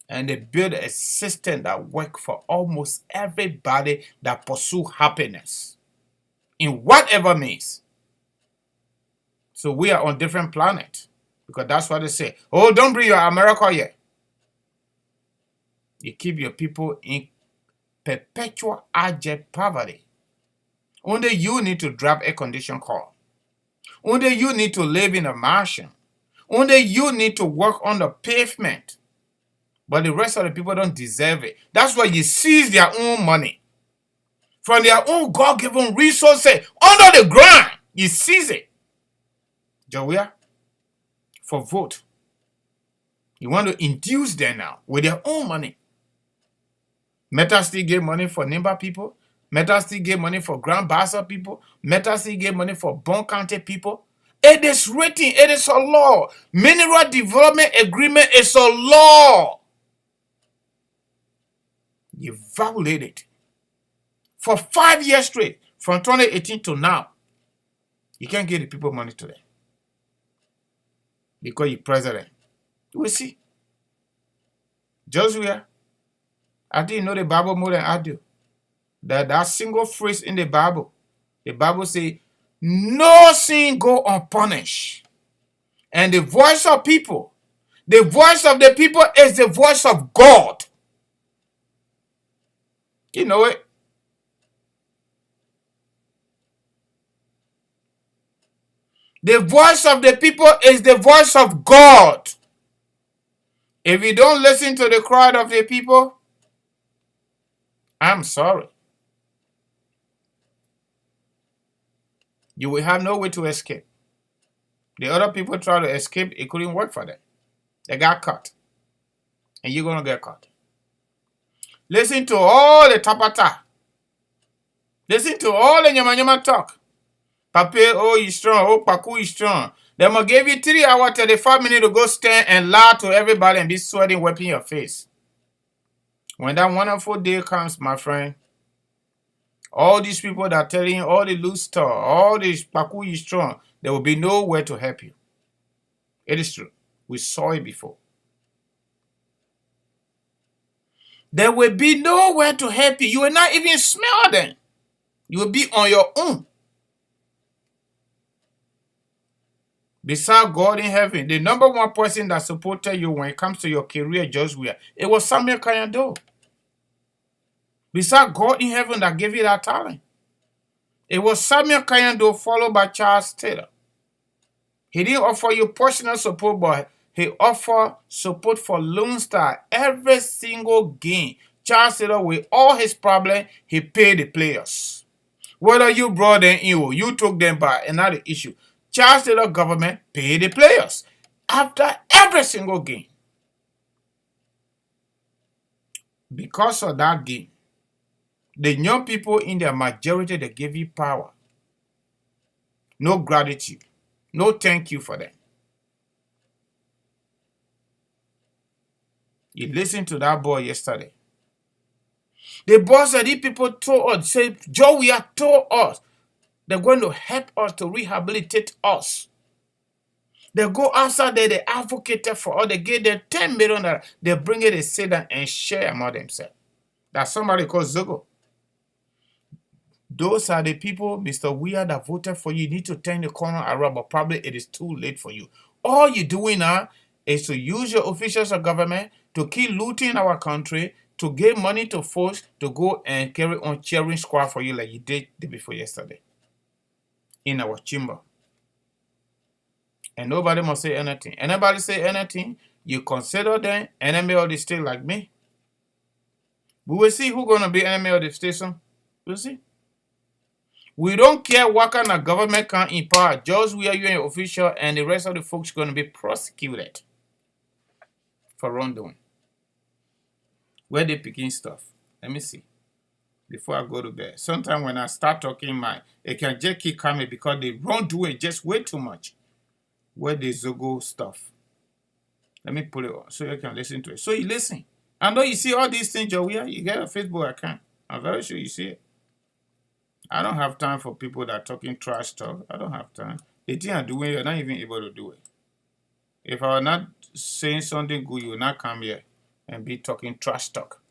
And they build a system that works for almost everybody that pursue happiness in whatever means. So we are on different planet because that's what they say. Oh, don't bring your America here. You keep your people in perpetual abject poverty. Only you need to drive a conditioned car. Only you need to live in a mansion. Only you need to work on the pavement. But the rest of the people don't deserve it. That's why you seize their own money. From their own God-given resources under the ground. You seize it. Joia, for vote. You want to induce them now with their own money. Meta still give money for Nimba people. Meta still give money for Grand Bassa people. Meta still give money for Bon County people. It is written. It is a law. Mineral Development Agreement is a law. You violate it. For 5 years straight, from 2018 to now, you can't give the people money today. Because you're president. You will see. Joshua, I didn't know the Bible more than I do. That single phrase in the Bible says, no sin go unpunished. And the voice of people, the voice of the people is the voice of God. You know it. The voice of the people is the voice of God. If you don't listen to the cry of the people, I'm sorry. You will have no way to escape. The other people try to escape, it couldn't work for them. They got caught. And you're going to get caught. Listen to all the tapata. Listen to all the nyama talk. Pape, oh, he's strong. Oh, Paku is strong. They will give you 3 hours, 35 minutes to go stand and lie to everybody and be sweating, wiping your face. When that wonderful day comes, my friend, all these people that are telling you all the loose stuff, all this Paku is strong, there will be nowhere to help you. It is true. We saw it before. There will be nowhere to help you. You will not even smell them. You will be on your own. Beside God in heaven, the number one person that supported you when it comes to your career, Joshua, it was Samuel Kayando. Beside God in heaven that gave you that talent, it was Samuel Kayando followed by Charles Taylor. He didn't offer you personal support, but he offered support for Lone Star every single game. Charles Taylor, with all his problems, he paid the players. Whether you brought them in or you took them by, another issue. Charles Taylor government paid the players after every single game. Because of that game, the young people in their majority, they gave you power. No gratitude. No thank you for them. You listened to that boy yesterday. The boy said, these people told us, said, Joe, we have told us they're going to help us to rehabilitate us. They go outside there, they advocated for us, they gave them $10 million. They bring it, they sit down and share among themselves. That's somebody called Zogo. Those are the people, Mr. Weah, that voted for you. You need to turn the corner around, but probably it is too late for you. All you're doing now is to use your officials of government to keep looting our country, to give money to folks to go and carry on cheering squad for you like you did the day before yesterday in our chamber. And nobody must say anything. Anybody say anything, you consider them enemy of the state like me. We will see who's going to be enemy of the station. We'll see. We don't care what kind of government can in power. Just we are you an official and the rest of the folks going to be prosecuted for wrongdoing. Where they picking stuff? Let me see. Before I go to bed. Sometimes when I start talking, it can just keep coming because the wrongdoing just way too much. Where the Zogo stuff. Let me pull it on so you can listen to it. So you listen. I know you see all these things, Joey. You get a Facebook account. I'm very sure you see it. I don't have time for people that are talking trash talk. I don't have time. The thing I'm doing, you're not even able to do it. If I were not saying something good, you will not come here and be talking trash talk.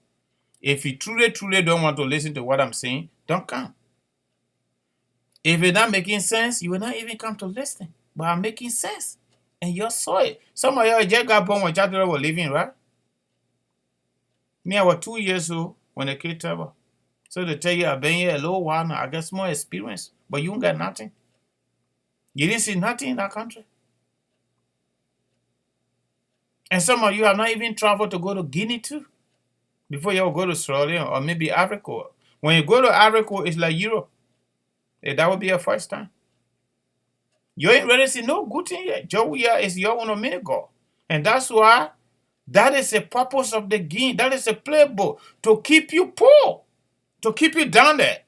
If you truly don't want to listen to what I'm saying, don't come. If it's not making sense, you will not even come to listen. But I'm making sense. And you saw it. Some of y'all just got born when children were living, right? Me, I was 2 years old when the kid traveled. So they tell you, I've been here a little while now, I got more experience, but you don't got nothing. You didn't see nothing in that country. And some of you have not even traveled to go to Guinea too, before you go to Australia or maybe Africa. When you go to Africa, it's like Europe. That would be your first time. You ain't really see no good thing yet. Joey is your own minute goal. And that's why that is the purpose of the game. That is the playbook, to keep you poor, to keep you down there.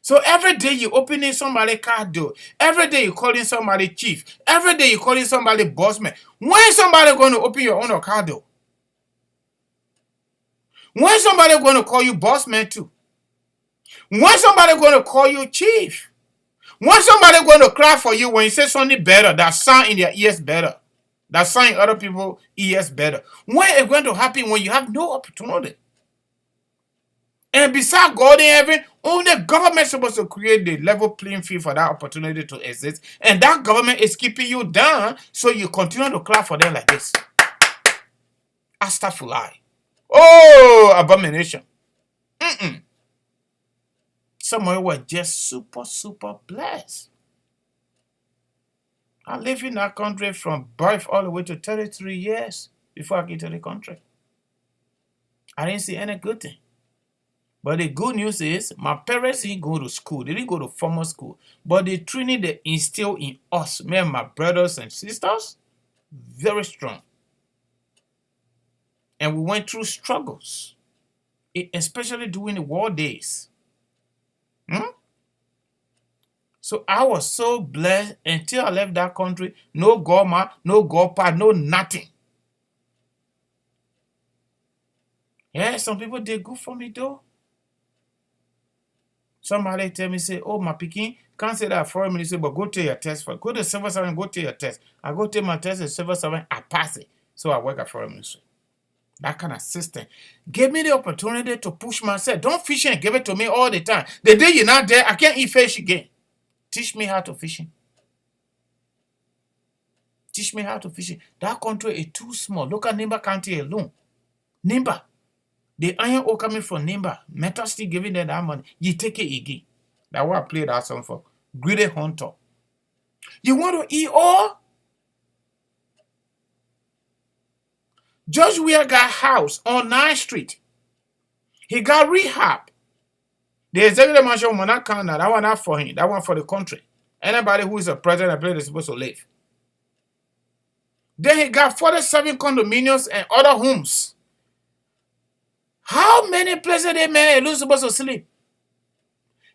So every day you opening somebody car door, every day you calling somebody chief, every day you calling somebody boss man. When somebody going to open your own car door? When somebody going to call you boss man too? When somebody going to call you chief? When somebody going to cry for you when you say something better, that sound in their ears better, that sound in other people's ears better? When it's going to happen when you have no opportunity? And besides God in heaven, only government is supposed to create the level playing field for that opportunity to exist. And that government is keeping you down, so you continue to clap for them like this. Astagfirullah. Oh, abomination. Some of you were just super blessed. I lived in that country from birth all the way to 33 years before I came to the country. I didn't see any good thing. But the good news is, my parents didn't go to school. They didn't go to formal school. But the training they instilled in us, me and my brothers and sisters, very strong. And we went through struggles, especially during the war days. So I was so blessed until I left that country. No government, no godpa, no nothing. Yeah, some people did good for me though. Somebody tell me, say, oh, my pikin, can't say that for a minute, but go take your test first. Go to civil servant, go take your test. I go take my test as civil servant, I pass it. So I work at foreign ministry. That kind of system gave me the opportunity to push myself. Don't fish and give it to me all the time. The day you're not there, I can't eat fish again. Teach me how to fish. Teach me how to fish. That country is too small. Look at Nimba County alone. Nimba. The iron ore coming from Nimba, Metal still giving them that money. You take it again. That's what I played that song for. Greedy Hunter. You want to eat all? George Weah got house on 9th Street. He got rehab. The executive marshal will not count that. That one not for him. That one for the country. Anybody who is a president and player is supposed to live. Then he got 47 condominiums and other homes. How many places they man is supposed to sleep?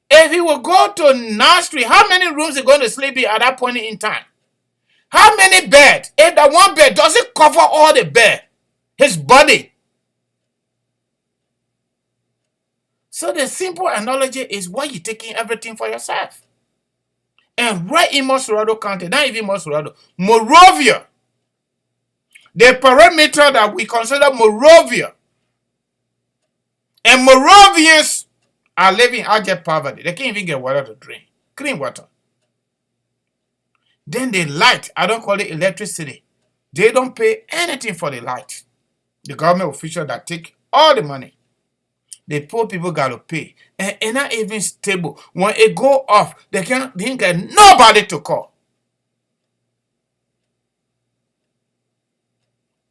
If he will go to 9th Street, how many rooms he going to sleep in at that point in time? How many beds? If that one bed, does it cover all the bed? His body. So the simple analogy is why you taking everything for yourself. And right in Mosurado County, not even Mosurado, Morovia, the perimeter that we consider Morovia, and Moravians are living abject poverty. They can't even get water to drink. Clean water. Then the light, I don't call it electricity. They don't pay anything for the light. The government officials that take all the money. The poor people got to pay. And it's not even stable. When it go off, they can't get nobody to call.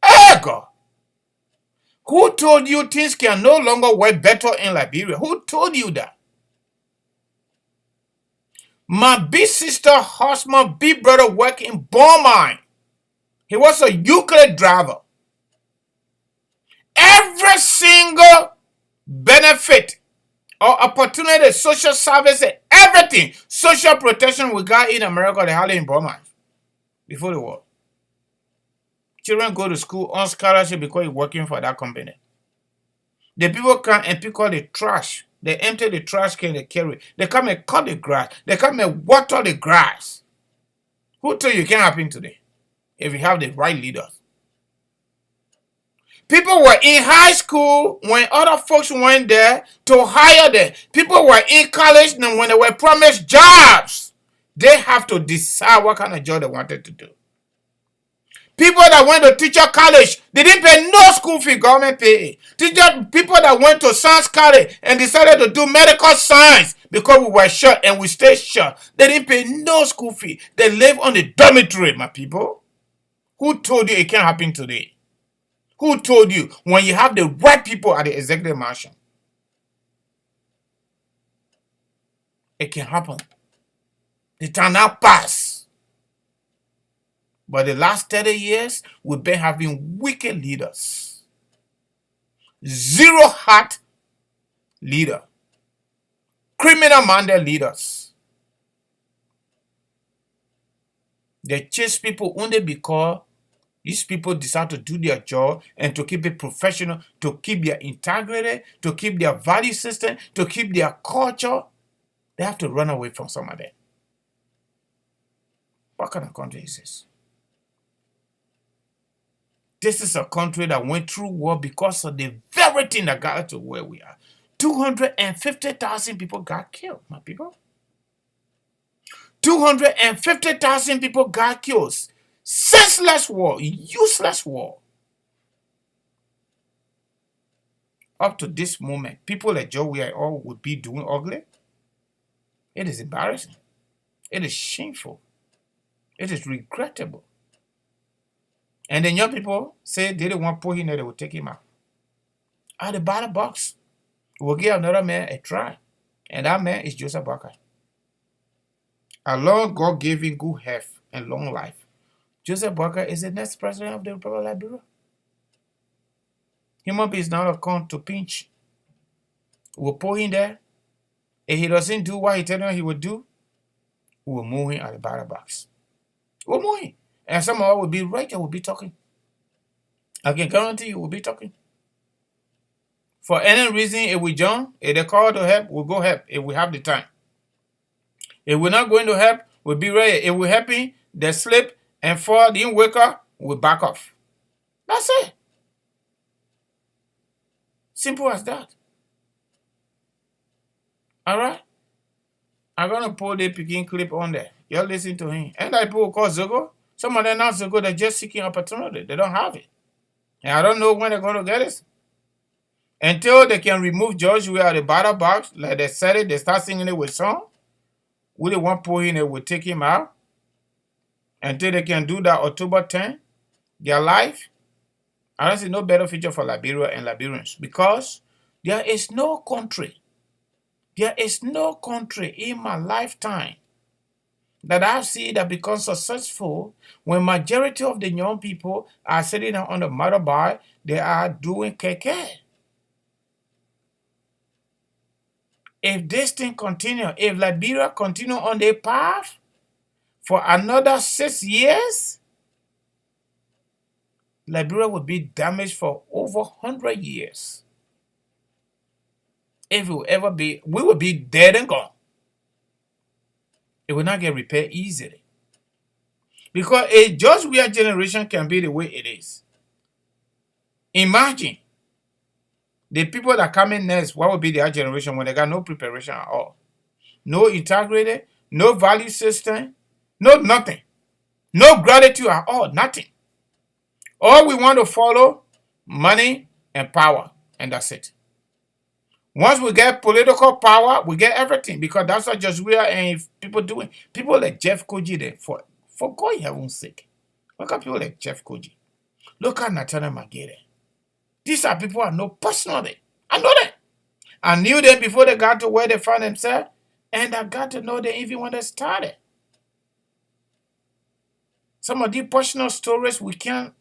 Hey God. Who told you things can no longer work better in Liberia? Who told you that? My big sister, husband, big brother work in ball mine. He was a Euclid driver. Every single benefit or opportunity, social service, everything, social protection we got in America, they had it in ball mine before the war. Children go to school on scholarship because you're working for that company. The people come and pick up the trash. They empty the trash can they carry. They come and cut the grass. They come and water the grass. Who told you it can't happen today? If you have the right leaders. People were in high school when other folks went there to hire them. People were in college and when they were promised jobs, they have to decide what kind of job they wanted to do. People that went to teacher college, they didn't pay no school fee, government pay. People that went to science college and decided to do medical science because we were short and we stayed short, they didn't pay no school fee. They live on the dormitory, my people. Who told you it can't happen today? Who told you when you have the right people at the executive mansion, it can happen? The time now pass. But the last 30 years, we've been having wicked leaders. Zero heart leader. Criminal-minded leaders. They chase people only because these people decide to do their job and to keep it professional, to keep their integrity, to keep their value system, to keep their culture. They have to run away from some of them. What kind of country is this? This is a country that went through war because of the very thing that got us to where we are. 250,000 people got killed, my people. 250,000 people got killed. Senseless war, useless war. Up to this moment, people like Joe, we are all would be doing ugly. It is embarrassing. It is shameful. It is regrettable. And then young people say they didn't want to put him there, they will take him out. At the ballot box, we'll give another man a try. And that man is Joseph Boakai. Along God gave him good health and long life. Joseph Boakai is the next president of the Republic of Liberia. Human beings now have come to pinch. We'll put him there. If he doesn't do what he tells him he will do, we'll move him at the ballot box. We'll move him. And some of us will be right there, we'll be talking. I can guarantee you we'll be talking. For any reason, if we join, if they call to help, we'll go help if we have the time. If we're not going to help, we'll be ready. If we're helping, they slip and fall, didn't wake up, we'll back off. That's it. Simple as that. All right? I'm going to pull the picking clip on there. Y'all listen to him. And I people call Zogo. Some of them not Zogo, they're just seeking opportunity. They don't have it. And I don't know when they're going to get it. Until they can remove George Weah at the ballot box, like they said it, they start singing it with song. We don't want to put him, they will take him out. Until they can do that October 10th, their life, I don't see no better future for Liberia and Liberians. Because there is no country in my lifetime that I've seen that becomes successful when majority of the young people are sitting on the motorbike, they are doing keke. If this thing continue, if Liberia continue on their path for another 6 years, Liberia will be damaged for over 100 years. If it will ever be, we will be dead and gone. It will not get repaired easily. Because a George Weah generation can be the way it is. Imagine the people that come in next, what will be their generation when they got no preparation at all? No integrity, no value system, no nothing. No gratitude at all, nothing. All we want to follow, money and power, and that's it. Once we get political power, we get everything, because that's what George Weah and people doing. People like Jeff Koji there, for God in heaven's sake. Look at people like Jeff Koji. Look at Nathaniel Magere. These are people I know personally. I know them. I knew them before they got to where they found themselves, and I got to know them even when they started. Some of these personal stories, we can't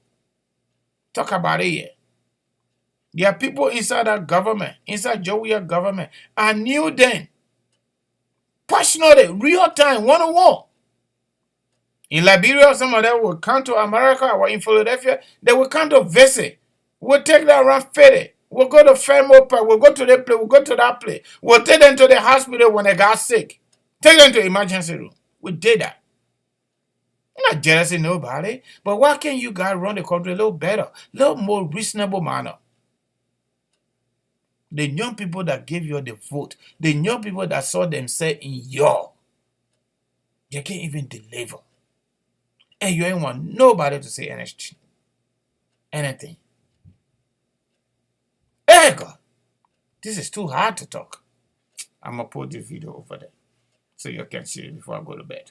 talk about it yet. There are people inside that government, inside Joe Weah government. I knew them personally, real time, one-on-one. In Liberia, some of them will come to America, or in Philadelphia, they will come to visit. We'll take them around Fede. We'll go to Fairmont Park. We'll go to that place. We'll go to that place. We'll take them to the hospital when they got sick. Take them to the emergency room. We did that. I'm not jealous of nobody, but why can't you guys run the country a little better, a little more reasonable manner? The young people that gave you the vote, the young people that saw themselves in you, they can't even deliver. And you ain't want nobody to say anything. Hey God, this is too hard to talk. I'm gonna put this video over there so you can see it before I go to bed.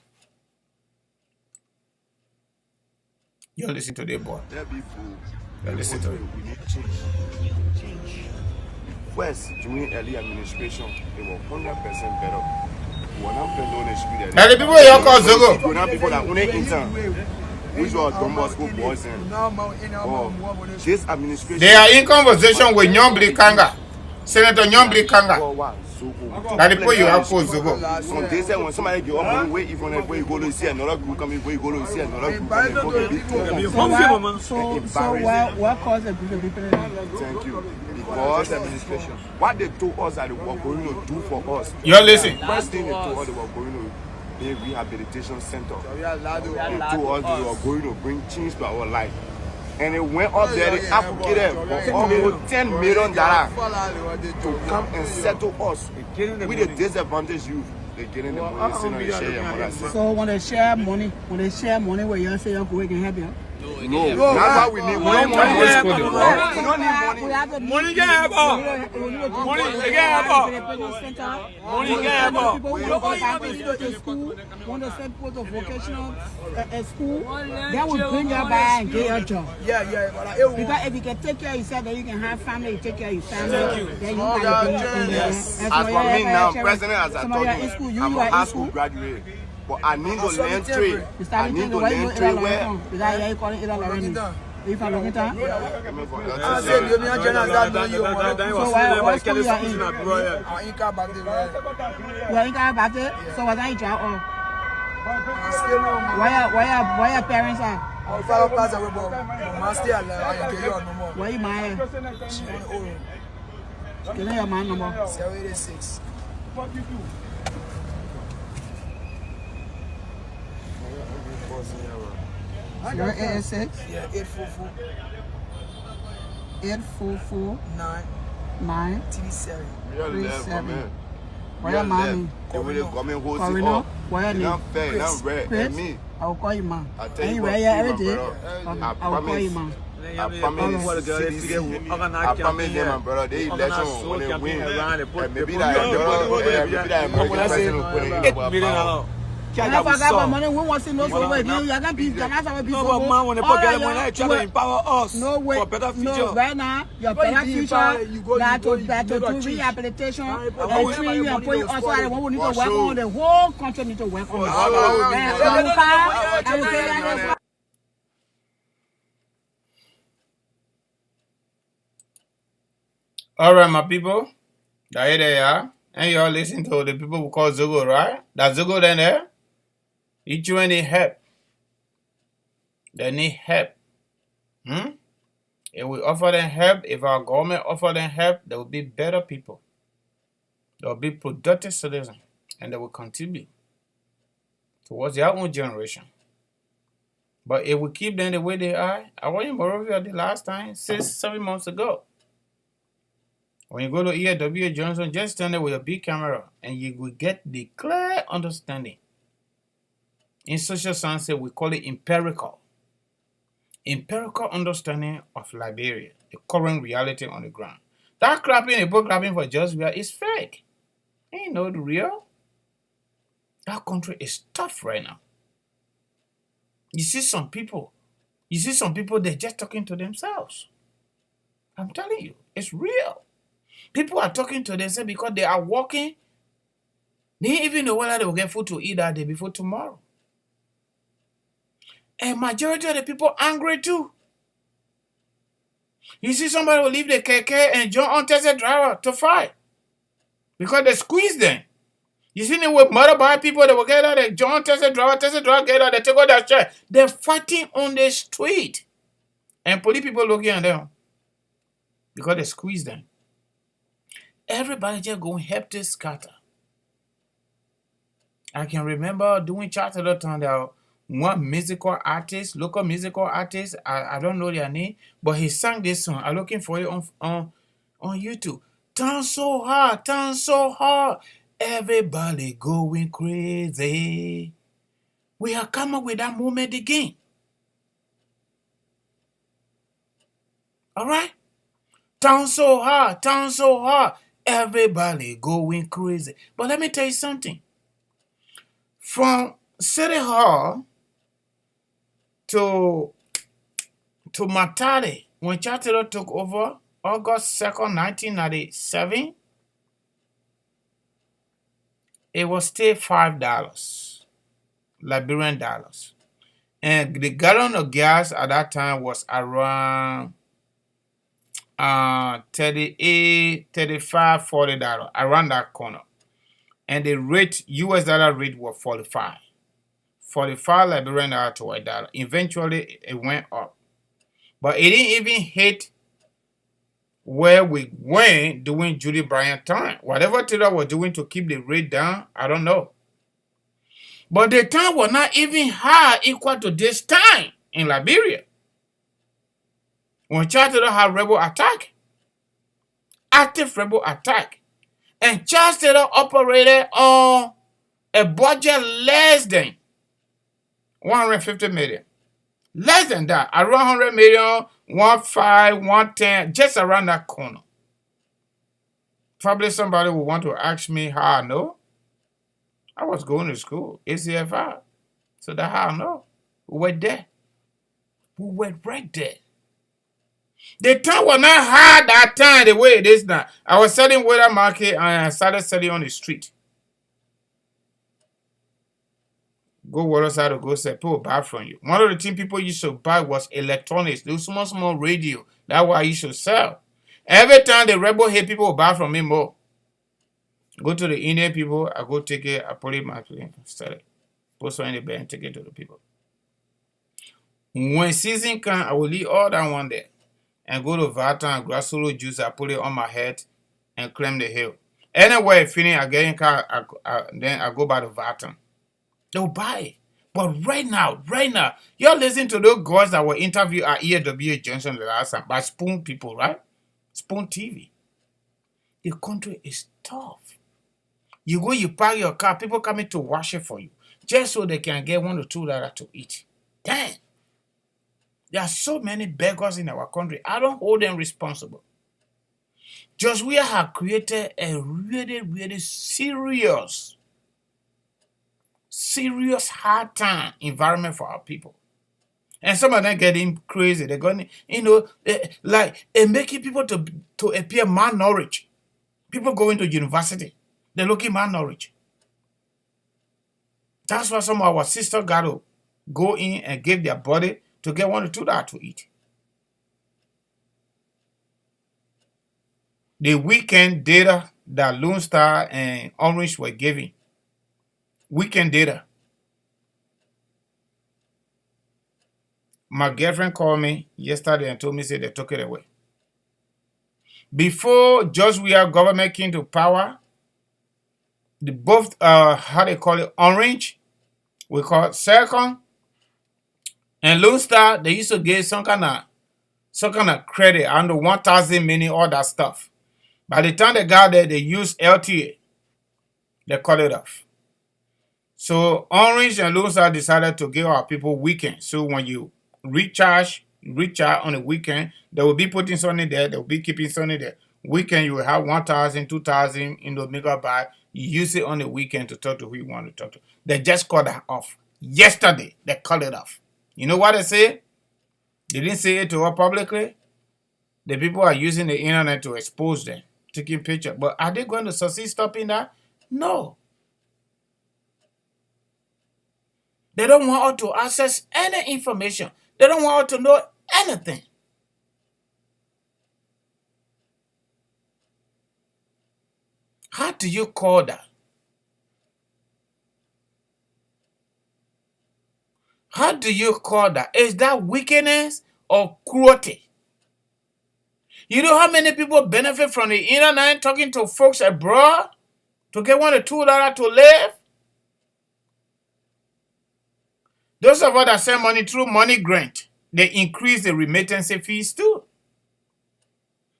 You listen to the boy. You listen to it. We need change. First, during early administration, it was 100% better. Now the people here call Zogo. People that only intern, which was Don Bosco boys and this administration. They are in conversation with Nyombli Kanga, Senator Nyombli Kanga. Now the people you have called Zogo. So they say when somebody get up and wait, even if you go to see another group coming, where you go to see another group coming. So what caused the group of people? Thank you. Because what they told us that they were going to do for us. You're listening. First thing they told us they were going to be a rehabilitation center. They told us they were going to bring change to our life. And they went up there, they advocated for almost $10 million to come and settle us with the disadvantaged youth. They're getting the money, sitting on the share. So when they share money, where you say you can help you? No, that's why we need money. We don't need money. Money can help us. Money can help us. Money can help us. School, want to send people to vocational school, that will bring you back and get your job. Yeah. Because if you can take care of yourself, then you can have family, take care of your family. Then you can As for me now, president, as I told you, I'm a high school graduate. But I need to learn trade. I need to learn trade where. If I'm looking at I said, you mean so what school you are in? You are in Kabate? So what are you job? Where your parents are? Where you married? Can I your man number? 786. You're 86? Yeah, 844. 844 9 9 37. 37. Where your mommy? Corino. Where your name? Chris? I will call you man. And you wear your every day? I will call you man. I promise them, my brother, they election when they win. And maybe that American president will put in $8 million. I forgot money. We want to know so way. You can be. No, but man, when they put money, try to empower us for better future. No, right now, your better future. That to do rehabilitation and train you and put you also. We need to work on the whole country. Need to work on. All right, my people. There they are. And y'all listen to the people who call Zogo, right? That Zogo then there? Each one need help. They need help. If we offer them help, if our government offer them help, they will be better people. They will be productive citizens. And they will contribute towards their own generation. But if we keep them the way they are, I was in Morovia the last time, 6-7 months ago. When you go to W.A. Johnson, just stand there with a big camera and you will get the clear understanding. In social science, we call it empirical. Empirical understanding of Liberia, the current reality on the ground. That clapping, a book clapping for just where is fake. Ain't no real. That country is tough right now. You see some people, they're just talking to themselves. I'm telling you, it's real. People are talking to themselves because they are working. They didn't even know whether they will get food to eat that day before tomorrow. And majority of the people angry too. You see somebody will leave the KK and join untested driver to fight. Because they squeeze them. You see them with motorbike people, they will get out, they join untested driver get out, they take out their chair. They're fighting on the street. And police people looking at them. Because they squeeze them. Everybody just go and help this scatter. I can remember doing chat at the time that one musical artist, local musical artist, I don't know their name, but he sang this song. I'm looking for it on YouTube. Turn so hard, everybody going crazy. We are coming with that moment again. All right? Town so hard, town so hard. Everybody going crazy. But let me tell you something. From City Hall to Matadi, when Chatelo took over, August 2nd, 1997, it was still $5, Liberian dollars. And the gallon of gas at that time was around 38, $35, $40, around that corner. And the rate, US dollar rate was 45. 45 Liberian dollar to $1. Eventually, it went up. But it didn't even hit where we went during Judy Bryant time. Whatever Taylor was doing to keep the rate down, I don't know. But the time was not even high equal to this time in Liberia. When Charles Taylor had rebel attack, active rebel attack, and Charles Taylor operated on a budget less than 150 million. Less than that, around 100 million, 15, 110, just around that corner. Probably somebody will want to ask me how I know. I was going to school, ACFI. So that's how I know. We were there. We were right there. The time was not hard that time the way it is now. I was selling weather market and I started selling on the street. Go water side to go sell. People buy from you. One of the things people used to buy was electronics. Those small radio. That's why I used to sell. Every time the rebel hit, people will buy from me more. Go to the Indian people, I go take it, I put it in my plane, sell it. Put some in the bag and take it to the people. When season comes, I will leave all that one there. And go to Vata and grab solo juice, I put it on my head and climb the hill. Anyway, finish, I get in car, then I go by the Vata. They'll buy it. But right now, you're listening to those guys that were interviewed at EAW Johnson the last time by Spoon people, right? Spoon TV. The country is tough. You go, you park your car, people coming to wash it for you, just so they can get $1 or $2 to eat. Damn. There are so many beggars in our country. I don't hold them responsible. Just we have created a really serious hard time environment for our people. And some of them getting crazy. They're going, making people to appear malnourished. People going to university, they're looking malnourished. That's why some of our sisters got to go in and give their body to get $1 or $2 to eat. The weekend data that Lone Star and Orange were giving, weekend data. My girlfriend called me yesterday and told me say they took it away. Before George Weah government came to power, the both how they call it, Orange, we call it Second, and Lone Star, they used to give some kind of credit under 1,000 many, all that stuff. By the time they got there, they used LTA. They cut it off. So Orange and Lone Star decided to give our people weekend. So when you recharge on the weekend, they will be putting something there, they will be keeping something there. Weekend, you will have 1,000, 2,000 in the megabyte. You use it on the weekend to talk to who you want to talk to. They just cut that off. Yesterday, they cut it off. You know what they say? They didn't say it to us publicly. The people are using the internet to expose them, taking pictures. But are they going to succeed stopping that? No. They don't want us to access any information. They don't want us to know anything. How do you call that? How do you call that? Is that wickedness or cruelty? You know how many people benefit from the internet talking to folks abroad to get $1 or $2 to live? Those of us that send money through money grant, they increase the remittance fees too.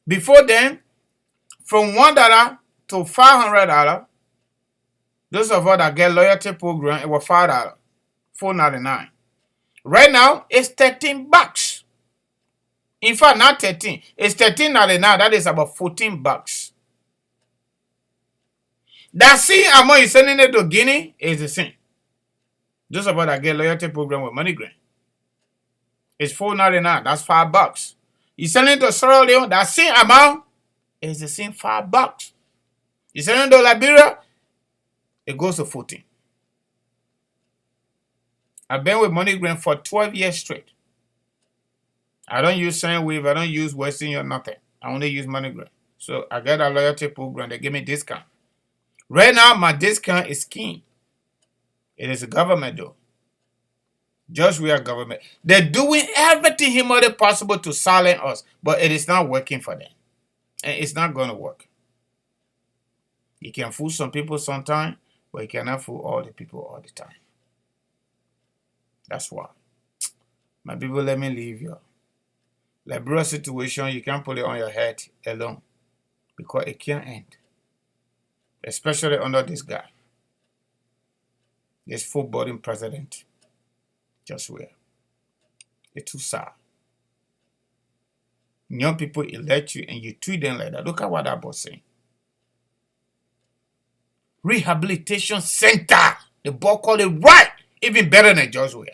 Before then, from $1 to $500, those of us that get loyalty program, it was $5, $4.99. Right now, it's $13. In fact, not 13. It's $13.99. That is about $14. That same amount you're sending it to Guinea is the same. Just about I get loyalty program with MoneyGram. It's $4.99. That's $5. You send it to Sierra Leone, that same amount is the same $5. You send it to Liberia, it goes to 14. I've been with MoneyGram for 12 years straight. I don't use Sendwave, I don't use Western or nothing. I only use MoneyGram. So I got a loyalty program, they give me discount. Right now, my discount is keen. It is a government though. Just we are government. They're doing everything humanly possible to silence us, but it is not working for them. And it's not going to work. You can fool some people sometimes, but you cannot fool all the people all the time. That's why. My people, let me leave you. Liberia situation, you can't put it on your head alone because it can't end. Especially under this guy. This full-bodied president. Just where. It's too sad. Young people elect you and you treat them like that. Look at what that boy saying. Rehabilitation center. The boy called it right. Even better than Joshua.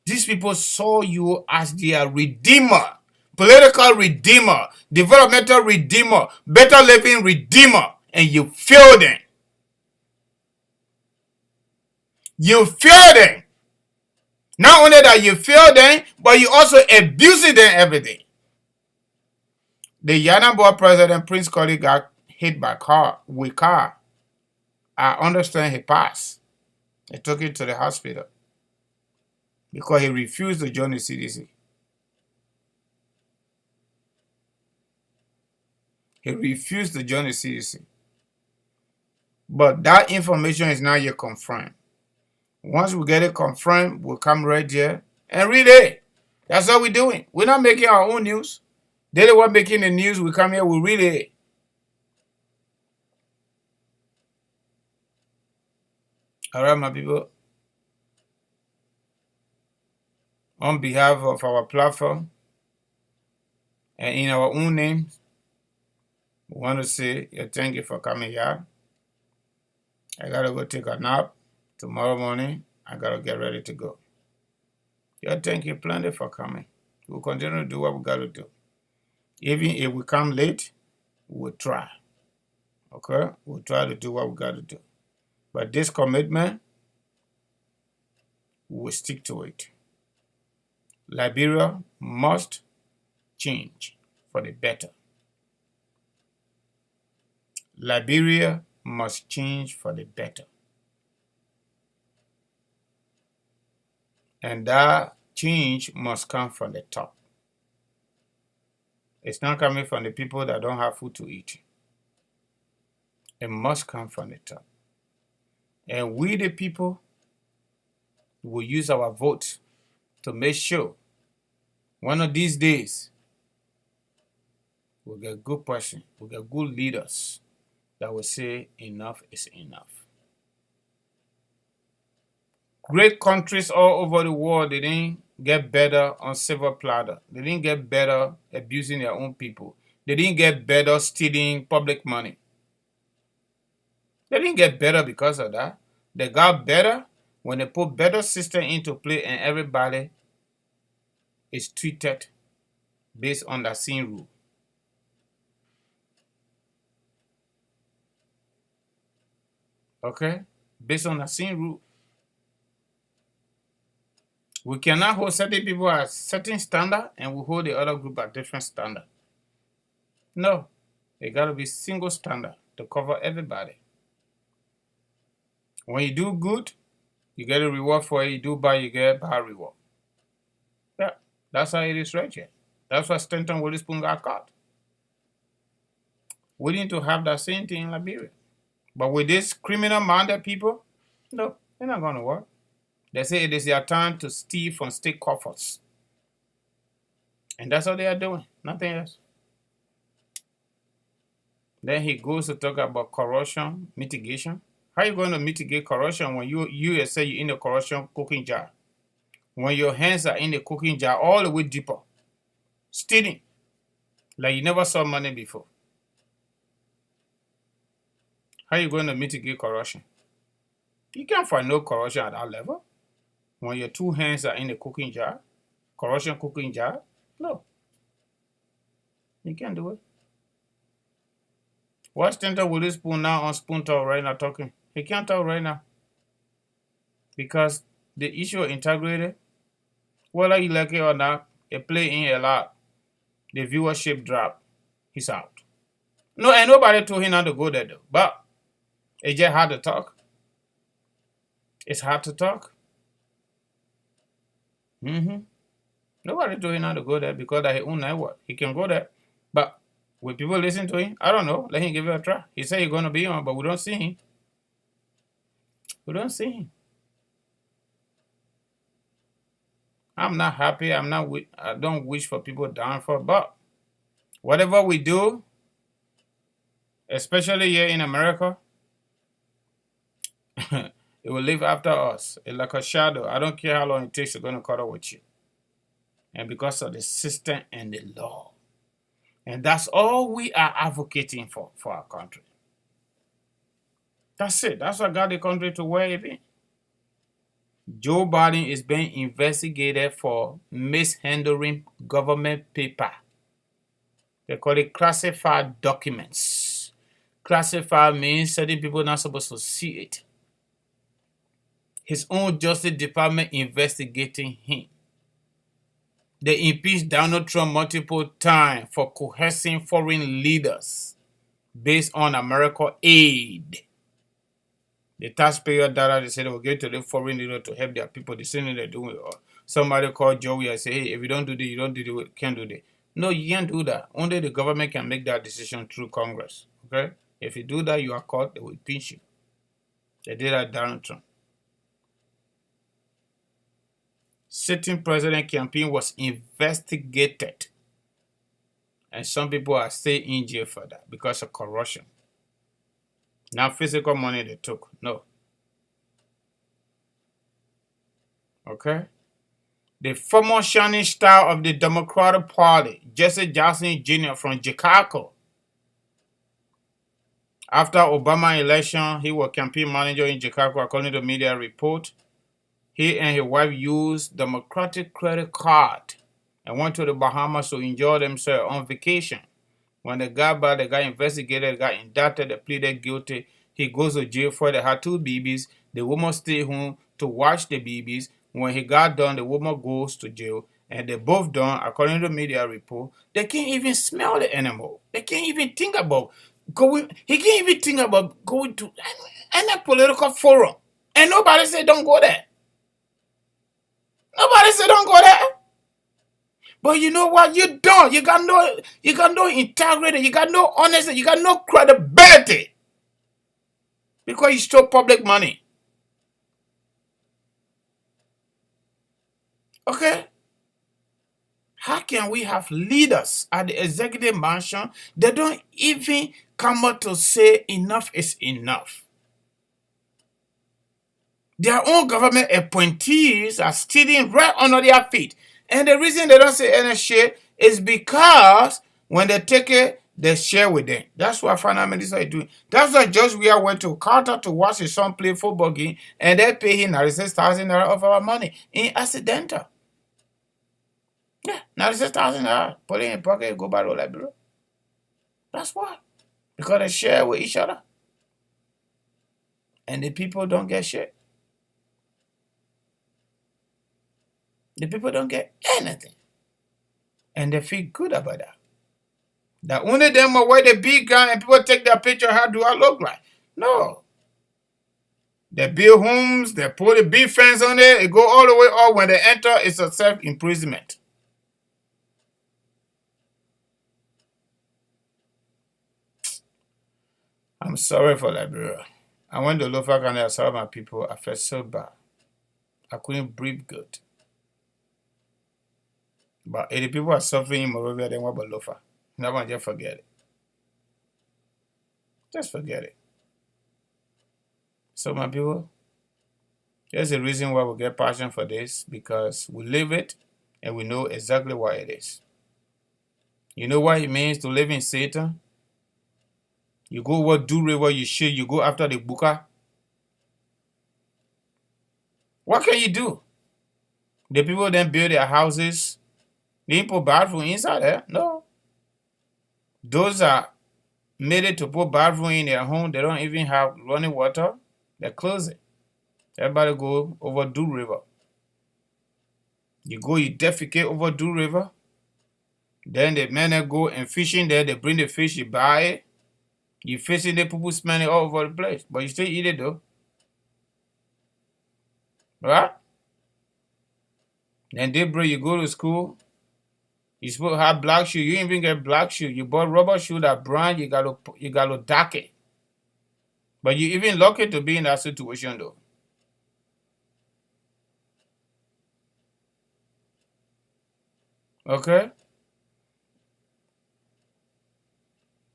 These people saw you as their redeemer. Political redeemer. Developmental redeemer. Better living redeemer. And you failed them. You failed them. Not only that you failed them, but you also abused them every day. The Yanabo president, Prince Collie, got hit by with car. I understand he passed. They took him to the hospital because he refused to join the CDC. He refused to join the CDC. But that information is not yet confirmed. Once we get it confirmed, we'll come right here and read it. That's what we're doing. We're not making our own news. They're the one making the news. We come here, we read it. All right, my people. On behalf of our platform and in our own names, we want to say thank you for coming here. I got to go take a nap. Tomorrow morning, I got to get ready to go. Thank you plenty for coming. We'll continue to do what we got to do. Even if we come late, we'll try. Okay? We'll try to do what we got to do. But this commitment, we'll stick to it. Liberia must change for the better. Liberia must change for the better. And that change must come from the top. It's not coming from the people that don't have food to eat. It must come from the top. And we, the people, will use our vote to make sure one of these days we'll get good person, we'll get good leaders that will say enough is enough. Great countries all over the world, they didn't get better on silver platter. They didn't get better abusing their own people. They didn't get better stealing public money. They didn't get better because of that. They got better when they put better system into play and everybody is treated based on that same rule. Okay? Based on that same rule. We cannot hold certain people at certain standard and we hold the other group at different standard. No. It got to be single standard to cover everybody. When you do good, you get a reward for it. You do bad, you get a bad reward. Yeah, that's how it is right here. That's why Stanton Witherspoon got caught. We need to have that same thing in Liberia. But with these criminal-minded people, no, they're not going to work. They say it is their time to steal from state coffers. And that's what they are doing, nothing else. Then he goes to talk about corruption mitigation. How are you going to mitigate corruption when you say you're in the corruption cooking jar? when your hands are in the cooking jar all the way deeper, stealing, like you never saw money before. How are you going to mitigate corruption? You can't find no corruption at that level. When your two hands are in the cooking jar, corruption cooking jar, no. You can't do it. Watch Senator Willie Spoon now on Spoon Talk right now talking. He can't talk right now. Because the issue of integrity, whether you like it or not, it play in a lot. The viewership drop. He's out. No, and nobody told him not to go there though. But it's just hard to talk. It's hard to talk. Nobody told him not to go there because of his own network. He can go there. But will people listen to him? I don't know. Let him give it a try. He said he's going to be on, but we don't see him. We don't see him. I'm not happy. I don't wish for people downfall. But whatever we do, especially here in America, it will live after us. It's like a shadow. I don't care how long it takes, it's going to cut up with you. And because of the system and the law. And that's all we are advocating for our country. That's it. That's what got the country to where it is. Joe Biden is being investigated for mishandling government paper. They call it classified documents. Classified means certain people are not supposed to see it. His own Justice Department investigating him. They impeached Donald Trump multiple times for coercing foreign leaders based on American aid. The taxpayer data, they said they will give to the foreign leader to help their people. The same thing they're doing. Somebody called Joey and say, hey, if you don't do this, you don't do this, can't do this. No, you can't do that. Only the government can make that decision through Congress. Okay? If you do that, you are caught, they will pinch you. They did that Donald Trump. Sitting president campaign was investigated. And some people are still in jail for that because of corruption. Not physical money they took. No. Okay? The former shining star of the Democratic Party, Jesse Jackson Jr. from Chicago. After Obama election, he was campaign manager in Chicago, according to media report. He and his wife used Democratic credit card and went to the Bahamas to enjoy themselves on vacation. When they got back, they got investigated, got indicted, they pleaded guilty. He goes to jail for it. They had 2 babies. The woman stayed home to watch the babies. When he got done, the woman goes to jail. And they both done, according to the media report, they can't even smell the animal. They can't even think about going. He can't even think about going to any political forum. And nobody said don't go there. Nobody said don't go there. But you know what? You don't. You got no integrity. You got no honesty. You got no credibility. Because you stole public money. Okay? How can we have leaders at the executive mansion that don't even come out to say enough is enough? Their own government appointees are stealing right under their feet. And the reason they don't say any shit is because when they take it, they share with them. That's what finance minister is doing. That's why Judge Weah went to Qatar to watch his son play football game, and they pay him 96,000 naira of our money in accidental. Yeah, 96,000 naira. Put it in pocket, go back to Liberia. That's why. Because they share with each other. And the people don't get shit. The people don't get anything. And they feel good about that. That only them are wear the big gun and people take their picture, how do I look like? No. They build homes, they put a big fence on it, it go all the way up. When they enter, it's a self-imprisonment. I'm sorry for Liberia. I went to Lofa County, I saw my people, I felt so bad. I couldn't breathe good. But if the people are suffering in Morovia, then what about Lofa? No one just forget it. Just forget it. So my people, There's a reason why we get passion for this, because we live it and we know exactly what it is. You know what it means to live in Satan? You go over do river, you shoot, you go after the booker. What can you do? The people then build their houses. They didn't put bathroom inside there. No. Those are made it to put bathroom in their home. They don't even have running water. They close it. Everybody go over Do River. You go, you defecate over Do River. Then the men go and fishing there. They bring the fish, you buy it. You fishing the people smell it all over the place. But you still eat it though. Right? Then daybreak, you go to school. You supposed to have black shoe. You didn't even get black shoe. You bought rubber shoe that brown. You got to dark it. But you even lucky to be in that situation though. Okay?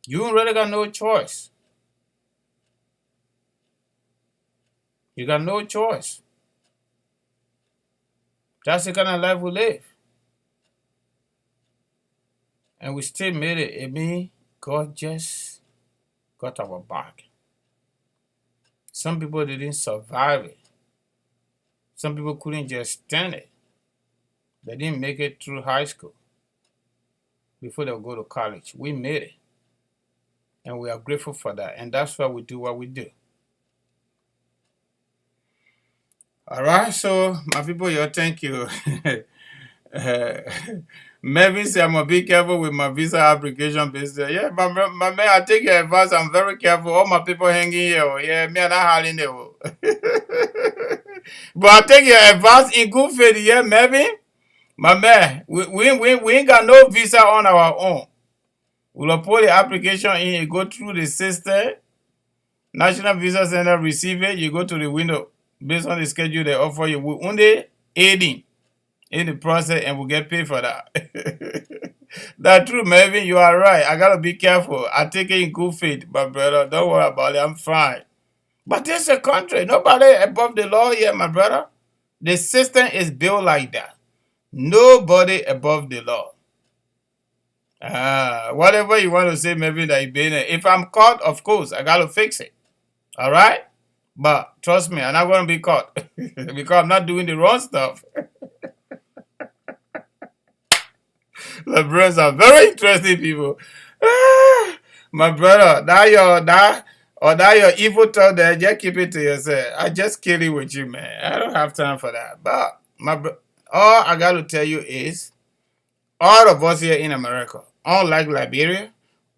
You really got no choice. You got no choice. That's the kind of life we live. And we still made it. I mean, God just got our back. Some people didn't survive it. Some people couldn't just stand it. They didn't make it through high school before they go to college. We made it. And we are grateful for that. And that's why we do what we do. All right, so my people, thank you. Melvin said, I'm going to be careful with my visa application business. Yeah, my man, I take your advice. I'm very careful. All my people hanging here. Yeah, me and I hauling there. But I take your advice in good faith. Yeah, Melvin. My man, we ain't got no visa on our own. We'll put the application in, you go through the system. National Visa Center receive it. You go to the window. Based on the schedule they offer you, we only aiding in the process and we get paid for that. That's true, Melvin. You are right. I got to be careful. I take it in good faith, my brother. Don't worry about it. I'm fine. But this is a country. Nobody above the law here, my brother. The system is built like that. Nobody above the law. Whatever you want to say, maybe that you been. If I'm caught, of course, I got to fix it. All right? But trust me, I'm not going to be caught because I'm not doing the wrong stuff. Liberians are very interesting people. My brother, that your evil talk there, just keep it to yourself. I just kill it with you, man. I don't have time for that. But all I got to tell you is, all of us here in America, unlike Liberia,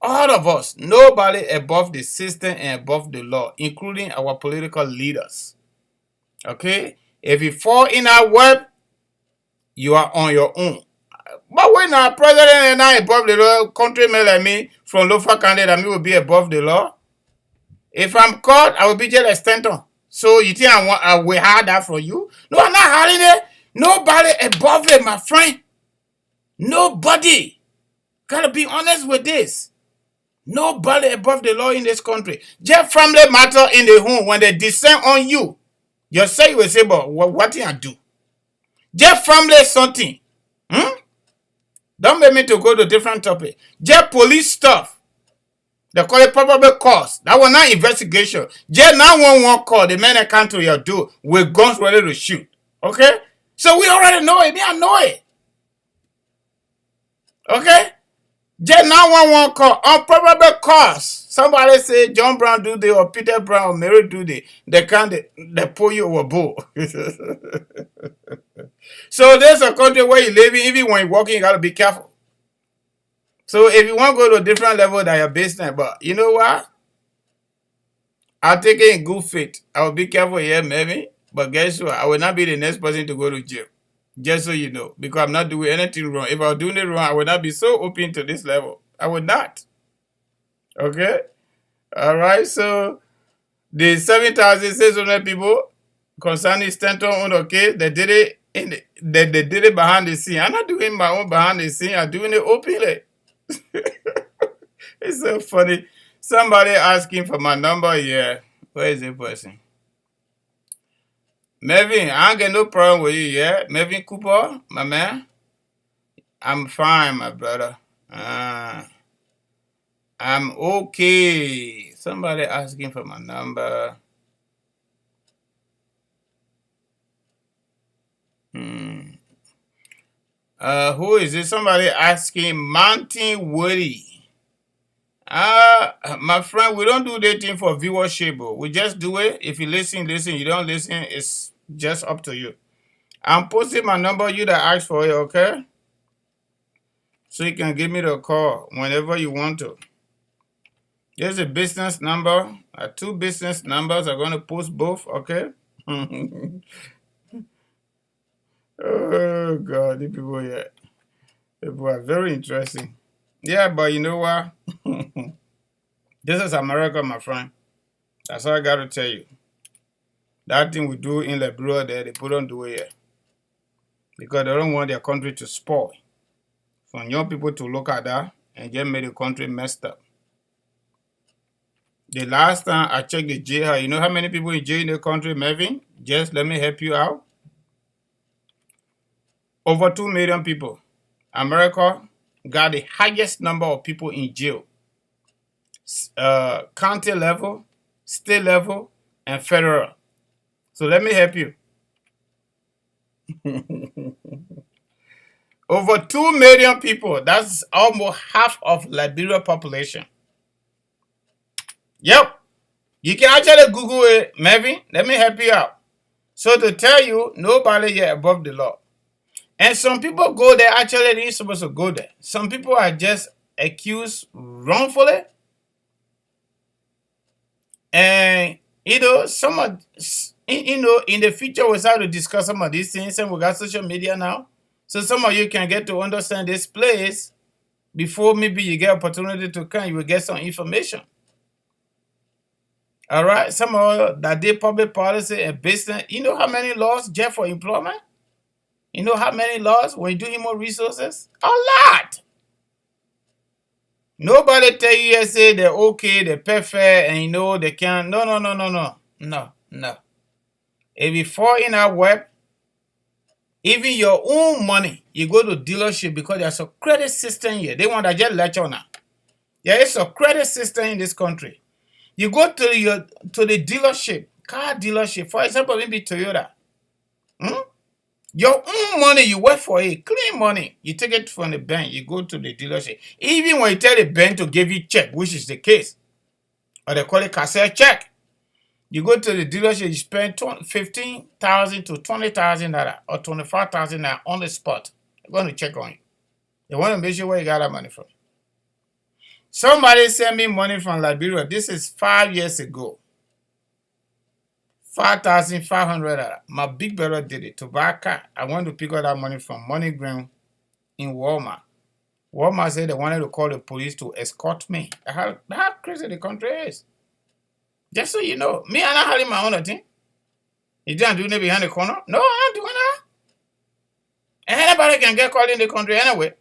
all of us, nobody above the system and above the law, including our political leaders. Okay? If you fall in our web, you are on your own. But when our president and I above the law, countrymen like me from local candidate, me will be above the law. If I'm caught, I will be jail extension. So you think I will hide that from you? No, I'm not hiding it. Nobody above it, my friend. Nobody. Gotta be honest with this. Nobody above the law in this country. Just family matter in the home when they descend on you. You say you will say, but what do I do? Just family something. Don't make me to go to different topic. Just police stuff. They call it probable cause. That was not investigation. Just 911 call. The men that come to your door with guns ready to shoot. Okay? So we already know it. Me, I know it. Okay? Just 911 call on probable cause. Somebody say John Brown do this or Peter Brown or Mary do this. They pull you overboard. So there's a country where you live in, even when you're walking, you gotta be careful. So if you want to go to a different level than your business, but you know what? I'll take it in good faith. I will be careful here, maybe. But guess what? I will not be the next person to go to jail. Just so you know. Because I'm not doing anything wrong. If I was doing it wrong, I would not be so open to this level. I would not. Okay? Alright, so the 7,600 people concerning Stanton on case, they did it they did it behind the scene. I'm not doing my own behind the scene. I'm doing it openly. It's so funny. Somebody asking for my number here. Where is the person? Melvin, I don't get no problem with you, yeah? Melvin Cooper, my man. I'm fine, my brother. I'm okay. Somebody asking for my number. Who is it? Somebody asking Mountain Woody. My friend, we don't do that thing for viewership. We just do it. If you listen, listen. You don't listen, it's just up to you. I'm posting my number. You that ask for it, okay? So you can give me the call whenever you want to. There's a business number. 2 business numbers. I'm going to post both, okay? Oh, God. These people here. People are very interesting. Yeah, but you know what? This is America, my friend. That's all I got to tell you. That thing we do in Liberia there, they don't do it here. Because they don't want their country to spoil. For young people to look at that and just make the country messed up. The last time I checked the jail, you know how many people in jail in the country, Melvin? Just let me help you out. Over 2 million people. America got the highest number of people in jail. County level, state level, and federal. So let me help you. Over 2 million people. That's almost half of Liberia population. Yep. You can actually Google it, Melvin. Let me help you out. So to tell you, nobody here above the law. And some people go there, actually they're supposed to go there. Some people are just accused wrongfully. And, in the future we'll start to discuss some of these things, and we got social media now. So some of you can get to understand this place before maybe you get opportunity to come, you will get some information. All right, some of that did public policy and business. You know how many laws just for employment? You know how many laws when you do human resources? A lot. Nobody tell you say they're okay, they're perfect, and they can't. No. If you fall in our web, even your own money, you go to dealership because there's a credit system here. They want to just let you know. There is a credit system in this country. You go to the dealership, car dealership, for example, maybe Toyota. Your own money, you work for it, clean money. You take it from the bank, you go to the dealership. Even when you tell the bank to give you check, which is the case, or they call it cassette check, you go to the dealership, you spend $15,000 to $20,000 or $25,000 on the spot. They're going to check on you. They want to make sure where you got that money from. Somebody sent me money from Liberia. This is 5 years ago. $5,500. My big brother did it to buy a car. I went to pick up that money from MoneyGram in Walmart. Walmart said they wanted to call the police to escort me. How crazy the country is. Just so you know, me, I'm not having my own thing. You didn't do it behind the corner? No, I'm doing that. And anybody can get caught in the country anyway.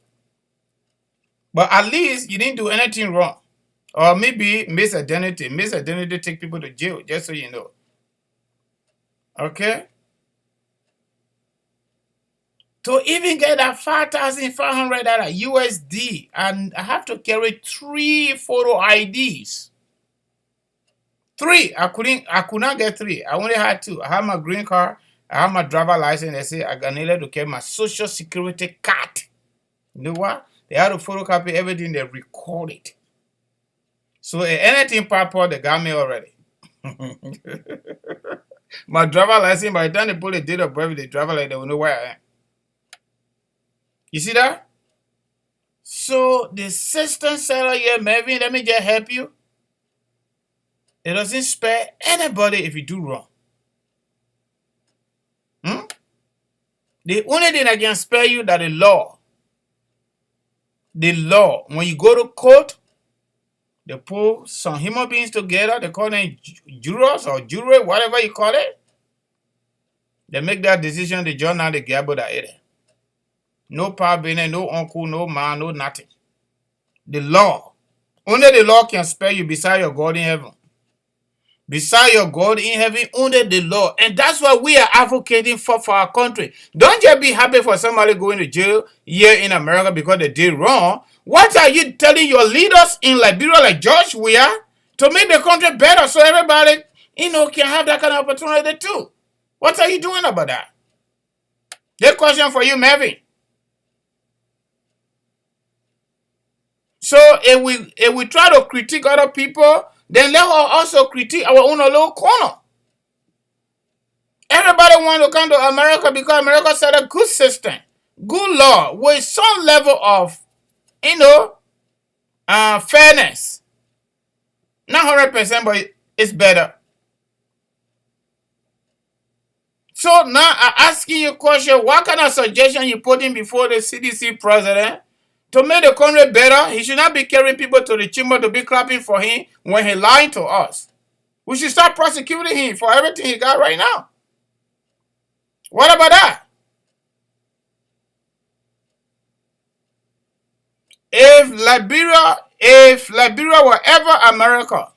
But at least you didn't do anything wrong. Or maybe misidentity. Misidentity take people to jail, just so you know. Okay? To even get that $5,500 USD, and I have to carry 3 photo IDs. 3. I could not get 3. I only had 2. I have my green card. I have my driver license. They say I needed to carry my social security card. You know what? They had to photocopy everything. They record it. So anything pop up, they got me already. My driver license, by the time they put the date of birth, the driver license, they will know where I am. You see that? So the system seller here, Melvin, let me just help you. It doesn't spare anybody if you do wrong. The only thing that can spare you that the law. The law, when you go to court, they pull some human beings together. They call them jurors or jury, whatever you call it. They make that decision. The judge now they gamble that it. No power, no uncle, no man, no nothing. The law. Only the law can spare you beside your God in heaven. beside your God in heaven under the law. And that's what we are advocating for our country. Don't just be happy for somebody going to jail here in America because they did wrong. What are you telling your leaders in Liberia like George Weah to make the country better so everybody, can have that kind of opportunity too? What are you doing about that? The question for you, Melvin. So if we try to critique other people, then let us also critique our own little corner. Everybody wants to come to America because America set a good system, good law, with some level of, fairness. Not 100%, but it's better. So now I'm asking you a question. What kind of suggestion you putting before the CDC president to make the country better? He should not be carrying people to the chamber to be clapping for him when he lying to us. We should start prosecuting him for everything he got right now. What about that? If Liberia were ever America,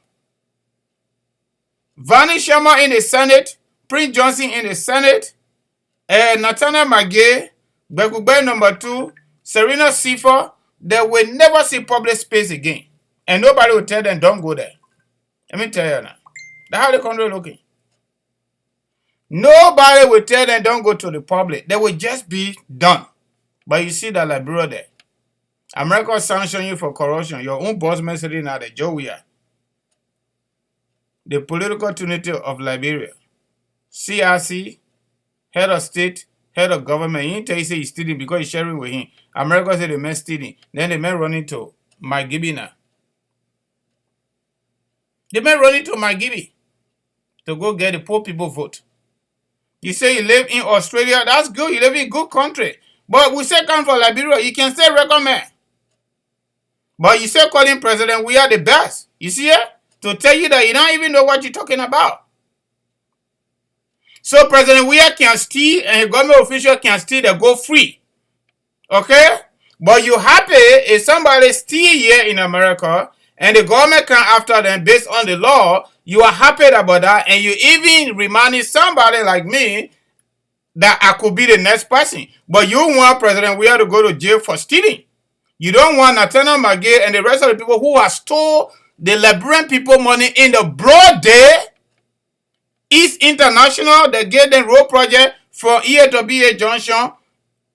Vani Sharma in the Senate, Prince Johnson in the Senate, Nathaniel Magay, Bekugbe number 2, Serena Sifa, they will never see public space again. And nobody will tell them, don't go there. Let me tell you now. That's how the country is looking. Nobody will tell them, don't go to the public. They will just be done. But you see that Liberia there. America sanction you for corruption. Your own boss messaging at the Joe Weah. The political trinity of Liberia. CRC, head of state, head of government. He didn't tell you say he's stealing because he's sharing with him. America said the man stealing. Then the man running to Mike Gibby now. The man running to Mike Gibby to go get the poor people vote. You say you live in Australia. That's good. You live in a good country. But we say come for Liberia. You can say recommend. But you say calling president, we are the best. You see it? To tell you that you don't even know what you're talking about. So President Weah can steal and government official can steal, they go free. Okay? But you happy if somebody steal here in America and the government come after them based on the law, you are happy about that, and you even reminding somebody like me that I could be the next person. But you want President Weah to go to jail for stealing. You don't want Nathaniel Magay and the rest of the people who have stole the Liberian people money in the broad day. East International, they gave them road project from here to BA Junction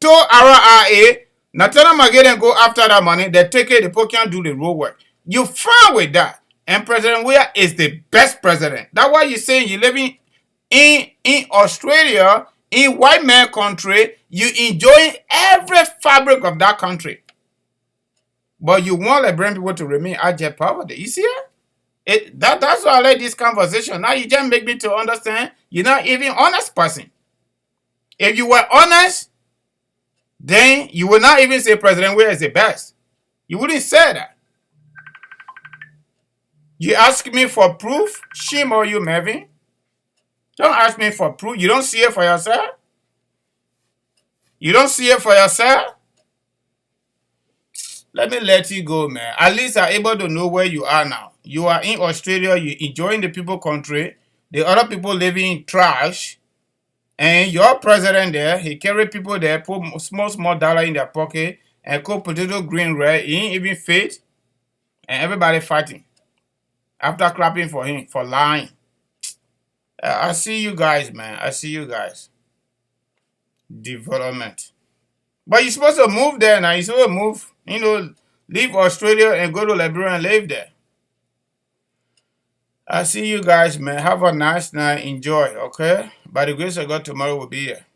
to RRA. Nathaniel Magay then go after that money. They take it, the people can't do the road work. You fine with that. And President Weah is the best president. That's why you're saying you're living in Australia, in white man country. You enjoy every fabric of that country. But you want Liberian people to remain abject poverty. You see it? That's why I like this conversation. Now you just make me to understand you're not even honest person. If you were honest, then you would not even say President Weah is the best. You wouldn't say that. You ask me for proof? Shame on you, Melvin. Don't ask me for proof. You don't see it for yourself? You don't see it for yourself? Let me let you go, man. At least I'm able to know where you are now. You are in Australia. You're enjoying the people country. The other people living in trash. And your president there, he carry people there, put small dollar in their pocket, and cook potato green red. He ain't even fit. And everybody fighting. After clapping for him, for lying. I see you guys, man. I see you guys. Development. But you're supposed to move there now. You're supposed to move, leave Australia and go to Liberia and live there. I see you guys, man. Have a nice night. Enjoy, okay? By the grace of God, tomorrow will be here.